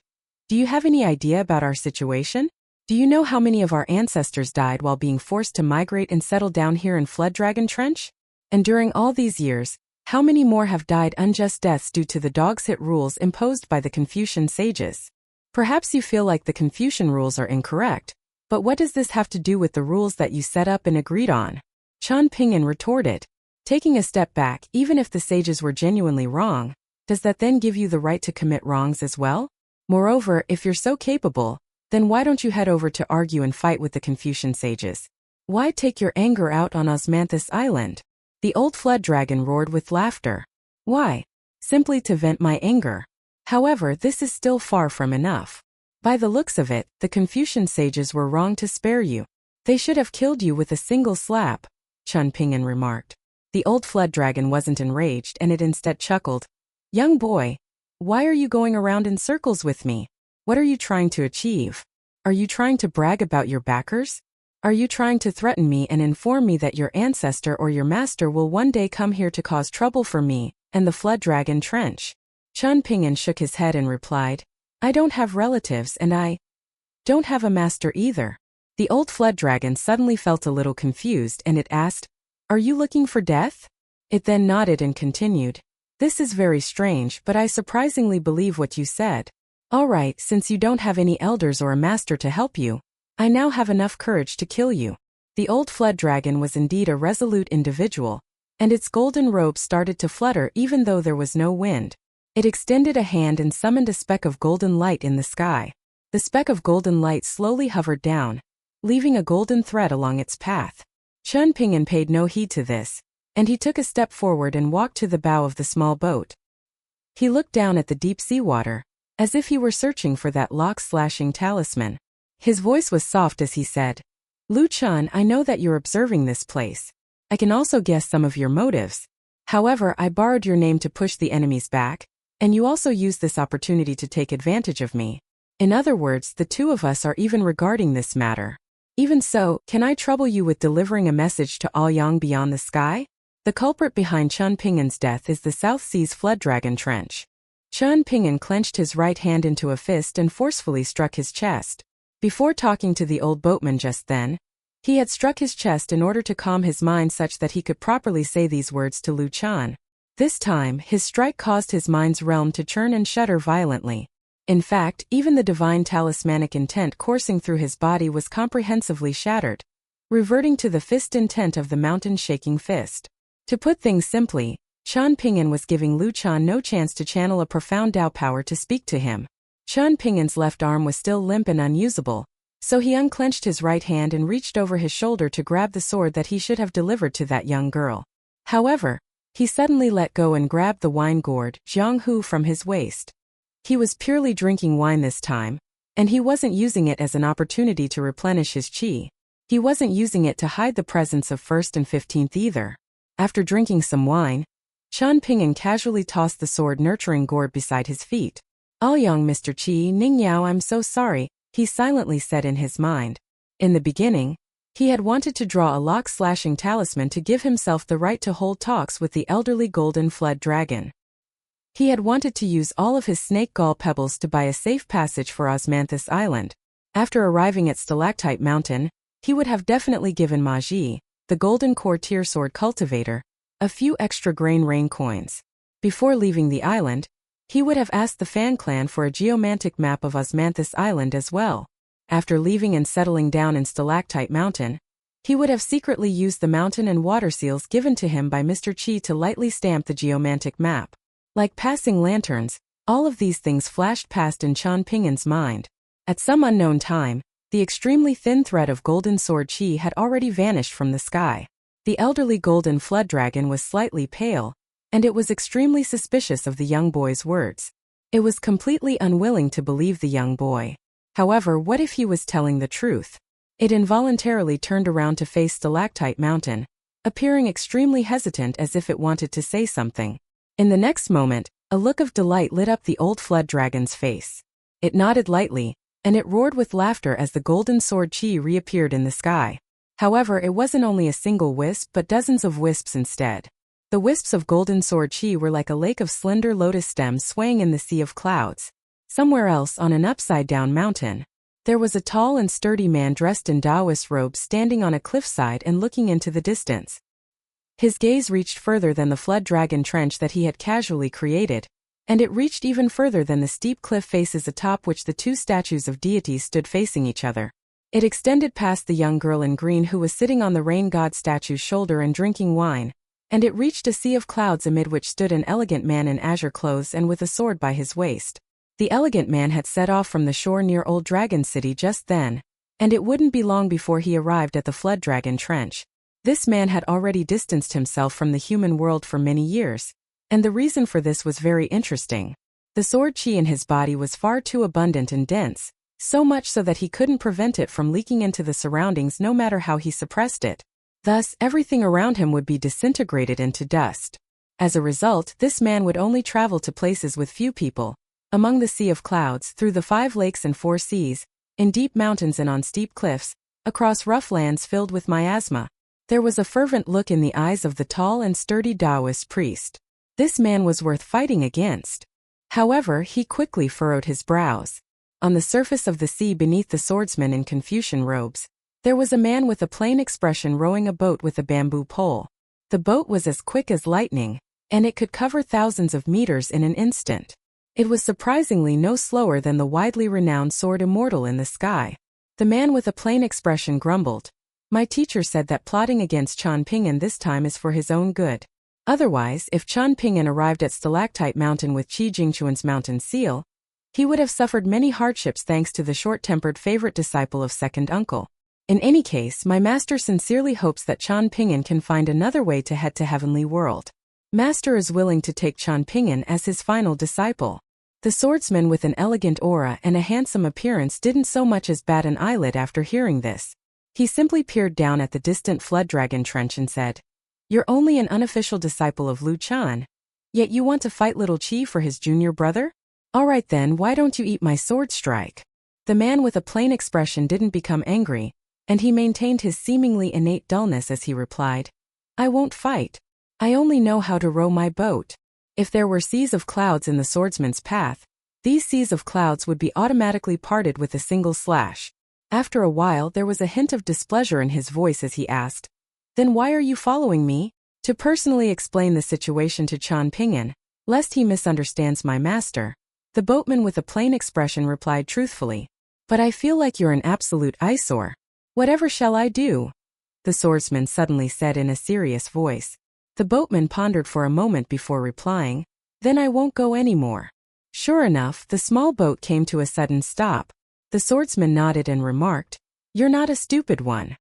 "Do you have any idea about our situation? Do you know how many of our ancestors died while being forced to migrate and settle down here in Flood Dragon Trench? And during all these years, how many more have died unjust deaths due to the dog-sit rules imposed by the Confucian sages? Perhaps you feel like the Confucian rules are incorrect, but what does this have to do with the rules that you set up and agreed on?" Chan Ping'an retorted, "Taking a step back, even if the sages were genuinely wrong, does that then give you the right to commit wrongs as well? Moreover, if you're so capable, then why don't you head over to argue and fight with the Confucian sages? Why take your anger out on Osmanthus Island?" The old flood dragon roared with laughter. "Why? Simply to vent my anger. However, this is still far from enough. By the looks of it, the Confucian sages were wrong to spare you. They should have killed you with a single slap," Chan Ping'an remarked. The old flood dragon wasn't enraged and it instead chuckled. "Young boy, why are you going around in circles with me? What are you trying to achieve? Are you trying to brag about your backers? Are you trying to threaten me and inform me that your ancestor or your master will one day come here to cause trouble for me and the Flood Dragon Trench?" Chan Ping'an shook his head and replied, "I don't have relatives and I don't have a master either." The old flood dragon suddenly felt a little confused and it asked, Are you looking for death? It then nodded and continued. This is very strange, but I surprisingly believe what you said. All right, since you don't have any elders or a master to help you, I now have enough courage to kill you. The old flood dragon was indeed a resolute individual, and its golden robe started to flutter even though there was no wind. It extended a hand and summoned a speck of golden light in the sky. The speck of golden light slowly hovered down, leaving a golden thread along its path. Chen Ping'an paid no heed to this, and he took a step forward and walked to the bow of the small boat. He looked down at the deep sea water, as if he were searching for that lock-slashing talisman. His voice was soft as he said, Lu Chun, I know that you're observing this place. I can also guess some of your motives. However, I borrowed your name to push the enemies back, and you also used this opportunity to take advantage of me. In other words, the two of us are even regarding this matter. Even so, can I trouble you with delivering a message to Aoyang beyond the sky? The culprit behind Chen Ping'an's death is the South Sea's Flood Dragon Trench. Chen Ping'an clenched his right hand into a fist and forcefully struck his chest. Before talking to the old boatman just then, he had struck his chest in order to calm his mind such that he could properly say these words to Lu Chan. This time, his strike caused his mind's realm to churn and shudder violently. In fact, even the divine talismanic intent coursing through his body was comprehensively shattered, reverting to the fist intent of the mountain-shaking fist. To put things simply, Chen Ping'an was giving Lu Chan no chance to channel a profound Dao power to speak to him. Chen Ping'an's left arm was still limp and unusable, so he unclenched his right hand and reached over his shoulder to grab the sword that he should have delivered to that young girl. However, he suddenly let go and grabbed the wine gourd, Jianghu, from his waist. He was purely drinking wine this time, and he wasn't using it as an opportunity to replenish his qi. He wasn't using it to hide the presence of 1st and 15th either. After drinking some wine, Chen Ping'an casually tossed the sword nurturing gourd beside his feet. Aoyang, Mr. Qi Ningyao, I'm so sorry, he silently said in his mind. In the beginning, he had wanted to draw a lock-slashing talisman to give himself the right to hold talks with the elderly golden flood dragon. He had wanted to use all of his snake gall pebbles to buy a safe passage for Osmanthus Island. After arriving at Stalactite Mountain, he would have definitely given Ma Ji, the golden core tier sword cultivator, a few extra grain rain coins. Before leaving the island, he would have asked the Fan clan for a geomantic map of Osmanthus Island as well. After leaving and settling down in Stalactite Mountain, he would have secretly used the mountain and water seals given to him by Mr. Qi to lightly stamp the geomantic map. Like passing lanterns, all of these things flashed past in Chen Ping'an's mind. At some unknown time, the extremely thin thread of golden sword qi had already vanished from the sky. The elderly golden flood dragon was slightly pale, and it was extremely suspicious of the young boy's words. It was completely unwilling to believe the young boy. However, what if he was telling the truth? It involuntarily turned around to face Stalactite Mountain, appearing extremely hesitant as if it wanted to say something. In the next moment, a look of delight lit up the old flood dragon's face. It nodded lightly, and it roared with laughter as the golden sword Qi reappeared in the sky. However, it wasn't only a single wisp but dozens of wisps instead. The wisps of golden sword Qi were like a lake of slender lotus stems swaying in the sea of clouds. Somewhere else on an upside-down mountain, there was a tall and sturdy man dressed in Taoist robes standing on a cliffside and looking into the distance. His gaze reached further than the flood dragon trench that he had casually created, and it reached even further than the steep cliff faces atop which the two statues of deities stood facing each other. It extended past the young girl in green who was sitting on the rain god statue's shoulder and drinking wine, and it reached a sea of clouds amid which stood an elegant man in azure clothes and with a sword by his waist. The elegant man had set off from the shore near Old Dragon City just then, and it wouldn't be long before he arrived at the Flood Dragon Trench. This man had already distanced himself from the human world for many years, and the reason for this was very interesting. The sword qi in his body was far too abundant and dense, so much so that he couldn't prevent it from leaking into the surroundings no matter how he suppressed it. Thus, everything around him would be disintegrated into dust. As a result, this man would only travel to places with few people, among the sea of clouds, through the 5 lakes and 4 seas, in deep mountains and on steep cliffs, across rough lands filled with miasma. There was a fervent look in the eyes of the tall and sturdy Taoist priest. This man was worth fighting against. However, he quickly furrowed his brows. On the surface of the sea beneath the swordsman in Confucian robes, there was a man with a plain expression rowing a boat with a bamboo pole. The boat was as quick as lightning, and it could cover thousands of meters in an instant. It was surprisingly no slower than the widely renowned sword immortal in the sky. The man with a plain expression grumbled. My teacher said that plotting against Chan Ping'an this time is for his own good. Otherwise, if Chan Ping'an arrived at Stalactite Mountain with Qi Jingquan's mountain seal, he would have suffered many hardships thanks to the short-tempered favorite disciple of second uncle. In any case, my master sincerely hopes that Chan Ping'an can find another way to head to heavenly world. Master is willing to take Chan Ping'an as his final disciple. The swordsman with an elegant aura and a handsome appearance didn't so much as bat an eyelid after hearing this. He simply peered down at the distant flood dragon trench and said, "You're only an unofficial disciple of Lu Chan. Yet you want to fight little Qi for his junior brother? Alright then, why don't you eat my sword strike?" The man with a plain expression didn't become angry, and he maintained his seemingly innate dullness as he replied, "I won't fight. I only know how to row my boat." If there were seas of clouds in the swordsman's path, these seas of clouds would be automatically parted with a single slash. After a while there was a hint of displeasure in his voice as he asked, "Then why are you following me?" To personally explain the situation to Chan Ping'an, lest he misunderstands my master, the boatman with a plain expression replied truthfully, "But I feel like you're an absolute eyesore. Whatever shall I do?" The swordsman suddenly said in a serious voice. The boatman pondered for a moment before replying, "Then I won't go anymore." Sure enough, the small boat came to a sudden stop. The swordsman nodded and remarked, "You're not a stupid one."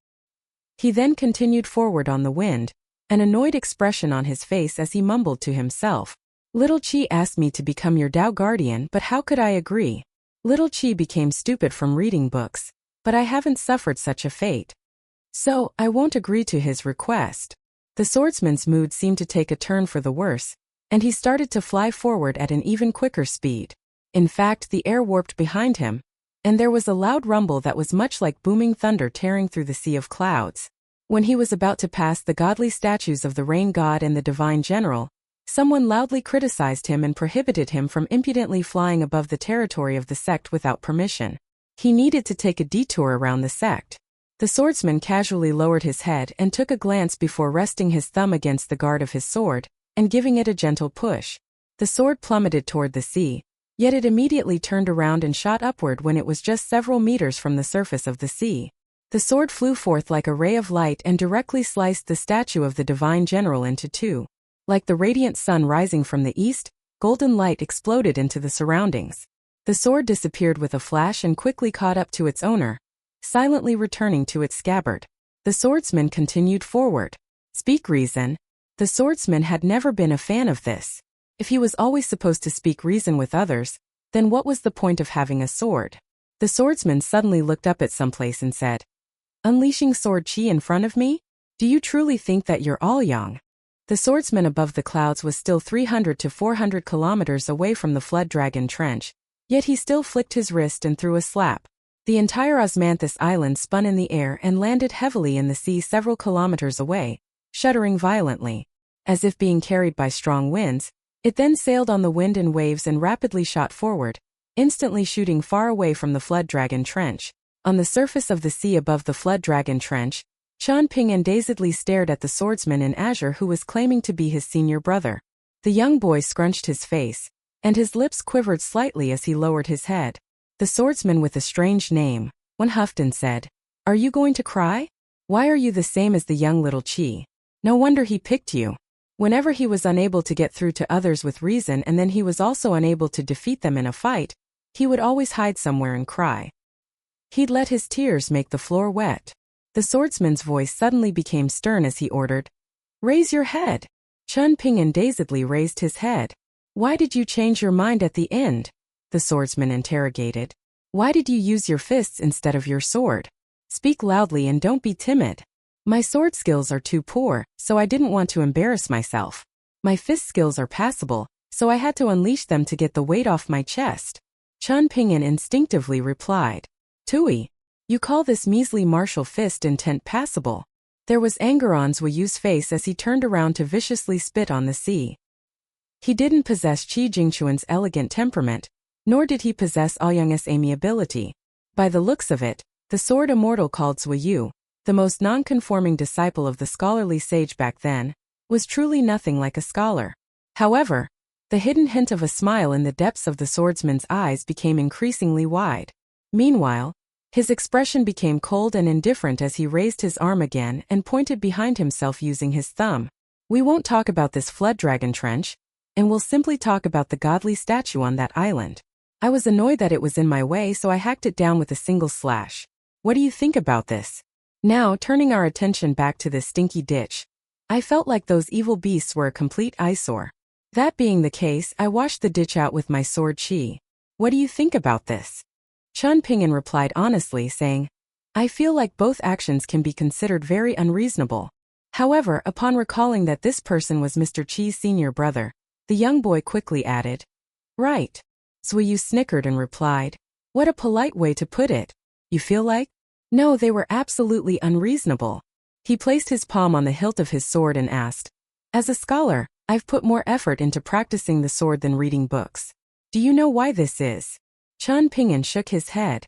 He then continued forward on the wind, an annoyed expression on his face as he mumbled to himself, "Little Qi asked me to become your Dao guardian, but how could I agree? Little Qi became stupid from reading books, but I haven't suffered such a fate. So, I won't agree to his request." The swordsman's mood seemed to take a turn for the worse, and he started to fly forward at an even quicker speed. In fact, the air warped behind him, and there was a loud rumble that was much like booming thunder tearing through the sea of clouds. When he was about to pass the godly statues of the rain god and the divine general, someone loudly criticized him and prohibited him from impudently flying above the territory of the sect without permission. He needed to take a detour around the sect. The swordsman casually lowered his head and took a glance before resting his thumb against the guard of his sword and giving it a gentle push. The sword plummeted toward the sea, yet it immediately turned around and shot upward when it was just several meters from the surface of the sea. The sword flew forth like a ray of light and directly sliced the statue of the divine general into two. Like the radiant sun rising from the east, golden light exploded into the surroundings. The sword disappeared with a flash and quickly caught up to its owner, silently returning to its scabbard. The swordsman continued forward. Speak reason. The swordsman had never been a fan of this. If he was always supposed to speak reason with others, then what was the point of having a sword? The swordsman suddenly looked up at someplace and said, "Unleashing sword Qi in front of me? Do you truly think that you're all young?" The swordsman above the clouds was still 300 to 400 kilometers away from the flood dragon trench, yet he still flicked his wrist and threw a slap. The entire Osmanthus island spun in the air and landed heavily in the sea several kilometers away, shuddering violently. As if being carried by strong winds, it then sailed on the wind and waves and rapidly shot forward, instantly shooting far away from the flood dragon trench. On the surface of the sea above the flood dragon trench, Chan Ping'an dazedly stared at the swordsman in azure who was claiming to be his senior brother. The young boy scrunched his face, and his lips quivered slightly as he lowered his head. The swordsman with a strange name, one huffed and said, "Are you going to cry? Why are you the same as the young little Qi? No wonder he picked you." Whenever he was unable to get through to others with reason and then he was also unable to defeat them in a fight, he would always hide somewhere and cry. He'd let his tears make the floor wet. The swordsman's voice suddenly became stern as he ordered, "Raise your head." Chan Ping'an dazedly raised his head. "Why did you change your mind at the end?" The swordsman interrogated. "Why did you use your fists instead of your sword? Speak loudly and don't be timid." "My sword skills are too poor, so I didn't want to embarrass myself. My fist skills are passable, so I had to unleash them to get the weight off my chest." Chan Ping'an instinctively replied, "Tui, you call this measly martial fist intent passable?" There was anger on Zhuo Yu's face as he turned around to viciously spit on the sea. He didn't possess Qi Jingquan's elegant temperament, nor did he possess Aoyang's amiability. By the looks of it, the sword immortal called Zhuo Yu, the most non-conforming disciple of the scholarly sage back then, was truly nothing like a scholar. However, the hidden hint of a smile in the depths of the swordsman's eyes became increasingly wide. Meanwhile, his expression became cold and indifferent as he raised his arm again and pointed behind himself using his thumb. We won't talk about this flood dragon trench, and we'll simply talk about the godly statue on that island. I was annoyed that it was in my way, so I hacked it down with a single slash. What do you think about this? Now, turning our attention back to this stinky ditch, I felt like those evil beasts were a complete eyesore. That being the case, I washed the ditch out with my sword chi. What do you think about this? Chen Ping'an replied honestly, saying, I feel like both actions can be considered very unreasonable. However, upon recalling that this person was Mr. Chi's senior brother, the young boy quickly added, Right. Zuiyu snickered and replied, What a polite way to put it. You feel like? No, they were absolutely unreasonable. He placed his palm on the hilt of his sword and asked, As a scholar, I've put more effort into practicing the sword than reading books. Do you know why this is? Chen Ping'an shook his head.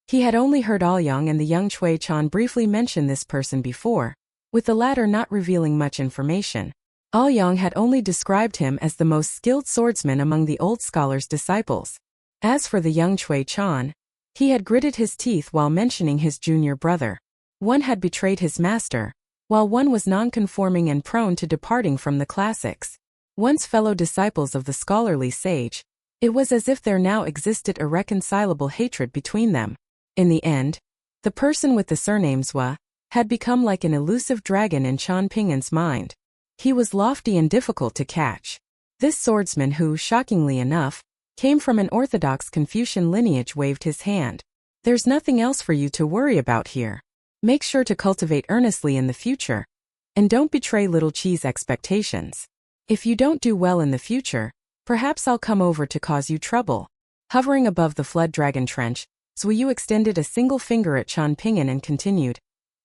He had only heard Aoyang and the young Cui Chan briefly mention this person before, with the latter not revealing much information. Aoyang had only described him as the most skilled swordsman among the old scholar's disciples. As for the young Cui Chan, he had gritted his teeth while mentioning his junior brother. One had betrayed his master, while one was non-conforming and prone to departing from the classics. Once fellow disciples of the scholarly sage, it was as if there now existed irreconcilable hatred between them. In the end, the person with the surname Zhua had become like an elusive dragon in Chen Ping'an's mind. He was lofty and difficult to catch. This swordsman who, shockingly enough, came from an orthodox Confucian lineage waved his hand. There's nothing else for you to worry about here. Make sure to cultivate earnestly in the future. And don't betray little Chi's expectations. If you don't do well in the future, perhaps I'll come over to cause you trouble. Hovering above the flood dragon trench, Zuiyu extended a single finger at Chen Ping'an and continued,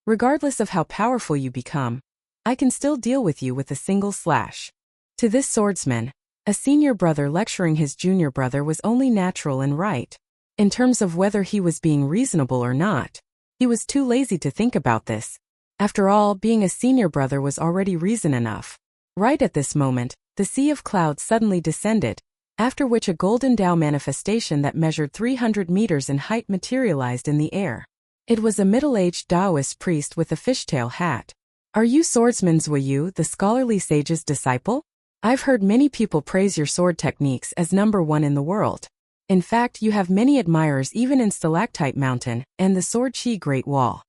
Regardless of how powerful you become, I can still deal with you with a single slash. To this swordsman, a senior brother lecturing his junior brother was only natural and right. In terms of whether he was being reasonable or not, he was too lazy to think about this. After all, being a senior brother was already reason enough. Right at this moment, the sea of clouds suddenly descended, after which a golden Tao manifestation that measured 300 meters in height materialized in the air. It was a middle-aged Taoist priest with a fishtail hat. Are you swordsman Zuiyu, the scholarly sage's disciple? I've heard many people praise your sword techniques as #1 in the world. In fact, you have many admirers even in Stalactite Mountain and the Sword Chi Great Wall.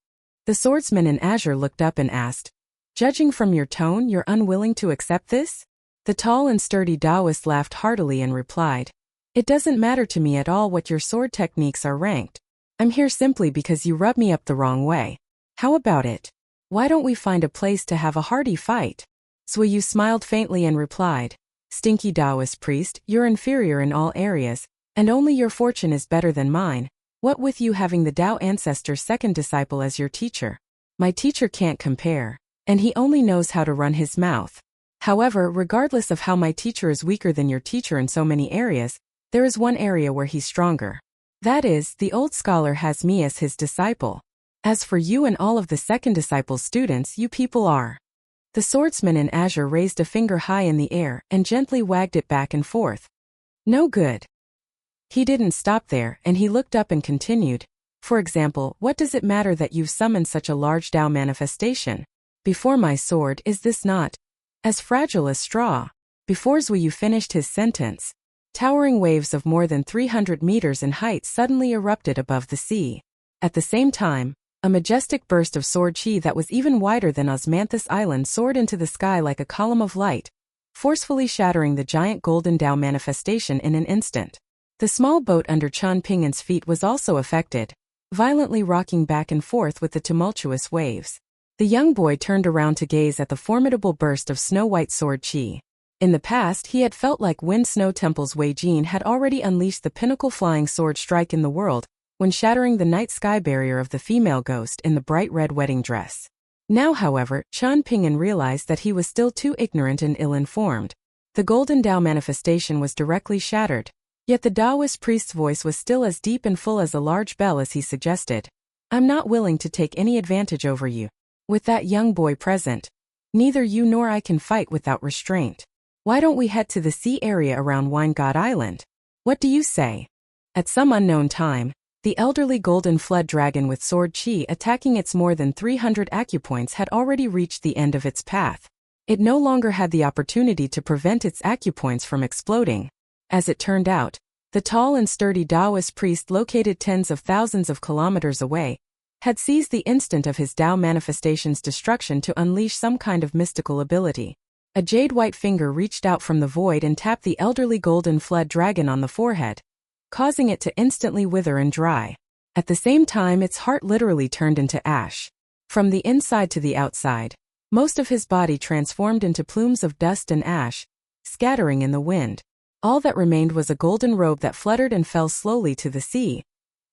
The swordsman in azure looked up and asked, Judging from your tone, you're unwilling to accept this? The tall and sturdy Taoist laughed heartily and replied, It doesn't matter to me at all what your sword techniques are ranked. I'm here simply because you rub me up the wrong way. How about it? Why don't we find a place to have a hearty fight? Zuiyu smiled faintly and replied, Stinky Taoist priest, you're inferior in all areas, and only your fortune is better than mine. What with you having the Tao ancestor's second disciple as your teacher? My teacher can't compare, and he only knows how to run his mouth. However, regardless of how my teacher is weaker than your teacher in so many areas, there is one area where he's stronger. That is, the old scholar has me as his disciple. As for you and all of the second disciple's students, you people are. The swordsman in azure raised a finger high in the air and gently wagged it back and forth. No good. He didn't stop there, and he looked up and continued, For example, what does it matter that you've summoned such a large Tao manifestation? Before my sword, is this not as fragile as straw? Before Zuiyu finished his sentence, towering waves of more than 300 meters in height suddenly erupted above the sea. At the same time, a majestic burst of sword chi that was even wider than Osmanthus Island soared into the sky like a column of light, forcefully shattering the giant golden Tao manifestation in an instant. The small boat under Chen Ping'an's feet was also affected, violently rocking back and forth with the tumultuous waves. The young boy turned around to gaze at the formidable burst of snow-white sword chi. In the past, he had felt like Wind Snow Temple's Wei Jin had already unleashed the pinnacle flying sword strike in the world, when shattering the night sky barrier of the female ghost in the bright red wedding dress. Now, however, Chen Ping'an realized that he was still too ignorant and ill-informed. The golden Tao manifestation was directly shattered, yet the Taoist priest's voice was still as deep and full as a large bell as he suggested, I'm not willing to take any advantage over you. With that young boy present, Neither you nor I can fight without restraint. Why don't we head to the sea area around Wine God Island? What do you say? At some unknown time, the elderly golden flood dragon with sword chi attacking its more than 300 acupoints had already reached the end of its path. It no longer had the opportunity to prevent its acupoints from exploding. As it turned out, the tall and sturdy Taoist priest located tens of thousands of kilometers away had seized the instant of his Tao manifestation's destruction to unleash some kind of mystical ability. A jade-white finger reached out from the void and tapped the elderly golden flood dragon on the forehead, causing it to instantly wither and dry. At the same time, its heart literally turned into ash. From the inside to the outside, most of his body transformed into plumes of dust and ash, scattering in the wind. All that remained was a golden robe that fluttered and fell slowly to the sea,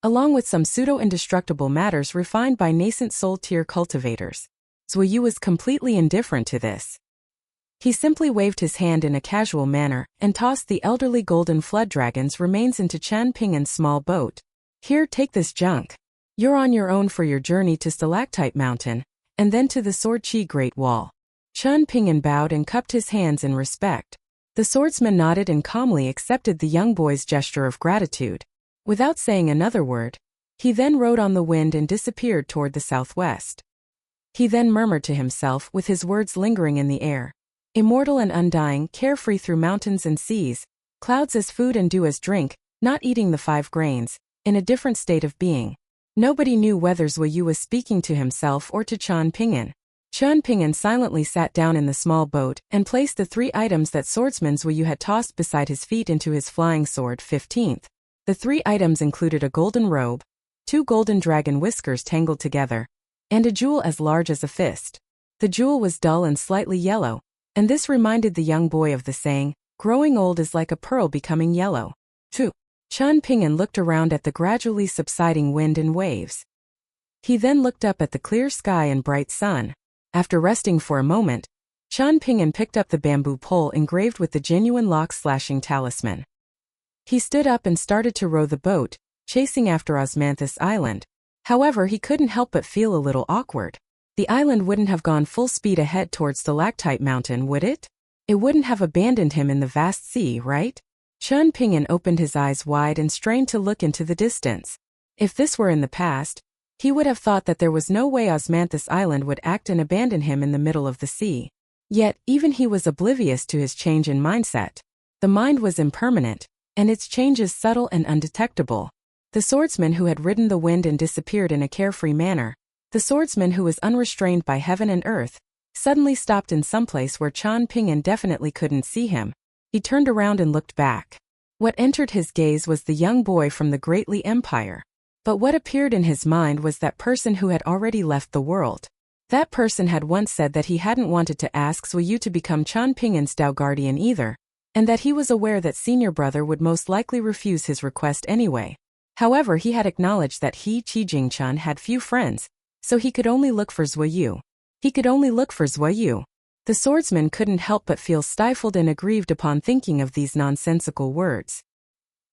along with some pseudo-indestructible matters refined by nascent soul-tier cultivators. Zuoyu was completely indifferent to this. He simply waved his hand in a casual manner and tossed the elderly golden flood dragon's remains into Chen Ping'an's small boat. Here, take this junk. You're on your own for your journey to Stalactite Mountain, and then to the Sword Chi Great Wall. Chen Ping'an bowed and cupped his hands in respect. The swordsman nodded and calmly accepted the young boy's gesture of gratitude. Without saying another word, he then rode on the wind and disappeared toward the southwest. He then murmured to himself with his words lingering in the air. Immortal and undying, carefree through mountains and seas, clouds as food and dew as drink, not eating the 5 grains, in a different state of being. Nobody knew whether Zuoyu was speaking to himself or to Chen Ping'an. Chen Ping'an silently sat down in the small boat and placed the 3 items that swordsman Zuoyu had tossed beside his feet into his flying sword. 15th. The 3 items included a golden robe, 2 golden dragon whiskers tangled together, and a jewel as large as a fist. The jewel was dull and slightly yellow, and this reminded the young boy of the saying, growing old is like a pearl becoming yellow. 2. Chen Ping'an looked around at the gradually subsiding wind and waves. He then looked up at the clear sky and bright sun. After resting for a moment, Chen Ping'an picked up the bamboo pole engraved with the genuine lock-slashing talisman. He stood up and started to row the boat, chasing after Osmanthus Island. However, he couldn't help but feel a little awkward. The island wouldn't have gone full speed ahead towards Stalactite Mountain, would it? It wouldn't have abandoned him in the vast sea, right? Chen Ping'an opened his eyes wide and strained to look into the distance. If this were in the past, he would have thought that there was no way Osmanthus Island would act and abandon him in the middle of the sea. Yet, even he was oblivious to his change in mindset. The mind was impermanent, and its changes subtle and undetectable. The swordsman who had ridden the wind and disappeared in a carefree manner, the swordsman who was unrestrained by heaven and earth, suddenly stopped in some place where Chen Ping'an definitely couldn't see him. He turned around and looked back. What entered his gaze was the young boy from the Great Li Empire. But what appeared in his mind was that person who had already left the world. That person had once said that he hadn't wanted to ask Zuoyu to become Chen Ping'an's Tao guardian either, and that he was aware that senior brother would most likely refuse his request anyway. However, he had acknowledged that he, Qi Jingchun, had few friends, so he could only look for Zuoyu. The swordsman couldn't help but feel stifled and aggrieved upon thinking of these nonsensical words.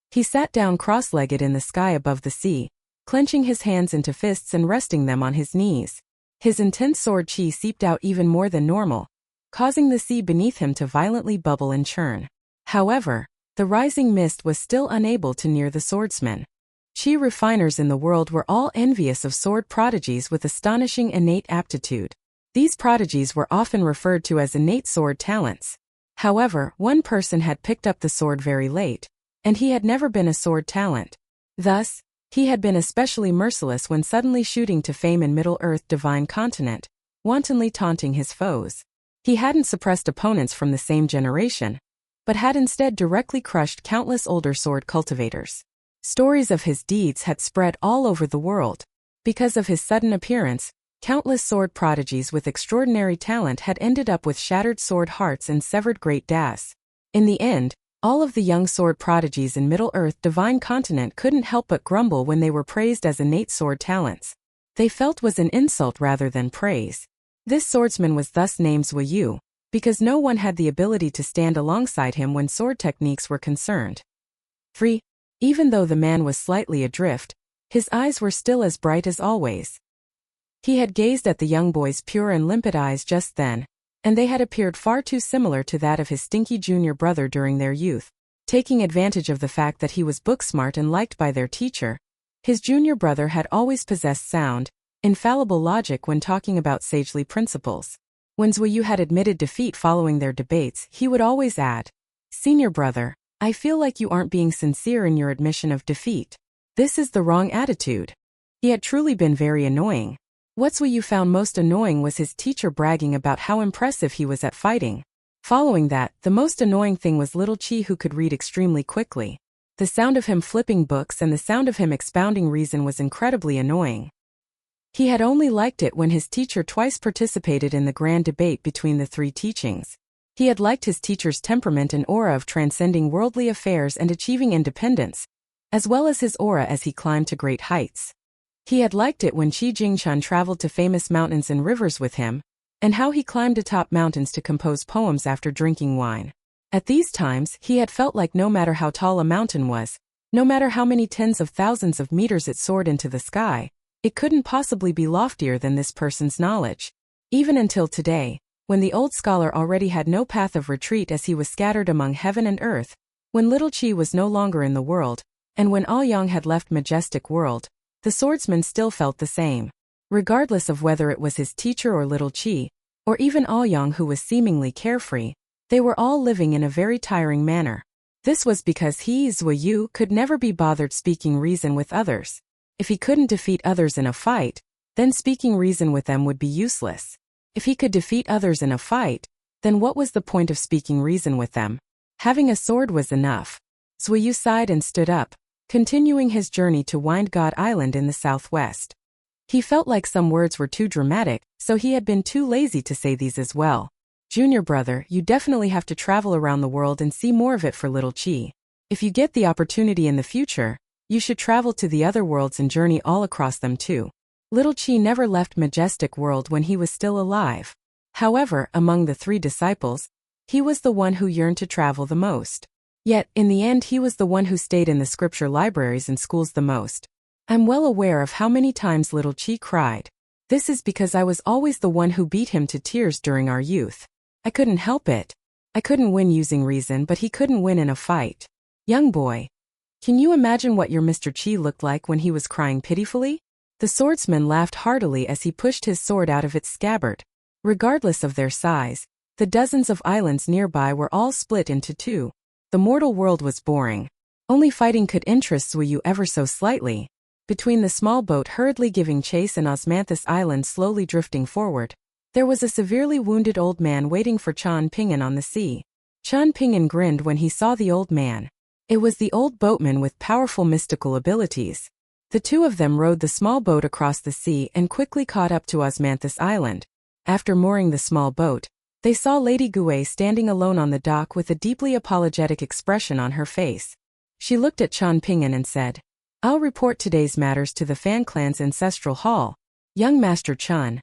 He sat down cross-legged in the sky above the sea, clenching his hands into fists and resting them on his knees. His intense sword chi seeped out even more than normal, causing the sea beneath him to violently bubble and churn. However, the rising mist was still unable to near the swordsman. Chi refiners in the world were all envious of sword prodigies with astonishing innate aptitude. These prodigies were often referred to as innate sword talents. However, one person had picked up the sword very late, and he had never been a sword talent. Thus, he had been especially merciless when suddenly shooting to fame in Middle-earth Divine Continent, wantonly taunting his foes. He hadn't suppressed opponents from the same generation, but had instead directly crushed countless older sword cultivators. Stories of his deeds had spread all over the world. Because of his sudden appearance, countless sword prodigies with extraordinary talent had ended up with shattered sword hearts and severed great das. In the end, all of the young sword prodigies in Middle-earth Divine Continent couldn't help but grumble when they were praised as innate sword talents. They felt was an insult rather than praise. This swordsman was thus named Zuoyu, because no one had the ability to stand alongside him when sword techniques were concerned. 3. Even though the man was slightly adrift, his eyes were still as bright as always. He had gazed at the young boy's pure and limpid eyes just then, and they had appeared far too similar to that of his stinky junior brother during their youth. Taking advantage of the fact that he was book-smart and liked by their teacher, his junior brother had always possessed sound, infallible logic when talking about sagely principles. When Zuoyu had admitted defeat following their debates, he would always add, "Senior brother, I feel like you aren't being sincere in your admission of defeat. This is the wrong attitude." He had truly been very annoying. What Zuoyu found most annoying was his teacher bragging about how impressive he was at fighting. Following that, the most annoying thing was little Qi, who could read extremely quickly. The sound of him flipping books and the sound of him expounding reason was incredibly annoying. He had only liked it when his teacher twice participated in the grand debate between the three teachings. He had liked his teacher's temperament and aura of transcending worldly affairs and achieving independence, as well as his aura as he climbed to great heights. He had liked it when Qi Jingchun traveled to famous mountains and rivers with him, and how he climbed atop mountains to compose poems after drinking wine. At these times, he had felt like no matter how tall a mountain was, no matter how many tens of thousands of meters it soared into the sky, it couldn't possibly be loftier than this person's knowledge. Even until today, when the old scholar already had no path of retreat as he was scattered among heaven and earth, when little Qi was no longer in the world, and when Aoyang had left majestic world, the swordsman still felt the same. Regardless of whether it was his teacher or little Qi, or even Aoyang, who was seemingly carefree, they were all living in a very tiring manner. This was because he, Zuoyu, could never be bothered speaking reason with others. If he couldn't defeat others in a fight, then speaking reason with them would be useless. If he could defeat others in a fight, then what was the point of speaking reason with them? Having a sword was enough. Zuoyu sighed and stood up, continuing his journey to Wind God Island in the southwest. He felt like some words were too dramatic, so he had been too lazy to say these as well. "Junior brother, you definitely have to travel around the world and see more of it for little Qi. If you get the opportunity in the future, you should travel to the other worlds and journey all across them too." Little Qi never left majestic world when he was still alive. However, among the three disciples, he was the one who yearned to travel the most. Yet, in the end, he was the one who stayed in the scripture libraries and schools the most. I'm well aware of how many times little Qi cried. This is because I was always the one who beat him to tears during our youth. I couldn't help it. I couldn't win using reason, but he couldn't win in a fight. Young boy, can you imagine what your Mr. Qi looked like when he was crying pitifully? The swordsman laughed heartily as he pushed his sword out of its scabbard. Regardless of their size, the dozens of islands nearby were all split into two. The mortal world was boring. Only fighting could interest Zuoyu ever so slightly. Between the small boat hurriedly giving chase and Osmanthus Island slowly drifting forward, there was a severely wounded old man waiting for Chan Ping'an on the sea. Chan Ping'an grinned when he saw the old man. It was the old boatman with powerful mystical abilities. The two of them rowed the small boat across the sea and quickly caught up to Osmanthus Island. After mooring the small boat, they saw Lady Gui standing alone on the dock with a deeply apologetic expression on her face. She looked at Chan Ping'an and said, "I'll report today's matters to the Fan clan's ancestral hall. Young Master Chan,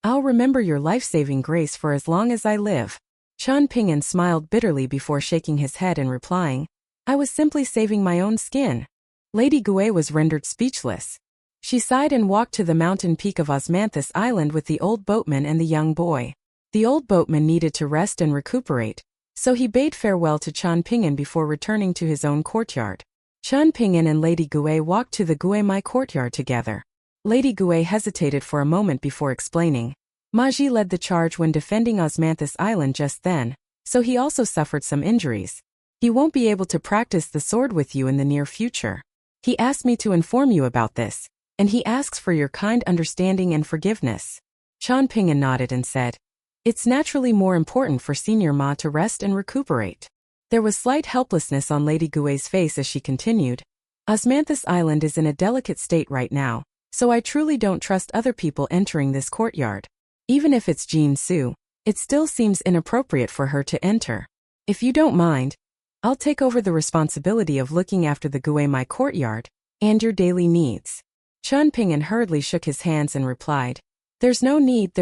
I'll remember your life-saving grace for as long as I live." Chan Ping'an smiled bitterly before shaking his head and replying, "I was simply saving my own skin." Lady Gui was rendered speechless. She sighed and walked to the mountain peak of Osmanthus Island with the old boatman and the young boy. The old boatman needed to rest and recuperate, so he bade farewell to Chan Ping'an before returning to his own courtyard. Chan Ping'an and Lady Gui walked to the Guimai courtyard together. Lady Gui hesitated for a moment before explaining. Maji led the charge when defending Osmanthus Island just then, so he also suffered some injuries. He won't be able to practice the sword with you in the near future. He asked me to inform you about this, and he asks for your kind understanding and forgiveness. Chan Ping'an nodded and said, "It's naturally more important for Senior Ma to rest and recuperate." There was slight helplessness on Lady Gui's face as she continued. "Osmanthus Island is in a delicate state right now, so I truly don't trust other people entering this courtyard. Even if it's Jean Su, it still seems inappropriate for her to enter. If you don't mind, I'll take over the responsibility of looking after the Guimai courtyard and your daily needs." Chan Ping'an hurriedly shook his hands and replied, there's no need,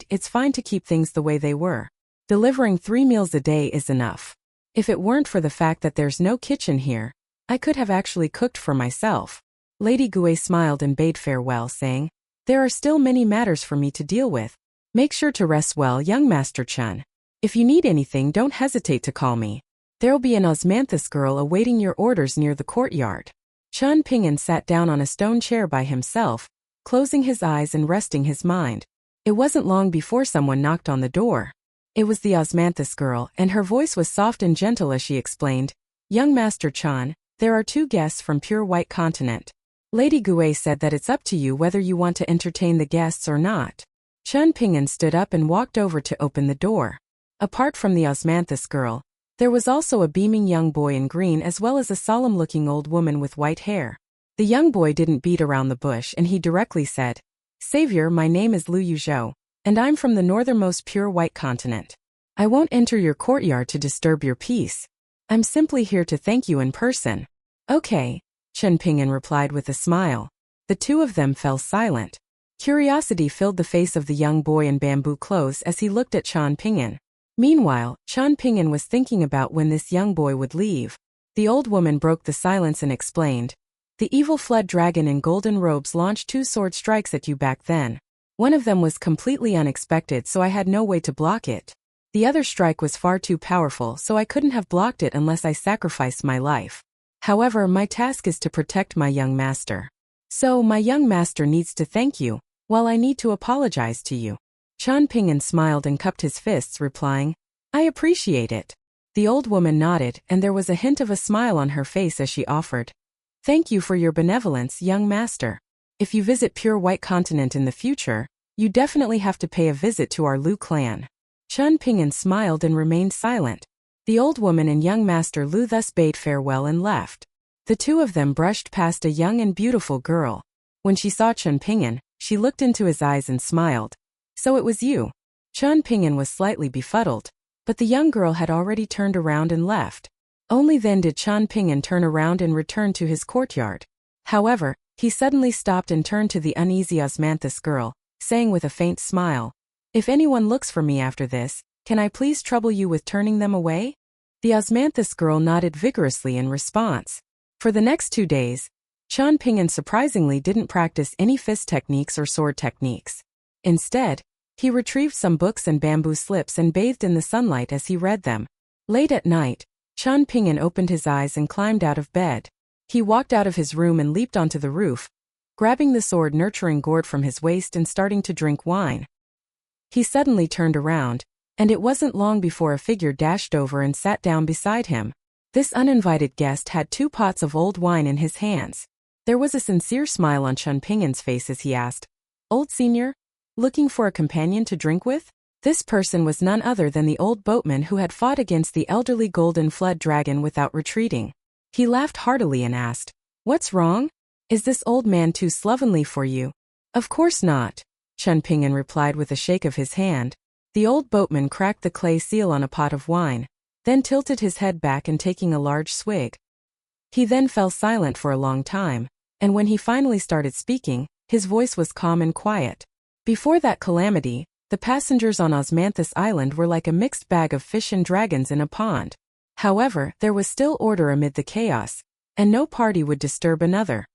it's fine to keep things the way they were. Delivering 3 meals a day is enough. If it weren't for the fact that there's no kitchen here, I could have actually cooked for myself." Lady Gui smiled and bade farewell, saying, "There are still many matters for me to deal with. Make sure to rest well, young Master Chun. If you need anything, don't hesitate to call me. There'll be an osmanthus girl awaiting your orders near the courtyard. Chun Ping'an sat down on a stone chair by himself, closing his eyes and resting his mind. It wasn't long before someone knocked on the door. It was the osmanthus girl, and her voice was soft and gentle as she explained, "Young Master Chun, there are 2 guests from Pure White Continent. Lady Gui said that it's up to you whether you want to entertain the guests or not." Chun Ping'an stood up and walked over to open the door. Apart from the osmanthus girl, there was also a beaming young boy in green as well as a solemn-looking old woman with white hair. The young boy didn't beat around the bush and he directly said, "Savior, my name is Liu Yuzhou, and I'm from the northernmost Pure White Continent. I won't enter your courtyard to disturb your peace. I'm simply here to thank you in person." "Okay," Chun Ping'an replied with a smile. The 2 of them fell silent. Curiosity filled the face of the young boy in bamboo clothes as he looked at Chun Ping'an. Meanwhile, Chun Ping'an was thinking about when this young boy would leave. The old woman broke the silence and explained, "The evil flood dragon in golden robes launched 2 sword strikes at you back then. One of them was completely unexpected, so I had no way to block it. The other strike was far too powerful, so I couldn't have blocked it unless I sacrificed my life. However, my task is to protect my young master. So, my young master needs to thank you, while I need to apologize to you." Chun Ping'an smiled and cupped his fists, replying, "I appreciate it." The old woman nodded, and there was a hint of a smile on her face as she offered, "Thank you for your benevolence, young master. If you visit Pure White Continent in the future, you definitely have to pay a visit to our Lu clan." Chun Ping'an smiled and remained silent. The old woman and young master Lu thus bade farewell and left. The 2 of them brushed past a young and beautiful girl. When she saw Chun Ping'an, she looked into his eyes and smiled. "So it was you." Chun Ping'an was slightly befuddled, but the young girl had already turned around and left. Only then did Chun Ping'an turn around and return to his courtyard. However, he suddenly stopped and turned to the uneasy osmanthus girl, saying with a faint smile, "If anyone looks for me after this, can I please trouble you with turning them away?" The osmanthus girl nodded vigorously in response. For the next 2 days, Chun Ping'an surprisingly didn't practice any fist techniques or sword techniques. Instead, he retrieved some books and bamboo slips and bathed in the sunlight as he read them. Late at night, Chun Ping'an opened his eyes and climbed out of bed. He walked out of his room and leaped onto the roof, grabbing the sword nurturing gourd from his waist and starting to drink wine. He suddenly turned around, and it wasn't long before a figure dashed over and sat down beside him. This uninvited guest had 2 pots of old wine in his hands. There was a sincere smile on Chun Ping'an's face as he asked, "Old senior? Looking for a companion to drink with?" This person was none other than the old boatman who had fought against the elderly golden flood dragon without retreating. He laughed heartily and asked, "What's wrong? Is this old man too slovenly for you?" "Of course not," Chun Ping'an replied with a shake of his hand. The old boatman cracked the clay seal on a pot of wine, then tilted his head back and taking a large swig. He then fell silent for a long time, and when he finally started speaking, his voice was calm and quiet. Before that calamity, the passengers on Osmanthus Island were like a mixed bag of fish and dragons in a pond. However, there was still order amid the chaos, and no party would disturb another.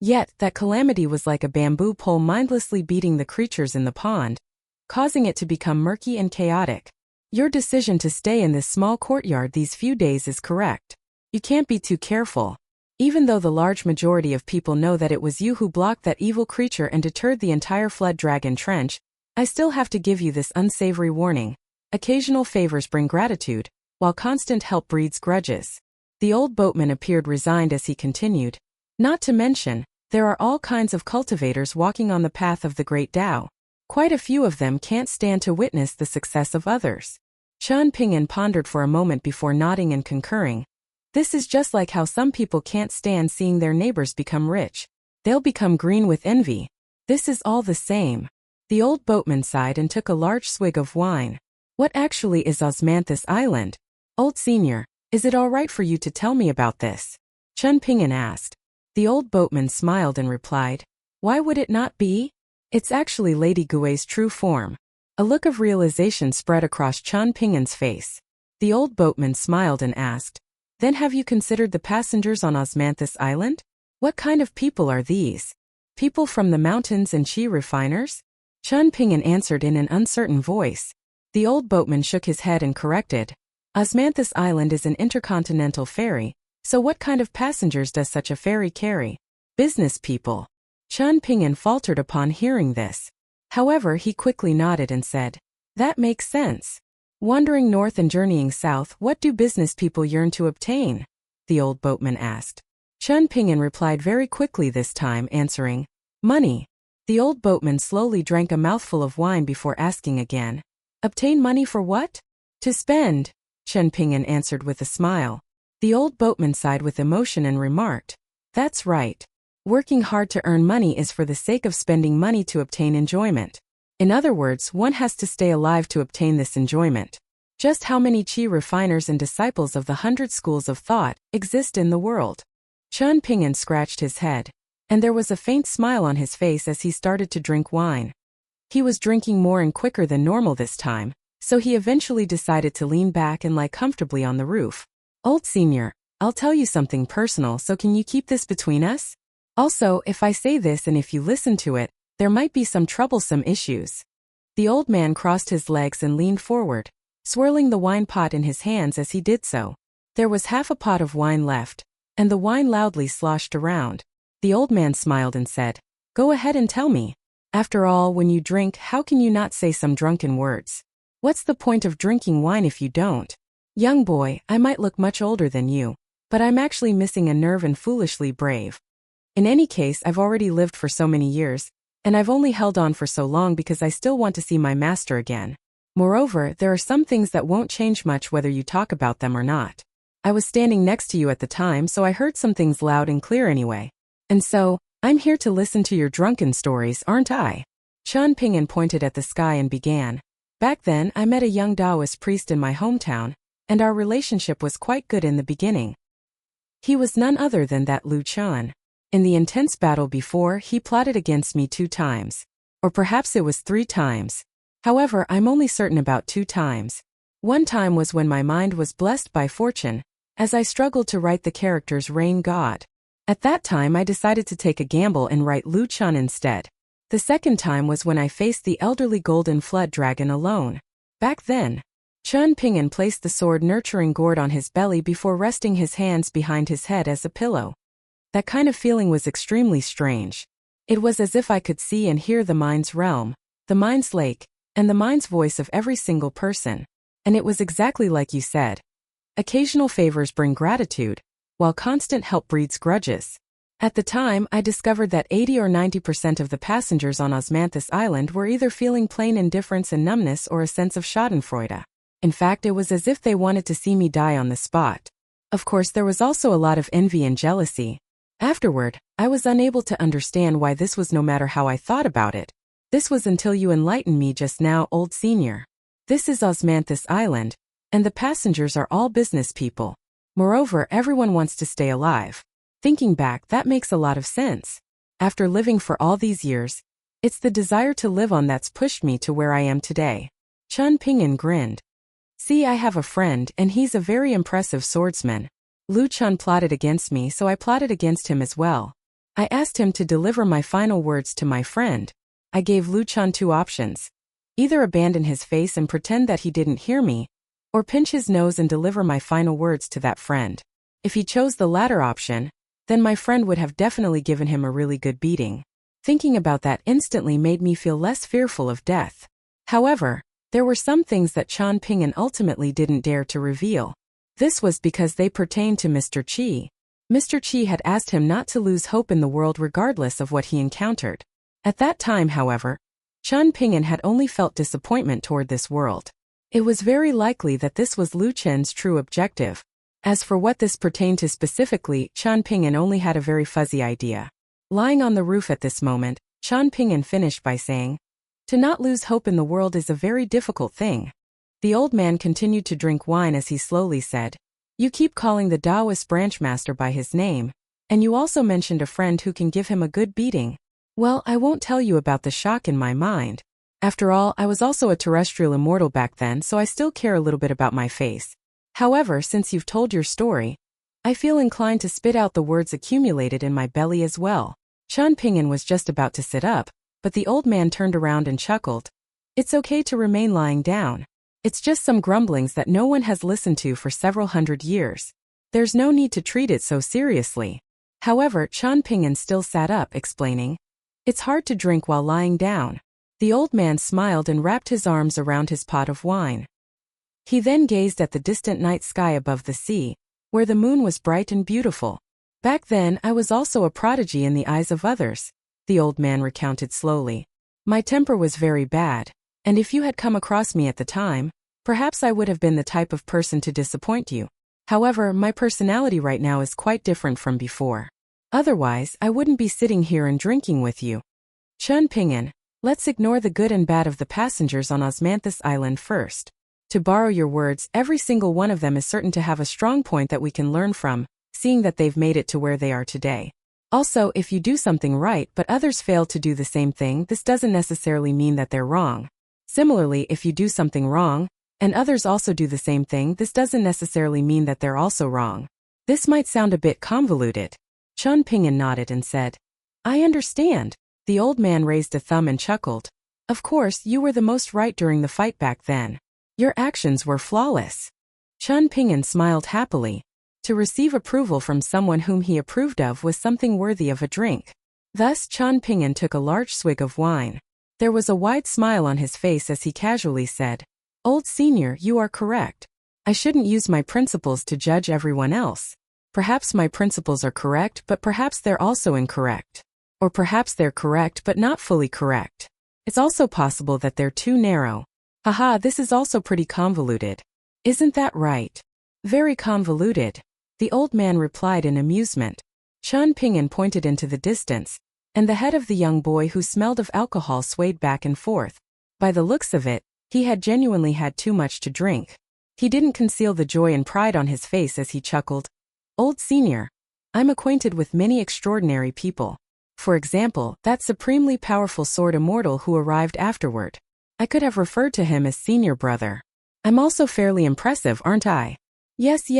Yet, that calamity was like a bamboo pole mindlessly beating the creatures in the pond, causing it to become murky and chaotic. Your decision to stay in this small courtyard these few days is correct. You can't be too careful. Even though the large majority of people know that it was you who blocked that evil creature and deterred the entire flood dragon trench, I still have to give you this unsavory warning. Occasional favors bring gratitude, while constant help breeds grudges. The old boatman appeared resigned as he continued. Not to mention, there are all kinds of cultivators walking on the path of the great Tao. Quite a few of them can't stand to witness the success of others. Chun Ping'an pondered for a moment before nodding and concurring. This is just like how some people can't stand seeing their neighbors become rich. They'll become green with envy. This is all the same. The old boatman sighed and took a large swig of wine. What actually is Osmanthus Island? Old senior, is it all right for you to tell me about this? Chun Ping'an asked. The old boatman smiled and replied, "Why would it not be? It's actually Lady Gui's true form." A look of realization spread across Chun Ping'an's face. The old boatman smiled and asked, "Then have you considered the passengers on Osmanthus Island? What kind of people are these? People from the mountains and chi refiners?" Chun Ping'an answered in an uncertain voice. The old boatman shook his head and corrected. Osmanthus Island is an intercontinental ferry, so what kind of passengers does such a ferry carry? Business people. Chun Ping'an faltered upon hearing this. However, he quickly nodded and said, that makes sense. Wandering north and journeying south, what do business people yearn to obtain? The old boatman asked. Chun Ping'an replied very quickly this time, answering, money. The old boatman slowly drank a mouthful of wine before asking again, obtain money for what? To spend, Chun Ping'an answered with a smile. The old boatman sighed with emotion and remarked, that's right. Working hard to earn money is for the sake of spending money to obtain enjoyment. In other words, one has to stay alive to obtain this enjoyment. Just how many qi refiners and disciples of the 100 schools of thought exist in the world? Chun Ping'an scratched his head, and there was a faint smile on his face as he started to drink wine. He was drinking more and quicker than normal this time, so he eventually decided to lean back and lie comfortably on the roof. Old senior, I'll tell you something personal, so can you keep this between us? Also, if I say this and if you listen to it, there might be some troublesome issues. The old man crossed his legs and leaned forward, swirling the wine pot in his hands as he did so. There was half a pot of wine left, and the wine loudly sloshed around. The old man smiled and said, go ahead and tell me. After all, when you drink, how can you not say some drunken words? What's the point of drinking wine if you don't? Young boy, I might look much older than you, but I'm actually missing a nerve and foolishly brave. In any case, I've already lived for so many years, and I've only held on for so long because I still want to see my master again. Moreover, there are some things that won't change much whether you talk about them or not. I was standing next to you at the time, so I heard some things loud and clear anyway. And so, I'm here to listen to your drunken stories, aren't I? Chun Ping'an pointed at the sky and began. Back then, I met a young Taoist priest in my hometown, and our relationship was quite good in the beginning. He was none other than that Lu Chun. In the intense battle before, he plotted against me 2 times. Or perhaps it was 3 times. However, I'm only certain about 2 times. One time was when my mind was blessed by fortune, as I struggled to write the character's Rain God. At that time I decided to take a gamble and write Lu Chun instead. The second time was when I faced the elderly golden flood dragon alone. Back then, Chun Ping'an placed the sword nurturing gourd on his belly before resting his hands behind his head as a pillow. That kind of feeling was extremely strange. It was as if I could see and hear the mind's realm, the mind's lake, and the mind's voice of every single person. And it was exactly like you said. Occasional favors bring gratitude, while constant help breeds grudges. At the time, I discovered that 80 or 90% of the passengers on Osmanthus Island were either feeling plain indifference and numbness or a sense of schadenfreude. In fact, it was as if they wanted to see me die on the spot. Of course, there was also a lot of envy and jealousy. Afterward, I was unable to understand why this was no matter how I thought about it. This was until you enlightened me just now, old senior. This is Osmanthus Island, and the passengers are all business people. Moreover, everyone wants to stay alive. Thinking back, that makes a lot of sense. After living for all these years, it's the desire to live on that's pushed me to where I am today. Chun Ping'an grinned. See, I have a friend, and he's a very impressive swordsman. Lu Chun plotted against me, so I plotted against him as well. I asked him to deliver my final words to my friend. I gave Lu Chun 2 options. Either abandon his face and pretend that he didn't hear me, or pinch his nose and deliver my final words to that friend. If he chose the latter option, then my friend would have definitely given him a really good beating. Thinking about that instantly made me feel less fearful of death. However, there were some things that Chun Ping'an ultimately didn't dare to reveal. This was because they pertained to Mr. Qi. Mr. Qi had asked him not to lose hope in the world regardless of what he encountered. At that time, however, Chun Ping'an had only felt disappointment toward this world. It was very likely that this was Lu Chen's true objective. As for what this pertained to specifically, Chun Ping'an only had a very fuzzy idea. Lying on the roof at this moment, Chun Ping'an finished by saying, to not lose hope in the world is a very difficult thing. The old man continued to drink wine as he slowly said, you keep calling the Taoist branchmaster by his name, and you also mentioned a friend who can give him a good beating. Well, I won't tell you about the shock in my mind. After all, I was also a terrestrial immortal back then, so I still care a little bit about my face. However, since you've told your story, I feel inclined to spit out the words accumulated in my belly as well. Chun Ping'an was just about to sit up, but the old man turned around and chuckled. It's okay to remain lying down. It's just some grumblings that no one has listened to for several hundred years. There's no need to treat it so seriously. However, Qian Ping'an still sat up, explaining, It's hard to drink while lying down. The old man smiled and wrapped his arms around his pot of wine. He then gazed at the distant night sky above the sea, where the moon was bright and beautiful. Back then, I was also a prodigy in the eyes of others, the old man recounted slowly. My temper was very bad, and if you had come across me at the time, perhaps I would have been the type of person to disappoint you. However, my personality right now is quite different from before. Otherwise, I wouldn't be sitting here and drinking with you. Qian Ping'an, let's ignore the good and bad of the passengers on Osmanthus Island first. To borrow your words, every single one of them is certain to have a strong point that we can learn from, seeing that they've made it to where they are today. Also, if you do something right but others fail to do the same thing, this doesn't necessarily mean that they're wrong. Similarly, if you do something wrong, and others also do the same thing, this doesn't necessarily mean that they're also wrong. This might sound a bit convoluted. Qian Ping'an nodded and said, I understand. The old man raised a thumb and chuckled. Of course, you were the most right during the fight back then. Your actions were flawless. Qian Ping'an smiled happily. To receive approval from someone whom he approved of was something worthy of a drink. Thus, Qian Ping'an took a large swig of wine. There was a wide smile on his face as he casually said, Old senior, you are correct. I shouldn't use my principles to judge everyone else. Perhaps my principles are correct, but perhaps they're also incorrect. Or perhaps they're correct but not fully correct. It's also possible that they're too narrow. Haha, this is also pretty convoluted. Isn't that right? Very convoluted. The old man replied in amusement. Qian Ping'an pointed into the distance, and the head of the young boy who smelled of alcohol swayed back and forth. By the looks of it, he had genuinely had too much to drink. He didn't conceal the joy and pride on his face as he chuckled. Old senior, I'm acquainted with many extraordinary people. For example, that supremely powerful sword immortal who arrived afterward. I could have referred to him as senior brother. I'm also fairly impressive, aren't I? Yes,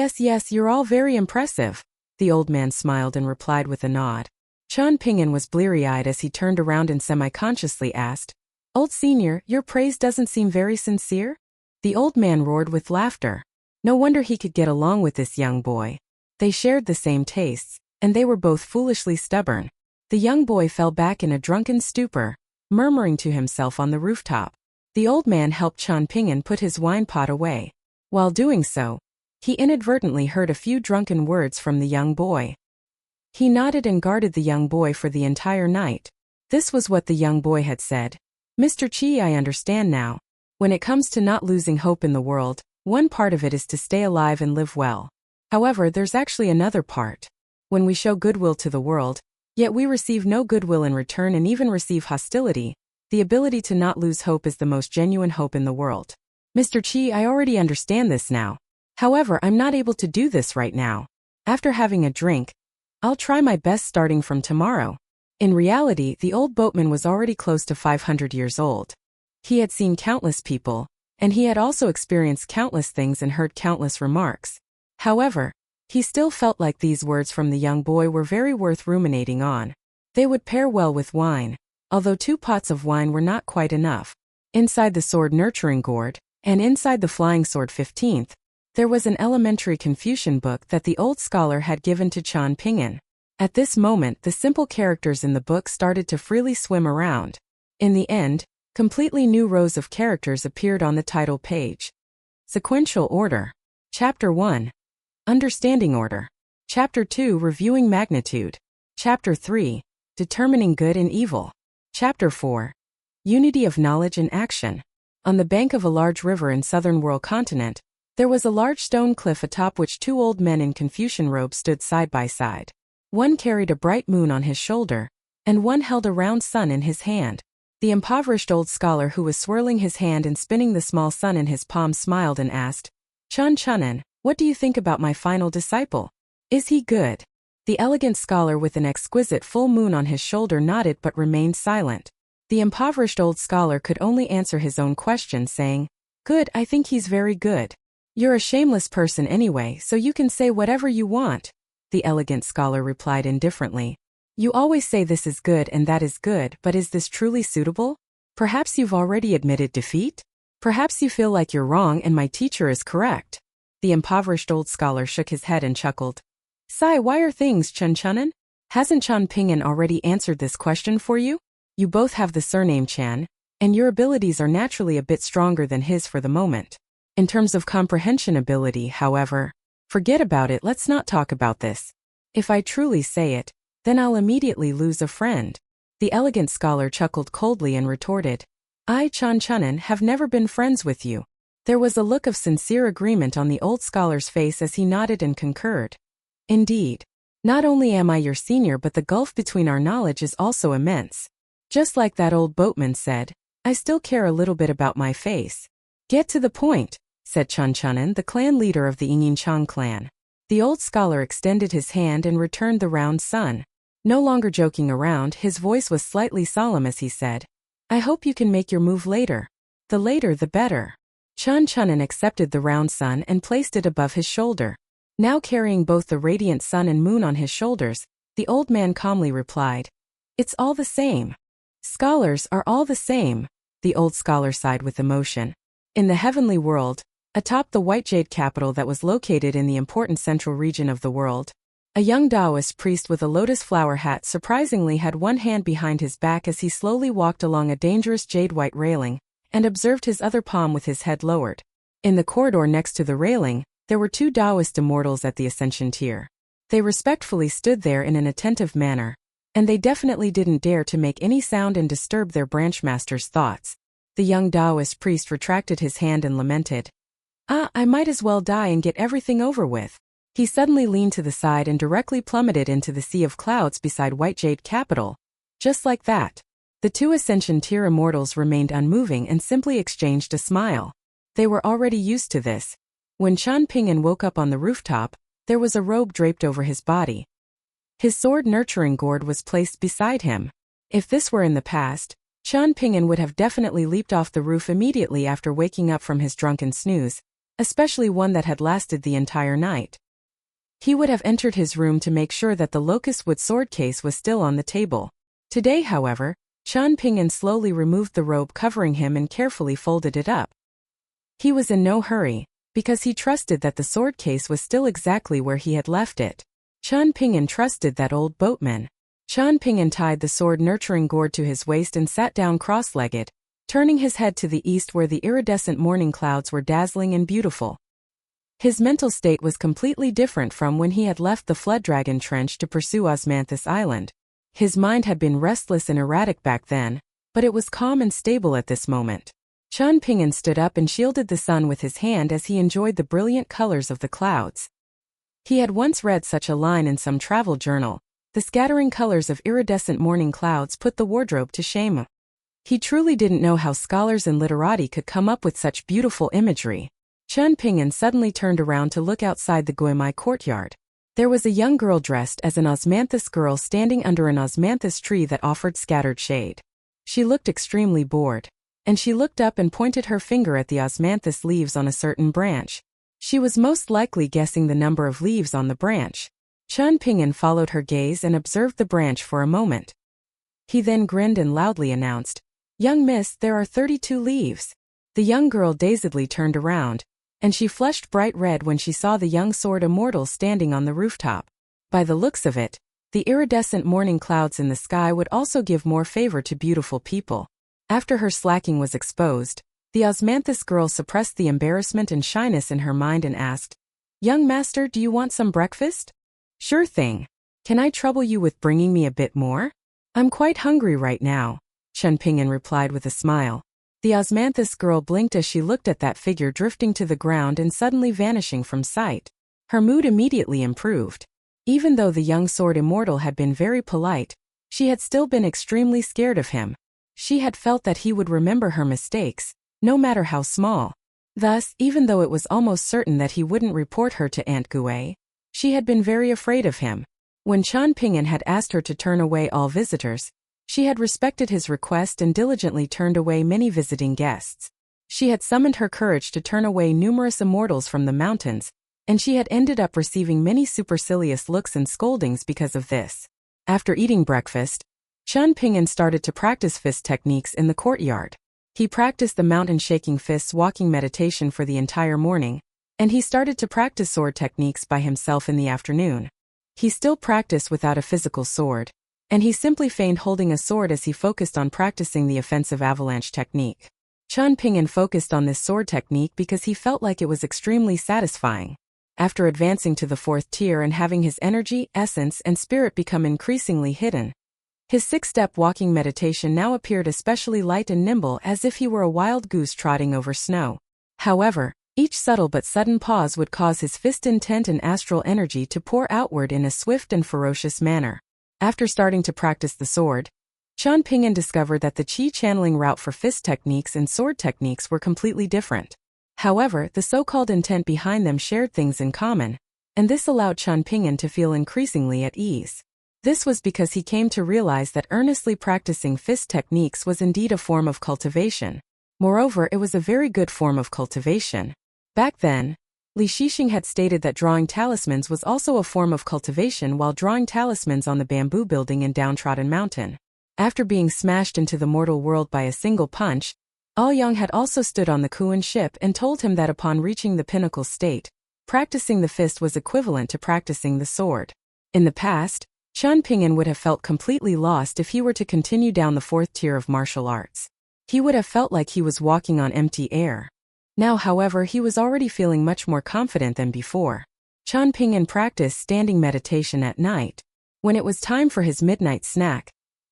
you're all very impressive. The old man smiled and replied with a nod. Qian Ping'an was bleary-eyed as he turned around and semi-consciously asked, Old senior, your praise doesn't seem very sincere? The old man roared with laughter. No wonder he could get along with this young boy. They shared the same tastes, and they were both foolishly stubborn. The young boy fell back in a drunken stupor, murmuring to himself on the rooftop. The old man helped Qian Ping'an put his wine pot away. While doing so, he inadvertently heard a few drunken words from the young boy. He nodded and guarded the young boy for the entire night. This was what the young boy had said. Mr. Qi, I understand now. When it comes to not losing hope in the world, one part of it is to stay alive and live well. However, there's actually another part. When we show goodwill to the world, yet we receive no goodwill in return and even receive hostility, the ability to not lose hope is the most genuine hope in the world. Mr. Qi, I already understand this now. However, I'm not able to do this right now. After having a drink, I'll try my best starting from tomorrow. In reality, the old boatman was already close to 500 years old. He had seen countless people, and he had also experienced countless things and heard countless remarks. However, he still felt like these words from the young boy were very worth ruminating on. They would pair well with wine, although 2 pots of wine were not quite enough. Inside the sword nurturing gourd, and inside the flying sword 15th, there was an elementary Confucian book that the old scholar had given to Qian Ping'an. At this moment, the simple characters in the book started to freely swim around. In the end, completely new rows of characters appeared on the title page. Sequential order. Chapter 1. Understanding order. Chapter 2. Reviewing magnitude. Chapter 3. Determining good and evil. Chapter 4. Unity of knowledge and action. On the bank of a large river in southern world continent, there was a large stone cliff atop which 2 old men in Confucian robes stood side by side. One carried a bright moon on his shoulder, and one held a round sun in his hand. The impoverished old scholar who was swirling his hand and spinning the small sun in his palm smiled and asked, Qian Ping'an, what do you think about my final disciple? Is he good? The elegant scholar with an exquisite full moon on his shoulder nodded but remained silent. The impoverished old scholar could only answer his own question saying, Good, I think he's very good. You're a shameless person anyway, so you can say whatever you want. The elegant scholar replied indifferently. You always say this is good and that is good, but is this truly suitable? Perhaps you've already admitted defeat? Perhaps you feel like you're wrong and my teacher is correct. The impoverished old scholar shook his head and chuckled. Sai, why are things Chun-chunin? Hasn't Chan Ping'an already answered this question for you? You both have the surname Chan, and your abilities are naturally a bit stronger than his for the moment. In terms of comprehension ability, however, forget about it, let's not talk about this. If I truly say it, then I'll immediately lose a friend. The elegant scholar chuckled coldly and retorted. I, Chun-chunin, have never been friends with you. There was a look of sincere agreement on the old scholar's face as he nodded and concurred. Indeed. Not only am I your senior, but the gulf between our knowledge is also immense. Just like that old boatman said, I still care a little bit about my face. Get to the point, said Chun-chunin, the clan leader of the Yingyin clan. The old scholar extended his hand and returned the round sun. No longer joking around, his voice was slightly solemn as he said, I hope you can make your move later. The later the better. Chun-chunin accepted the round sun and placed it above his shoulder. Now carrying both the radiant sun and moon on his shoulders, the old man calmly replied, It's all the same. Scholars are all the same, the old scholar sighed with emotion. In the heavenly world, atop the white jade capital that was located in the important central region of the world, a young Taoist priest with a lotus flower hat surprisingly had one hand behind his back as he slowly walked along a dangerous jade-white railing, and observed his other palm with his head lowered. In the corridor next to the railing, there were 2 Taoist immortals at the ascension tier. They respectfully stood there in an attentive manner, and they definitely didn't dare to make any sound and disturb their branchmaster's thoughts. The young Taoist priest retracted his hand and lamented, I might as well die and get everything over with. He suddenly leaned to the side and directly plummeted into the sea of clouds beside White Jade Capital. Just like that. The 2 ascension tier immortals remained unmoving and simply exchanged a smile. They were already used to this. When Chan Ping'an woke up on the rooftop, there was a robe draped over his body. His sword nurturing gourd was placed beside him. If this were in the past, Chan Ping'an would have definitely leaped off the roof immediately after waking up from his drunken snooze, especially one that had lasted the entire night. He would have entered his room to make sure that the locust wood sword case was still on the table. Today, however, Chan Ping'an slowly removed the robe covering him and carefully folded it up. He was in no hurry, because he trusted that the sword case was still exactly where he had left it. Chan Ping'an trusted that old boatman. Chan Ping'an tied the sword nurturing gourd to his waist and sat down cross-legged, turning his head to the east where the iridescent morning clouds were dazzling and beautiful. His mental state was completely different from when he had left the Flood Dragon Trench to pursue Osmanthus Island. His mind had been restless and erratic back then, but it was calm and stable at this moment. Chan Ping'an stood up and shielded the sun with his hand as he enjoyed the brilliant colors of the clouds. He had once read such a line in some travel journal, the scattering colors of iridescent morning clouds put the wardrobe to shame. He truly didn't know how scholars and literati could come up with such beautiful imagery. Chan Ping'an suddenly turned around to look outside the Guimai courtyard. There was a young girl dressed as an osmanthus girl standing under an osmanthus tree that offered scattered shade. She looked extremely bored, and she looked up and pointed her finger at the osmanthus leaves on a certain branch. She was most likely guessing the number of leaves on the branch. Chan Ping'an followed her gaze and observed the branch for a moment. He then grinned and loudly announced, "Young miss, there are 32 leaves." The young girl dazedly turned around, and she flushed bright red when she saw the young sword immortal standing on the rooftop. By the looks of it, the iridescent morning clouds in the sky would also give more favor to beautiful people. After her slacking was exposed, the osmanthus girl suppressed the embarrassment and shyness in her mind and asked, "Young master, do you want some breakfast?" "Sure thing. Can I trouble you with bringing me a bit more? I'm quite hungry right now," Chan Ping'an replied with a smile. The osmanthus girl blinked as she looked at that figure drifting to the ground and suddenly vanishing from sight. Her mood immediately improved. Even though the young sword immortal had been very polite, she had still been extremely scared of him. She had felt that he would remember her mistakes, no matter how small. Thus, even though it was almost certain that he wouldn't report her to Aunt Gui, she had been very afraid of him. When Chan Ping'an had asked her to turn away all visitors, she had respected his request and diligently turned away many visiting guests. She had summoned her courage to turn away numerous immortals from the mountains, and she had ended up receiving many supercilious looks and scoldings because of this. After eating breakfast, Chen Ping'an started to practice fist techniques in the courtyard. He practiced the mountain-shaking fists walking meditation for the entire morning, and he started to practice sword techniques by himself in the afternoon. He still practiced without a physical sword, and he simply feigned holding a sword as he focused on practicing the offensive avalanche technique. Chen Ping'an focused on this sword technique because he felt like it was extremely satisfying. After advancing to the 4th tier and having his energy, essence, and spirit become increasingly hidden, his 6-step walking meditation now appeared especially light and nimble, as if he were a wild goose trotting over snow. However, each subtle but sudden pause would cause his fist intent and astral energy to pour outward in a swift and ferocious manner. After starting to practice the sword, Chen Ping'an discovered that the qi channeling route for fist techniques and sword techniques were completely different. However, the so-called intent behind them shared things in common, and this allowed Chen Ping'an to feel increasingly at ease. This was because he came to realize that earnestly practicing fist techniques was indeed a form of cultivation. Moreover, it was a very good form of cultivation. Back then, Li Shixing had stated that drawing talismans was also a form of cultivation while drawing talismans on the bamboo building in Downtrodden Mountain. After being smashed into the mortal world by a single punch, Aoyang had also stood on the Kuan ship and told him that upon reaching the pinnacle state, practicing the fist was equivalent to practicing the sword. In the past, Chen Ping'an would have felt completely lost if he were to continue down the 4th tier of martial arts. He would have felt like he was walking on empty air. Now, however, he was already feeling much more confident than before. Chen Ping'an practiced standing meditation at night. When it was time for his midnight snack,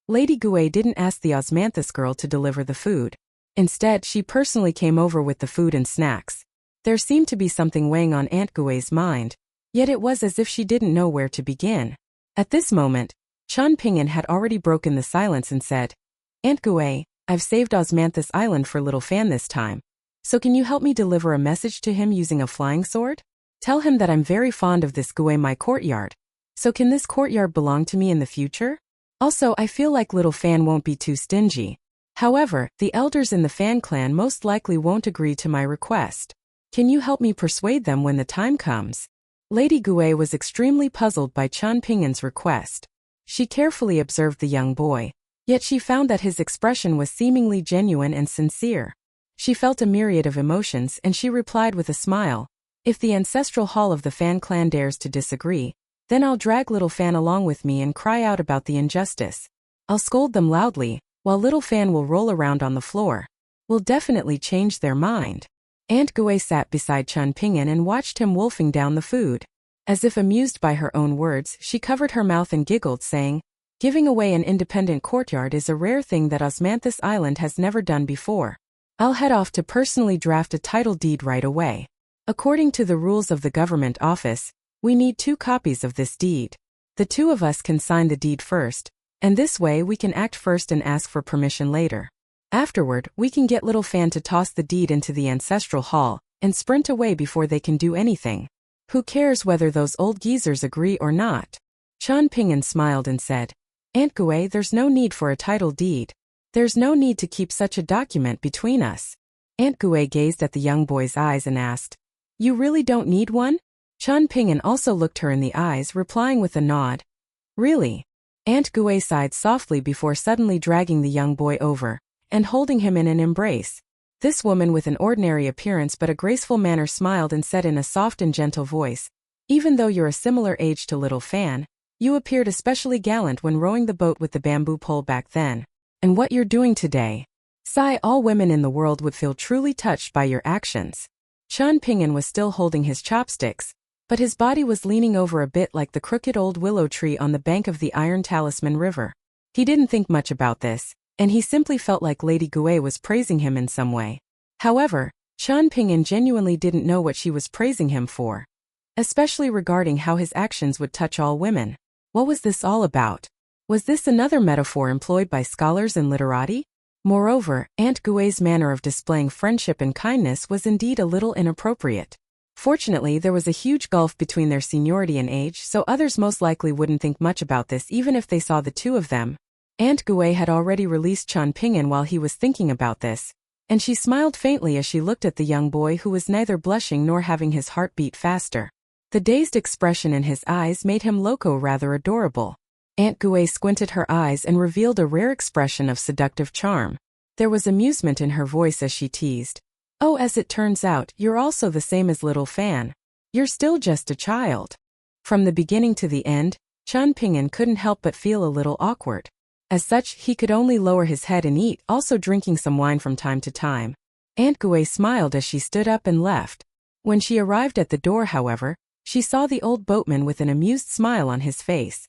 Lady Gui didn't ask the Osmanthus girl to deliver the food. Instead, she personally came over with the food and snacks. There seemed to be something weighing on Aunt Gui's mind, yet it was as if she didn't know where to begin. At this moment, Chen Ping'an had already broken the silence and said, "Aunt Gui, I've saved Osmanthus Island for little Fan this time. So can you help me deliver a message to him using a flying sword? Tell him that I'm very fond of this Gui, my courtyard. So can this courtyard belong to me in the future? Also, I feel like little Fan won't be too stingy. However, the elders in the Fan clan most likely won't agree to my request. Can you help me persuade them when the time comes?" Lady Gui was extremely puzzled by Chen Ping'an's request. She carefully observed the young boy, yet she found that his expression was seemingly genuine and sincere. She felt a myriad of emotions and she replied with a smile, "If the ancestral hall of the Fan clan dares to disagree, then I'll drag little Fan along with me and cry out about the injustice. I'll scold them loudly, while little Fan will roll around on the floor. We'll definitely change their mind." Aunt Gui sat beside Chen Ping'an and watched him wolfing down the food. As if amused by her own words, she covered her mouth and giggled, saying, "Giving away an independent courtyard is a rare thing that Osmanthus Island has never done before. I'll head off to personally draft a title deed right away. According to the rules of the government office, we need 2 copies of this deed. The 2 of us can sign the deed first, and this way we can act first and ask for permission later. Afterward, we can get little Fan to toss the deed into the ancestral hall and sprint away before they can do anything. Who cares whether those old geezers agree or not?" Chen Ping'an smiled and said, "Aunt Gui, there's no need for a title deed. There's no need to keep such a document between us." Aunt Gui gazed at the young boy's eyes and asked, "You really don't need one?" Chen Ping'an also looked her in the eyes, replying with a nod. "Really?" Aunt Gui sighed softly before suddenly dragging the young boy over and holding him in an embrace. This woman with an ordinary appearance but a graceful manner smiled and said in a soft and gentle voice, "Even though you're a similar age to little Fan, you appeared especially gallant when rowing the boat with the bamboo pole back then. And what you're doing today. Sigh, all women in the world would feel truly touched by your actions." Chen Ping'an was still holding his chopsticks, but his body was leaning over a bit like the crooked old willow tree on the bank of the Iron Talisman River. He didn't think much about this, and he simply felt like Lady Gui was praising him in some way. However, Chen Ping'an genuinely didn't know what she was praising him for, especially regarding how his actions would touch all women. What was this all about? Was this another metaphor employed by scholars and literati? Moreover, Aunt Gui's manner of displaying friendship and kindness was indeed a little inappropriate. Fortunately, there was a huge gulf between their seniority and age, so others most likely wouldn't think much about this even if they saw the 2 of them. Aunt Gui had already released Chen Ping'an while he was thinking about this, and she smiled faintly as she looked at the young boy who was neither blushing nor having his heart beat faster. The dazed expression in his eyes made him loco rather adorable. Aunt Gue squinted her eyes and revealed a rare expression of seductive charm. There was amusement in her voice as she teased. "Oh, as it turns out, you're also the same as little Fan. You're still just a child." From the beginning to the end, Qian Ping'an couldn't help but feel a little awkward. As such, he could only lower his head and eat, also drinking some wine from time to time. Aunt Gue smiled as she stood up and left. When she arrived at the door, however, she saw the old boatman with an amused smile on his face.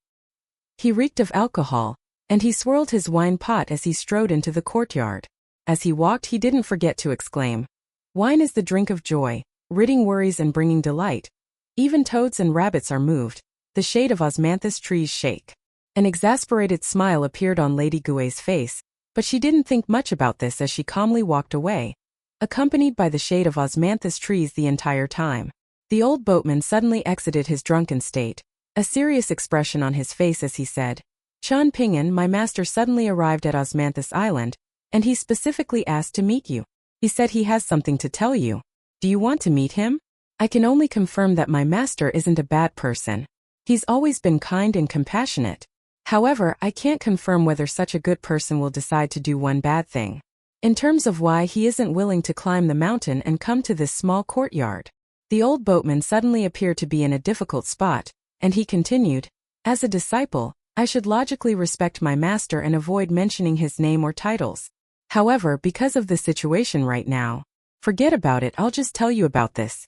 He reeked of alcohol, and he swirled his wine pot as he strode into the courtyard. As he walked, he didn't forget to exclaim, "Wine is the drink of joy, ridding worries and bringing delight. Even toads and rabbits are moved. The shade of osmanthus trees shake." An exasperated smile appeared on Lady Gue's face, but she didn't think much about this as she calmly walked away, accompanied by the shade of osmanthus trees the entire time. The old boatman suddenly exited his drunken state, a serious expression on his face as he said, "Qian Ping'an, my master suddenly arrived at Osmanthus Island, and he specifically asked to meet you. He said he has something to tell you. Do you want to meet him?" I can only confirm that my master isn't a bad person. He's always been kind and compassionate. However, I can't confirm whether such a good person will decide to do one bad thing. In terms of why he isn't willing to climb the mountain and come to this small courtyard. The old boatman suddenly appeared to be in a difficult spot, and he continued, "As a disciple, I should logically respect my master and avoid mentioning his name or titles. However, because of the situation right now, forget about it, I'll just tell you about this.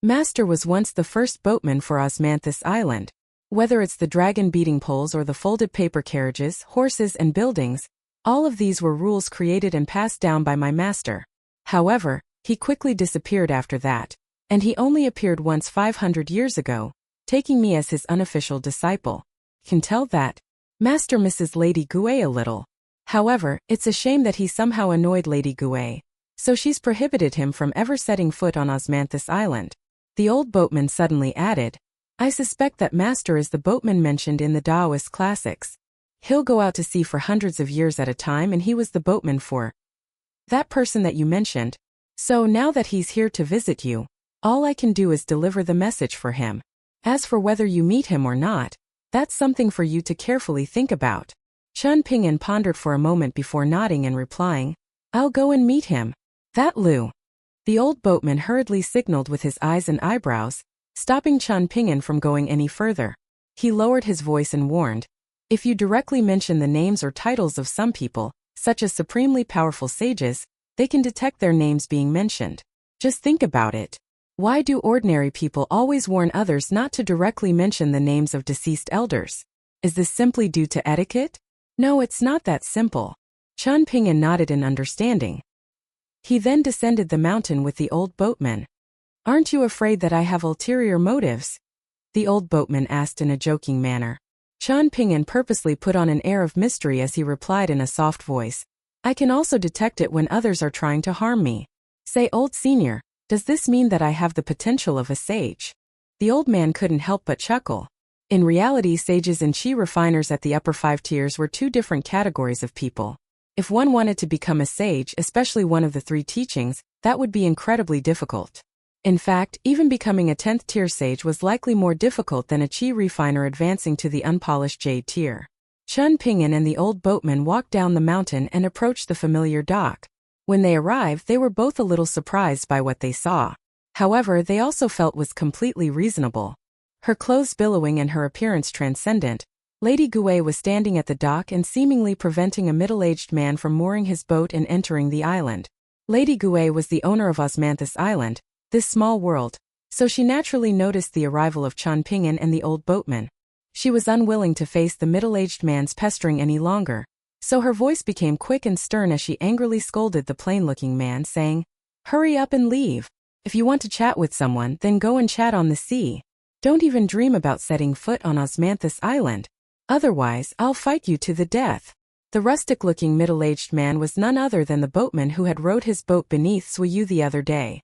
Master was once the first boatman for Osmanthus Island. Whether it's the dragon beating poles or the folded paper carriages, horses and buildings, all of these were rules created and passed down by my master. However, he quickly disappeared after that, and he only appeared once 500 years ago, taking me as his unofficial disciple. Can tell that Master misses Lady Gue a little. However, it's a shame that he somehow annoyed Lady Gue, so she's prohibited him from ever setting foot on Osmanthus Island." The old boatman suddenly added, "I suspect that Master is the boatman mentioned in the Taoist classics. He'll go out to sea for hundreds of years at a time, and he was the boatman for that person that you mentioned. So now that he's here to visit you, all I can do is deliver the message for him. As for whether you meet him or not, that's something for you to carefully think about." Qian Ping'an pondered for a moment before nodding and replying, "I'll go and meet him. That Lu." The old boatman hurriedly signaled with his eyes and eyebrows, stopping Qian Ping'an from going any further. He lowered his voice and warned, "If you directly mention the names or titles of some people, such as supremely powerful sages, they can detect their names being mentioned. Just think about it. Why do ordinary people always warn others not to directly mention the names of deceased elders? Is this simply due to etiquette? No, it's not that simple." Qian Ping'an nodded in understanding. He then descended the mountain with the old boatman. "Aren't you afraid that I have ulterior motives?" the old boatman asked in a joking manner. Qian Ping'an purposely put on an air of mystery as he replied in a soft voice, "I can also detect it when others are trying to harm me. Say, old senior, does this mean that I have the potential of a sage?" The old man couldn't help but chuckle. In reality, sages and chi refiners at the upper 5 tiers were two different categories of people. If one wanted to become a sage, especially one of the 3 teachings, that would be incredibly difficult. In fact, even becoming a 10th tier sage was likely more difficult than a chi refiner advancing to the unpolished jade tier. Qian Ping'an and the old boatman walked down the mountain and approached the familiar dock. When they arrived, they were both a little surprised by what they saw. However, they also felt was completely reasonable. Her clothes billowing and her appearance transcendent, Lady Gue was standing at the dock and seemingly preventing a middle-aged man from mooring his boat and entering the island. Lady Gue was the owner of Osmanthus Island, this small world, so she naturally noticed the arrival of Qian Ping'an and the old boatman. She was unwilling to face the middle-aged man's pestering any longer, so her voice became quick and stern as she angrily scolded the plain-looking man, saying, "Hurry up and leave. If you want to chat with someone, then go and chat on the sea. Don't even dream about setting foot on Osmanthus Island. Otherwise, I'll fight you to the death." The rustic-looking middle-aged man was none other than the boatman who had rowed his boat beneath Suiyu the other day.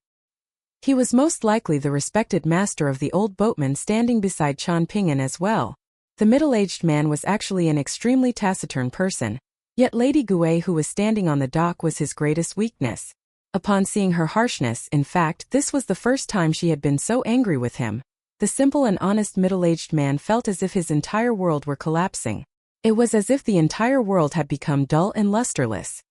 He was most likely the respected master of the old boatman standing beside Qian Ping'an as well. The middle-aged man was actually an extremely taciturn person, yet Lady Gue, who was standing on the dock, was his greatest weakness. Upon seeing her harshness, in fact, this was the first time she had been so angry with him. The simple and honest middle-aged man felt as if his entire world were collapsing. It was as if the entire world had become dull and lusterless.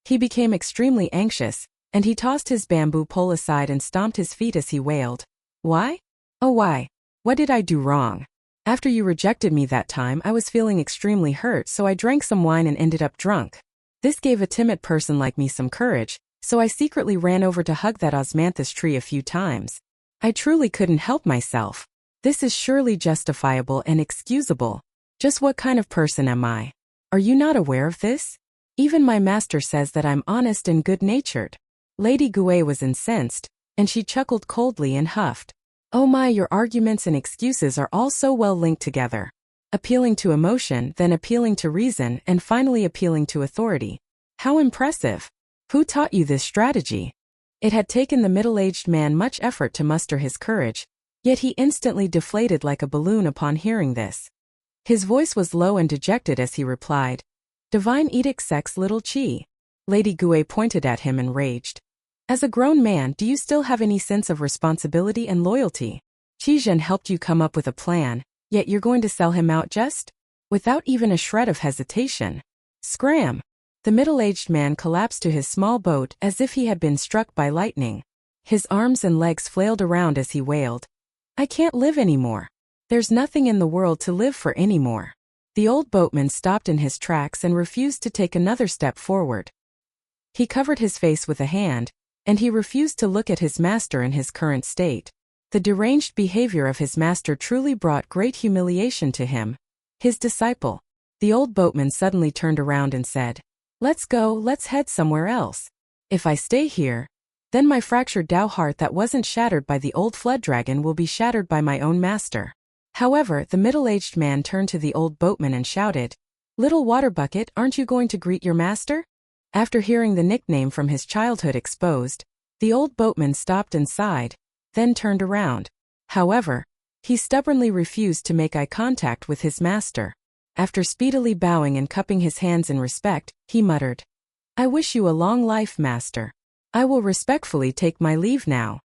He became extremely anxious, and he tossed his bamboo pole aside and stomped his feet as he wailed. Why? Oh why? What did I do wrong? After you rejected me that time I was feeling extremely hurt, so I drank some wine and ended up drunk. This gave a timid person like me some courage, so I secretly ran over to hug that osmanthus tree a few times. I truly couldn't help myself. This is surely justifiable and excusable. Just what kind of person am I? Are you not aware of this? Even my master says that I'm honest and good-natured. Lady Gue was incensed, and she chuckled coldly and huffed. Oh my, your arguments and excuses are all so well linked together. Appealing to emotion, then appealing to reason, and finally appealing to authority. How impressive! Who taught you this strategy? It had taken the middle-aged man much effort to muster his courage, yet he instantly deflated like a balloon upon hearing this. His voice was low and dejected as he replied, Divine edict sex little chi. Lady Gue pointed at him and raged. As a grown man, do you still have any sense of responsibility and loyalty? Qizhen helped you come up with a plan, yet you're going to sell him out just? Without even a shred of hesitation. Scram! The middle-aged man collapsed to his small boat as if he had been struck by lightning. His arms and legs flailed around as he wailed. I can't live anymore. There's nothing in the world to live for anymore. The old boatman stopped in his tracks and refused to take another step forward. He covered his face with a hand, and he refused to look at his master in his current state. The deranged behavior of his master truly brought great humiliation to him. His disciple. The old boatman suddenly turned around and said, Let's go, let's head somewhere else. If I stay here, then my fractured Tao heart that wasn't shattered by the old flood dragon will be shattered by my own master. However, the middle-aged man turned to the old boatman and shouted, Little water bucket, aren't you going to greet your master? After hearing the nickname from his childhood exposed, the old boatman stopped and sighed, then turned around. However, he stubbornly refused to make eye contact with his master. After speedily bowing and cupping his hands in respect, he muttered, I wish you a long life, master. I will respectfully take my leave now.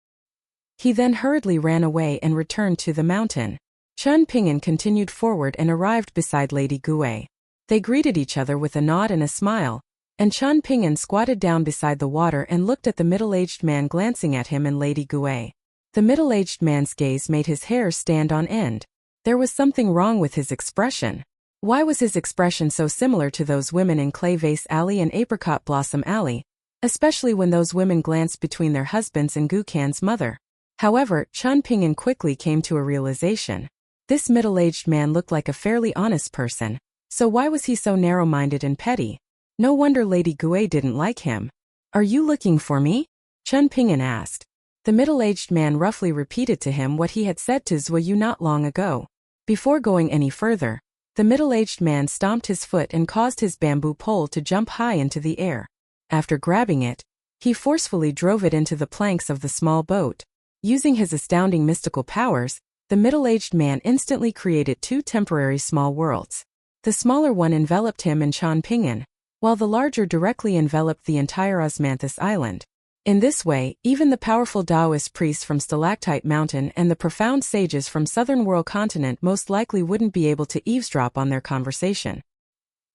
He then hurriedly ran away and returned to the mountain. Chen Ping'an continued forward and arrived beside Lady Gue. They greeted each other with a nod and a smile, and Chen Ping'an squatted down beside the water and looked at the middle-aged man glancing at him and Lady Gue. The middle-aged man's gaze made his hair stand on end. There was something wrong with his expression. Why was his expression so similar to those women in Clay Vase Alley and Apricot Blossom Alley, especially when those women glanced between their husbands and Gu Can's mother? However, Chen Ping'an quickly came to a realization. This middle-aged man looked like a fairly honest person, so why was he so narrow-minded and petty? No wonder Lady Gue didn't like him. Are you looking for me? Chen Ping'an asked. The middle-aged man roughly repeated to him what he had said to Zhuo Yu not long ago. Before going any further, the middle-aged man stomped his foot and caused his bamboo pole to jump high into the air. After grabbing it, he forcefully drove it into the planks of the small boat. Using his astounding mystical powers, the middle-aged man instantly created two temporary small worlds. The smaller one enveloped him and Chen Ping'an, while the larger directly enveloped the entire Osmanthus Island. In this way, even the powerful Taoist priests from Stalactite Mountain and the profound sages from Southern World Continent most likely wouldn't be able to eavesdrop on their conversation.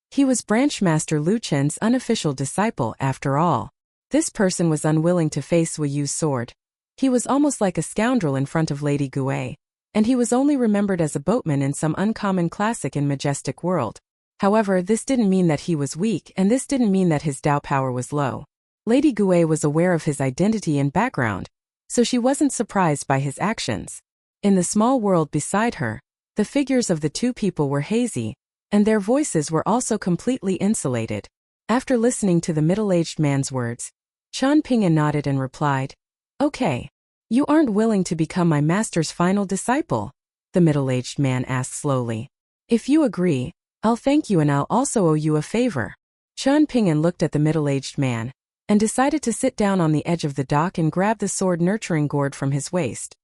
He was Branch Master Lu Chen's unofficial disciple, after all. This person was unwilling to face Zhuo Yu's sword. He was almost like a scoundrel in front of Lady Gue, and he was only remembered as a boatman in some uncommon classic and majestic world. However, this didn't mean that he was weak, and this didn't mean that his Tao power was low. Lady Gue was aware of his identity and background, so she wasn't surprised by his actions. In the small world beside her, the figures of the two people were hazy, and their voices were also completely insulated. After listening to the middle-aged man's words, Chen Ping'an nodded and replied, Okay. You aren't willing to become my master's final disciple? The middle-aged man asked slowly. If you agree, I'll thank you and I'll also owe you a favor. Chen Ping'an looked at the middle-aged man, and decided to sit down on the edge of the dock and grab the sword nurturing gourd from his waist.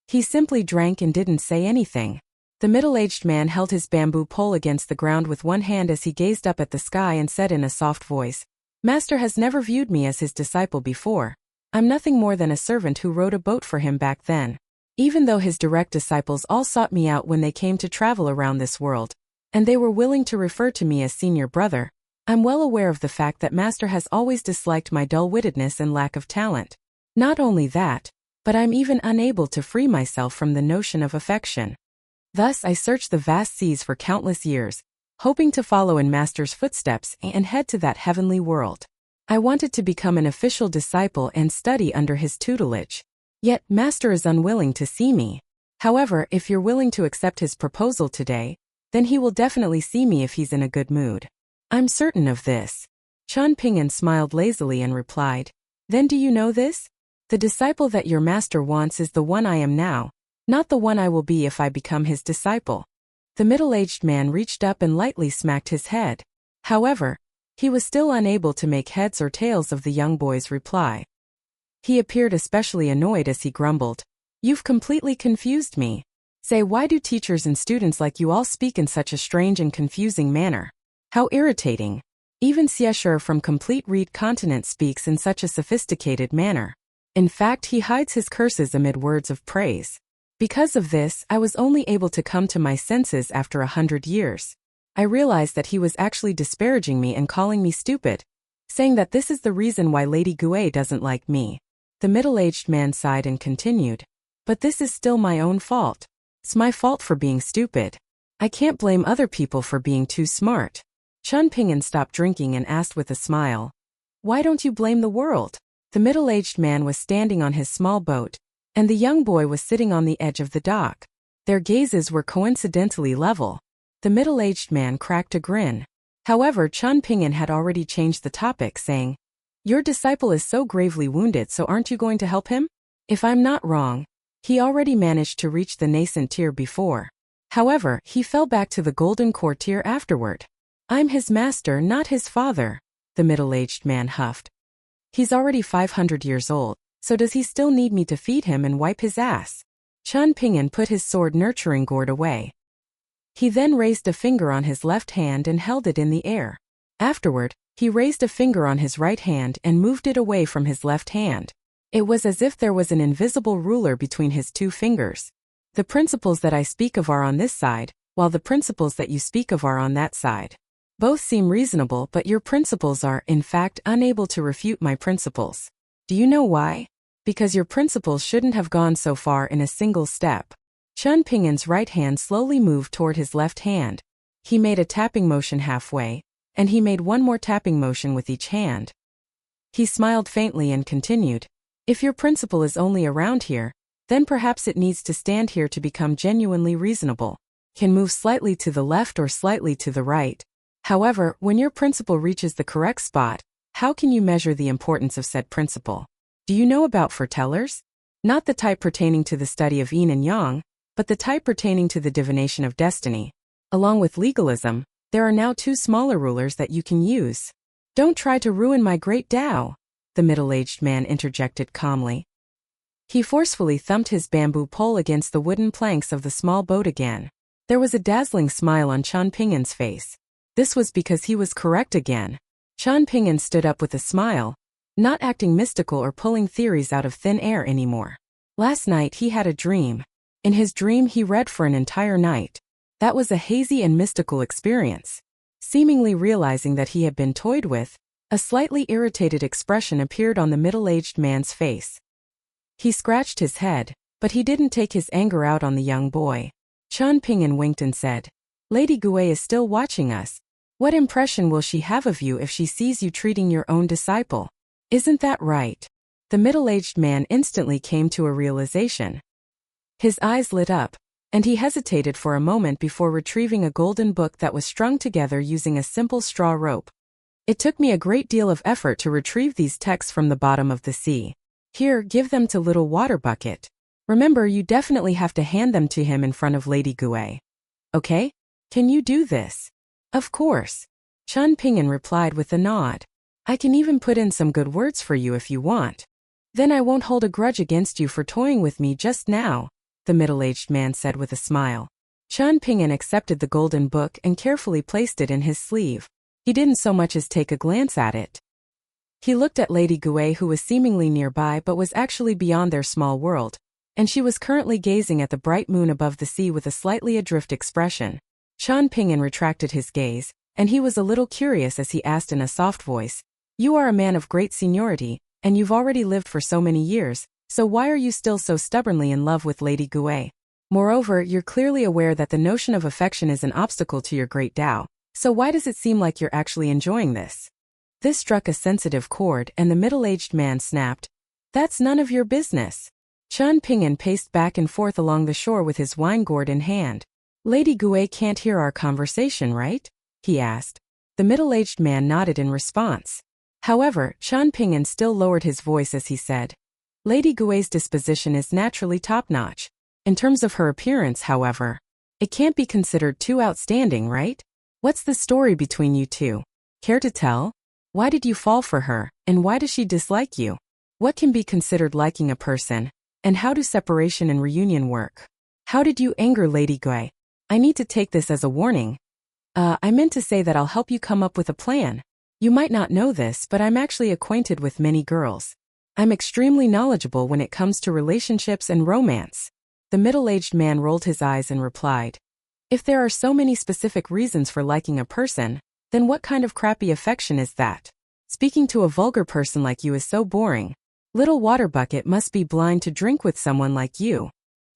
He simply drank and didn't say anything. The middle-aged man held his bamboo pole against the ground with one hand as he gazed up at the sky and said in a soft voice, Master has never viewed me as his disciple before. I'm nothing more than a servant who rowed a boat for him back then. Even though his direct disciples all sought me out when they came to travel around this world, and they were willing to refer to me as senior brother. I'm well aware of the fact that Master has always disliked my dull-wittedness and lack of talent. Not only that, but I'm even unable to free myself from the notion of affection. Thus I searched the vast seas for countless years, hoping to follow in Master's footsteps and head to that heavenly world. I wanted to become an official disciple and study under his tutelage. Yet, Master is unwilling to see me. However, if you're willing to accept his proposal today, then he will definitely see me if he's in a good mood. I'm certain of this. Qian Ping'an smiled lazily and replied, Then do you know this? The disciple that your master wants is the one I am now, not the one I will be if I become his disciple. The middle-aged man reached up and lightly smacked his head. However, he was still unable to make heads or tails of the young boy's reply. He appeared especially annoyed as he grumbled, You've completely confused me. Say, why do teachers and students like you all speak in such a strange and confusing manner? How irritating. Even Xieshur from Complete Reed Continent speaks in such a sophisticated manner. In fact, he hides his curses amid words of praise. Because of this, I was only able to come to my senses after 100 years. I realized that he was actually disparaging me and calling me stupid, saying that this is the reason why Lady Gui doesn't like me. The middle-aged man sighed and continued, But this is still my own fault. It's my fault for being stupid. I can't blame other people for being too smart. Qian Ping'an stopped drinking and asked with a smile, Why don't you blame the world? The middle-aged man was standing on his small boat, and the young boy was sitting on the edge of the dock. Their gazes were coincidentally level. The middle-aged man cracked a grin. However, Qian Ping'an had already changed the topic, saying, Your disciple is so gravely wounded, so aren't you going to help him? If I'm not wrong, he already managed to reach the nascent tier before. However, he fell back to the golden core tier afterward. I'm his master, not his father, the middle-aged man huffed. He's already 500 years old, so does he still need me to feed him and wipe his ass? Qian Ping'an put his sword nurturing gourd away. He then raised a finger on his left hand and held it in the air. Afterward, he raised a finger on his right hand and moved it away from his left hand. It was as if there was an invisible ruler between his two fingers. The principles that I speak of are on this side, while the principles that you speak of are on that side. Both seem reasonable, but your principles are, in fact, unable to refute my principles. Do you know why? Because your principles shouldn't have gone so far in a single step. Qian Ping'an's right hand slowly moved toward his left hand. He made a tapping motion halfway, and he made one more tapping motion with each hand. He smiled faintly and continued, If your principle is only around here, then perhaps it needs to stand here to become genuinely reasonable. Can move slightly to the left or slightly to the right. However, when your principle reaches the correct spot, how can you measure the importance of said principle? Do you know about foretellers? Not the type pertaining to the study of yin and yang, but the type pertaining to the divination of destiny. Along with legalism, there are now two smaller rulers that you can use. Don't try to ruin my great Tao, the middle-aged man interjected calmly. He forcefully thumped his bamboo pole against the wooden planks of the small boat again. There was a dazzling smile on Qian Ping'an's face. This was because he was correct again. Qian Ping'an stood up with a smile, not acting mystical or pulling theories out of thin air anymore. Last night he had a dream. In his dream he read for an entire night. That was a hazy and mystical experience. Seemingly realizing that he had been toyed with, a slightly irritated expression appeared on the middle-aged man's face. He scratched his head, but he didn't take his anger out on the young boy. Qian Ping'an winked and said, Lady Gui is still watching us. What impression will she have of you if she sees you treating your own disciple? Isn't that right? The middle-aged man instantly came to a realization. His eyes lit up, and he hesitated for a moment before retrieving a golden book that was strung together using a simple straw rope. It took me a great deal of effort to retrieve these texts from the bottom of the sea. Here, give them to Little Water Bucket. Remember, you definitely have to hand them to him in front of Lady Gui. Okay? Can you do this? Of course. Qian Ping'an replied with a nod. I can even put in some good words for you if you want. Then I won't hold a grudge against you for toying with me just now, the middle-aged man said with a smile. Qian Ping'an accepted the golden book and carefully placed it in his sleeve. He didn't so much as take a glance at it. He looked at Lady Gui, who was seemingly nearby but was actually beyond their small world, and she was currently gazing at the bright moon above the sea with a slightly adrift expression. Chan Ping'an retracted his gaze, and he was a little curious as he asked in a soft voice, "You are a man of great seniority, and you've already lived for so many years, so why are you still so stubbornly in love with Lady Gui? Moreover, you're clearly aware that the notion of affection is an obstacle to your great Tao, so why does it seem like you're actually enjoying this?" This struck a sensitive chord, and the middle-aged man snapped, "That's none of your business." Chan Ping'an paced back and forth along the shore with his wine gourd in hand. "Lady Gui can't hear our conversation, right?" he asked. The middle-aged man nodded in response. However, Chan Ping'an still lowered his voice as he said, "Lady Gui's disposition is naturally top-notch. In terms of her appearance, however, it can't be considered too outstanding, right? What's the story between you two? Care to tell? Why did you fall for her, and why does she dislike you? What can be considered liking a person, and how do separation and reunion work? How did you anger Lady Gui? I need to take this as a warning. I meant to say that I'll help you come up with a plan. You might not know this, but I'm actually acquainted with many girls. I'm extremely knowledgeable when it comes to relationships and romance." The middle-aged man rolled his eyes and replied, "If there are so many specific reasons for liking a person, then what kind of crappy affection is that? Speaking to a vulgar person like you is so boring. Little water bucket must be blind to drink with someone like you."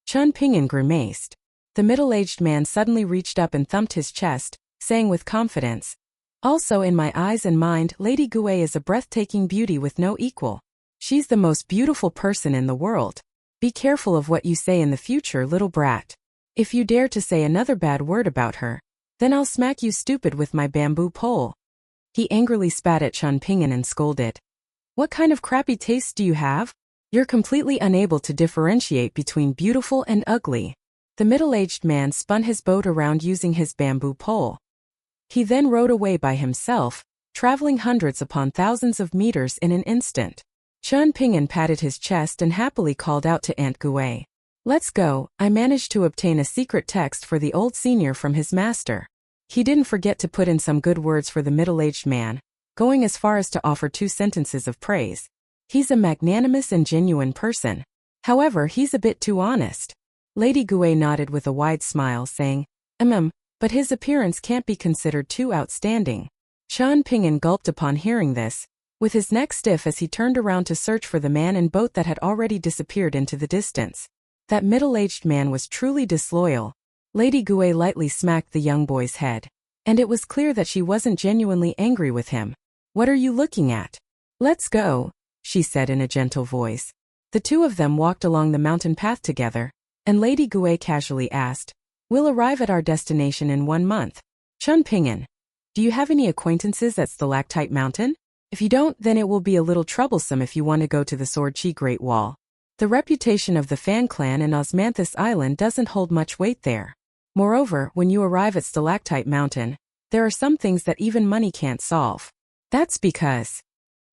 Chan Ping'an grimaced. The middle-aged man suddenly reached up and thumped his chest, saying with confidence, "Also in my eyes and mind, Lady Gui is a breathtaking beauty with no equal. She's the most beautiful person in the world. Be careful of what you say in the future, little brat. If you dare to say another bad word about her, then I'll smack you stupid with my bamboo pole." He angrily spat at Chan Ping'an and scolded, "What kind of crappy tastes do you have? You're completely unable to differentiate between beautiful and ugly." The middle-aged man spun his boat around using his bamboo pole. He then rowed away by himself, traveling hundreds upon thousands of meters in an instant. Chan Ping'an patted his chest and happily called out to Aunt Gui, "Let's go, I managed to obtain a secret text for the old senior from his master." He didn't forget to put in some good words for the middle-aged man, going as far as to offer 2 sentences of praise. "He's a magnanimous and genuine person. However, he's a bit too honest." Lady Gui nodded with a wide smile, saying, But his appearance can't be considered too outstanding." Chan Ping'an gulped upon hearing this, with his neck stiff as he turned around to search for the man and boat that had already disappeared into the distance. That middle-aged man was truly disloyal. Lady Gui lightly smacked the young boy's head, and it was clear that she wasn't genuinely angry with him. "What are you looking at? Let's go," she said in a gentle voice. The two of them walked along the mountain path together, and Lady Gui casually asked, "We'll arrive at our destination in 1 month. Chan Ping'an, do you have any acquaintances at Stalactite Mountain? If you don't, then it will be a little troublesome if you want to go to the Sword Chi Great Wall. The reputation of the Fan clan in Osmanthus Island doesn't hold much weight there. Moreover, when you arrive at Stalactite Mountain, there are some things that even money can't solve. That's because..."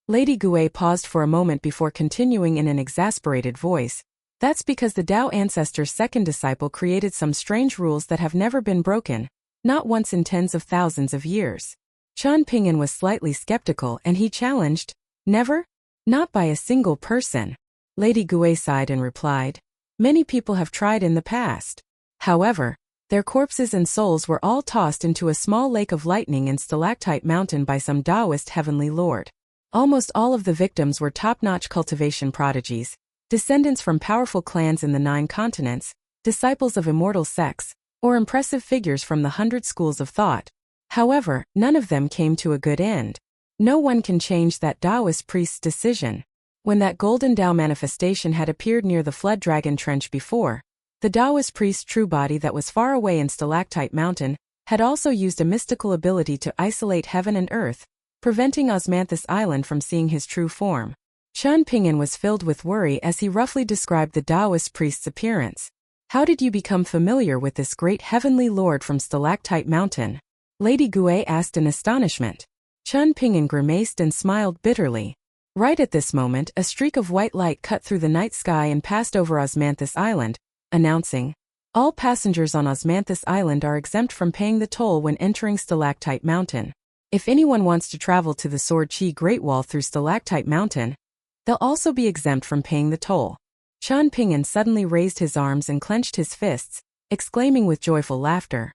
Lady Gui paused for a moment before continuing in an exasperated voice. "That's because the Tao ancestor's second disciple created some strange rules that have never been broken, not once in tens of thousands of years." Chan Ping'an was slightly skeptical and he challenged, "Never? Not by a single person." Lady Gui sighed and replied, "Many people have tried in the past. However, their corpses and souls were all tossed into a small lake of lightning in Stalactite Mountain by some Taoist heavenly lord. Almost all of the victims were top-notch cultivation prodigies, descendants from powerful clans in the 9 continents, disciples of immortal sects, or impressive figures from the 100 schools of thought. However, none of them came to a good end. No one can change that Taoist priest's decision. When that golden Tao manifestation had appeared near the Flood Dragon Trench before, the Taoist priest's true body that was far away in Stalactite Mountain had also used a mystical ability to isolate heaven and earth, preventing Osmanthus Island from seeing his true form. Chan Ping'an was filled with worry as he roughly described the Taoist priest's appearance. "How did you become familiar with this great heavenly lord from Stalactite Mountain?" Lady Gui asked in astonishment. Chan Ping'an grimaced and smiled bitterly. Right at this moment, a streak of white light cut through the night sky and passed over Osmanthus Island, announcing, "All passengers on Osmanthus Island are exempt from paying the toll when entering Stalactite Mountain. If anyone wants to travel to the Sword Chi Great Wall through Stalactite Mountain, they'll also be exempt from paying the toll." Chan Ping'an suddenly raised his arms and clenched his fists, exclaiming with joyful laughter,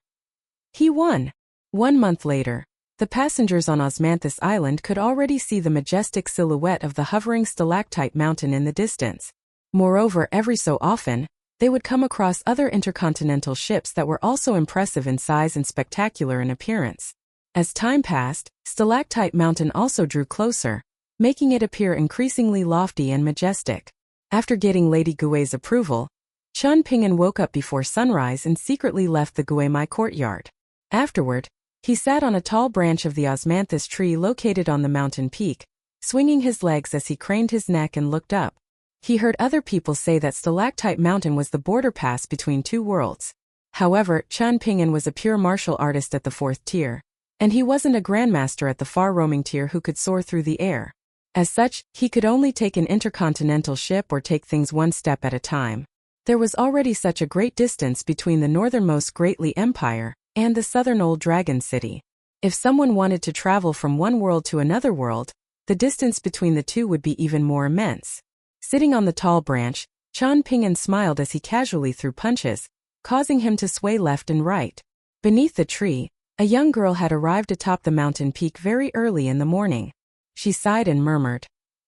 He won. 1 month later, the passengers on Osmanthus Island could already see the majestic silhouette of the hovering stalactite mountain in the distance. Moreover, every so often, they would come across other intercontinental ships that were also impressive in size and spectacular in appearance. As time passed, Stalactite Mountain also drew closer, making it appear increasingly lofty and majestic. After getting Lady Gui's approval, Chen Ping'an woke up before sunrise and secretly left the Guimai courtyard. Afterward, he sat on a tall branch of the osmanthus tree located on the mountain peak, swinging his legs as he craned his neck and looked up. He heard other people say that Stalactite Mountain was the border pass between two worlds. However, Chen Ping'an was a pure martial artist at the 4th tier, and he wasn't a grandmaster at the far-roaming tier who could soar through the air. As such, he could only take an intercontinental ship or take things one step at a time. There was already such a great distance between the northernmost Greatly Empire and the southern Old Dragon City. If someone wanted to travel from one world to another world, the distance between the two would be even more immense. Sitting on the tall branch, Chen Ping'an smiled as he casually threw punches, causing him to sway left and right. Beneath the tree, a young girl had arrived atop the mountain peak very early in the morning. She sighed and murmured,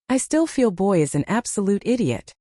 "I still feel boy is an absolute idiot."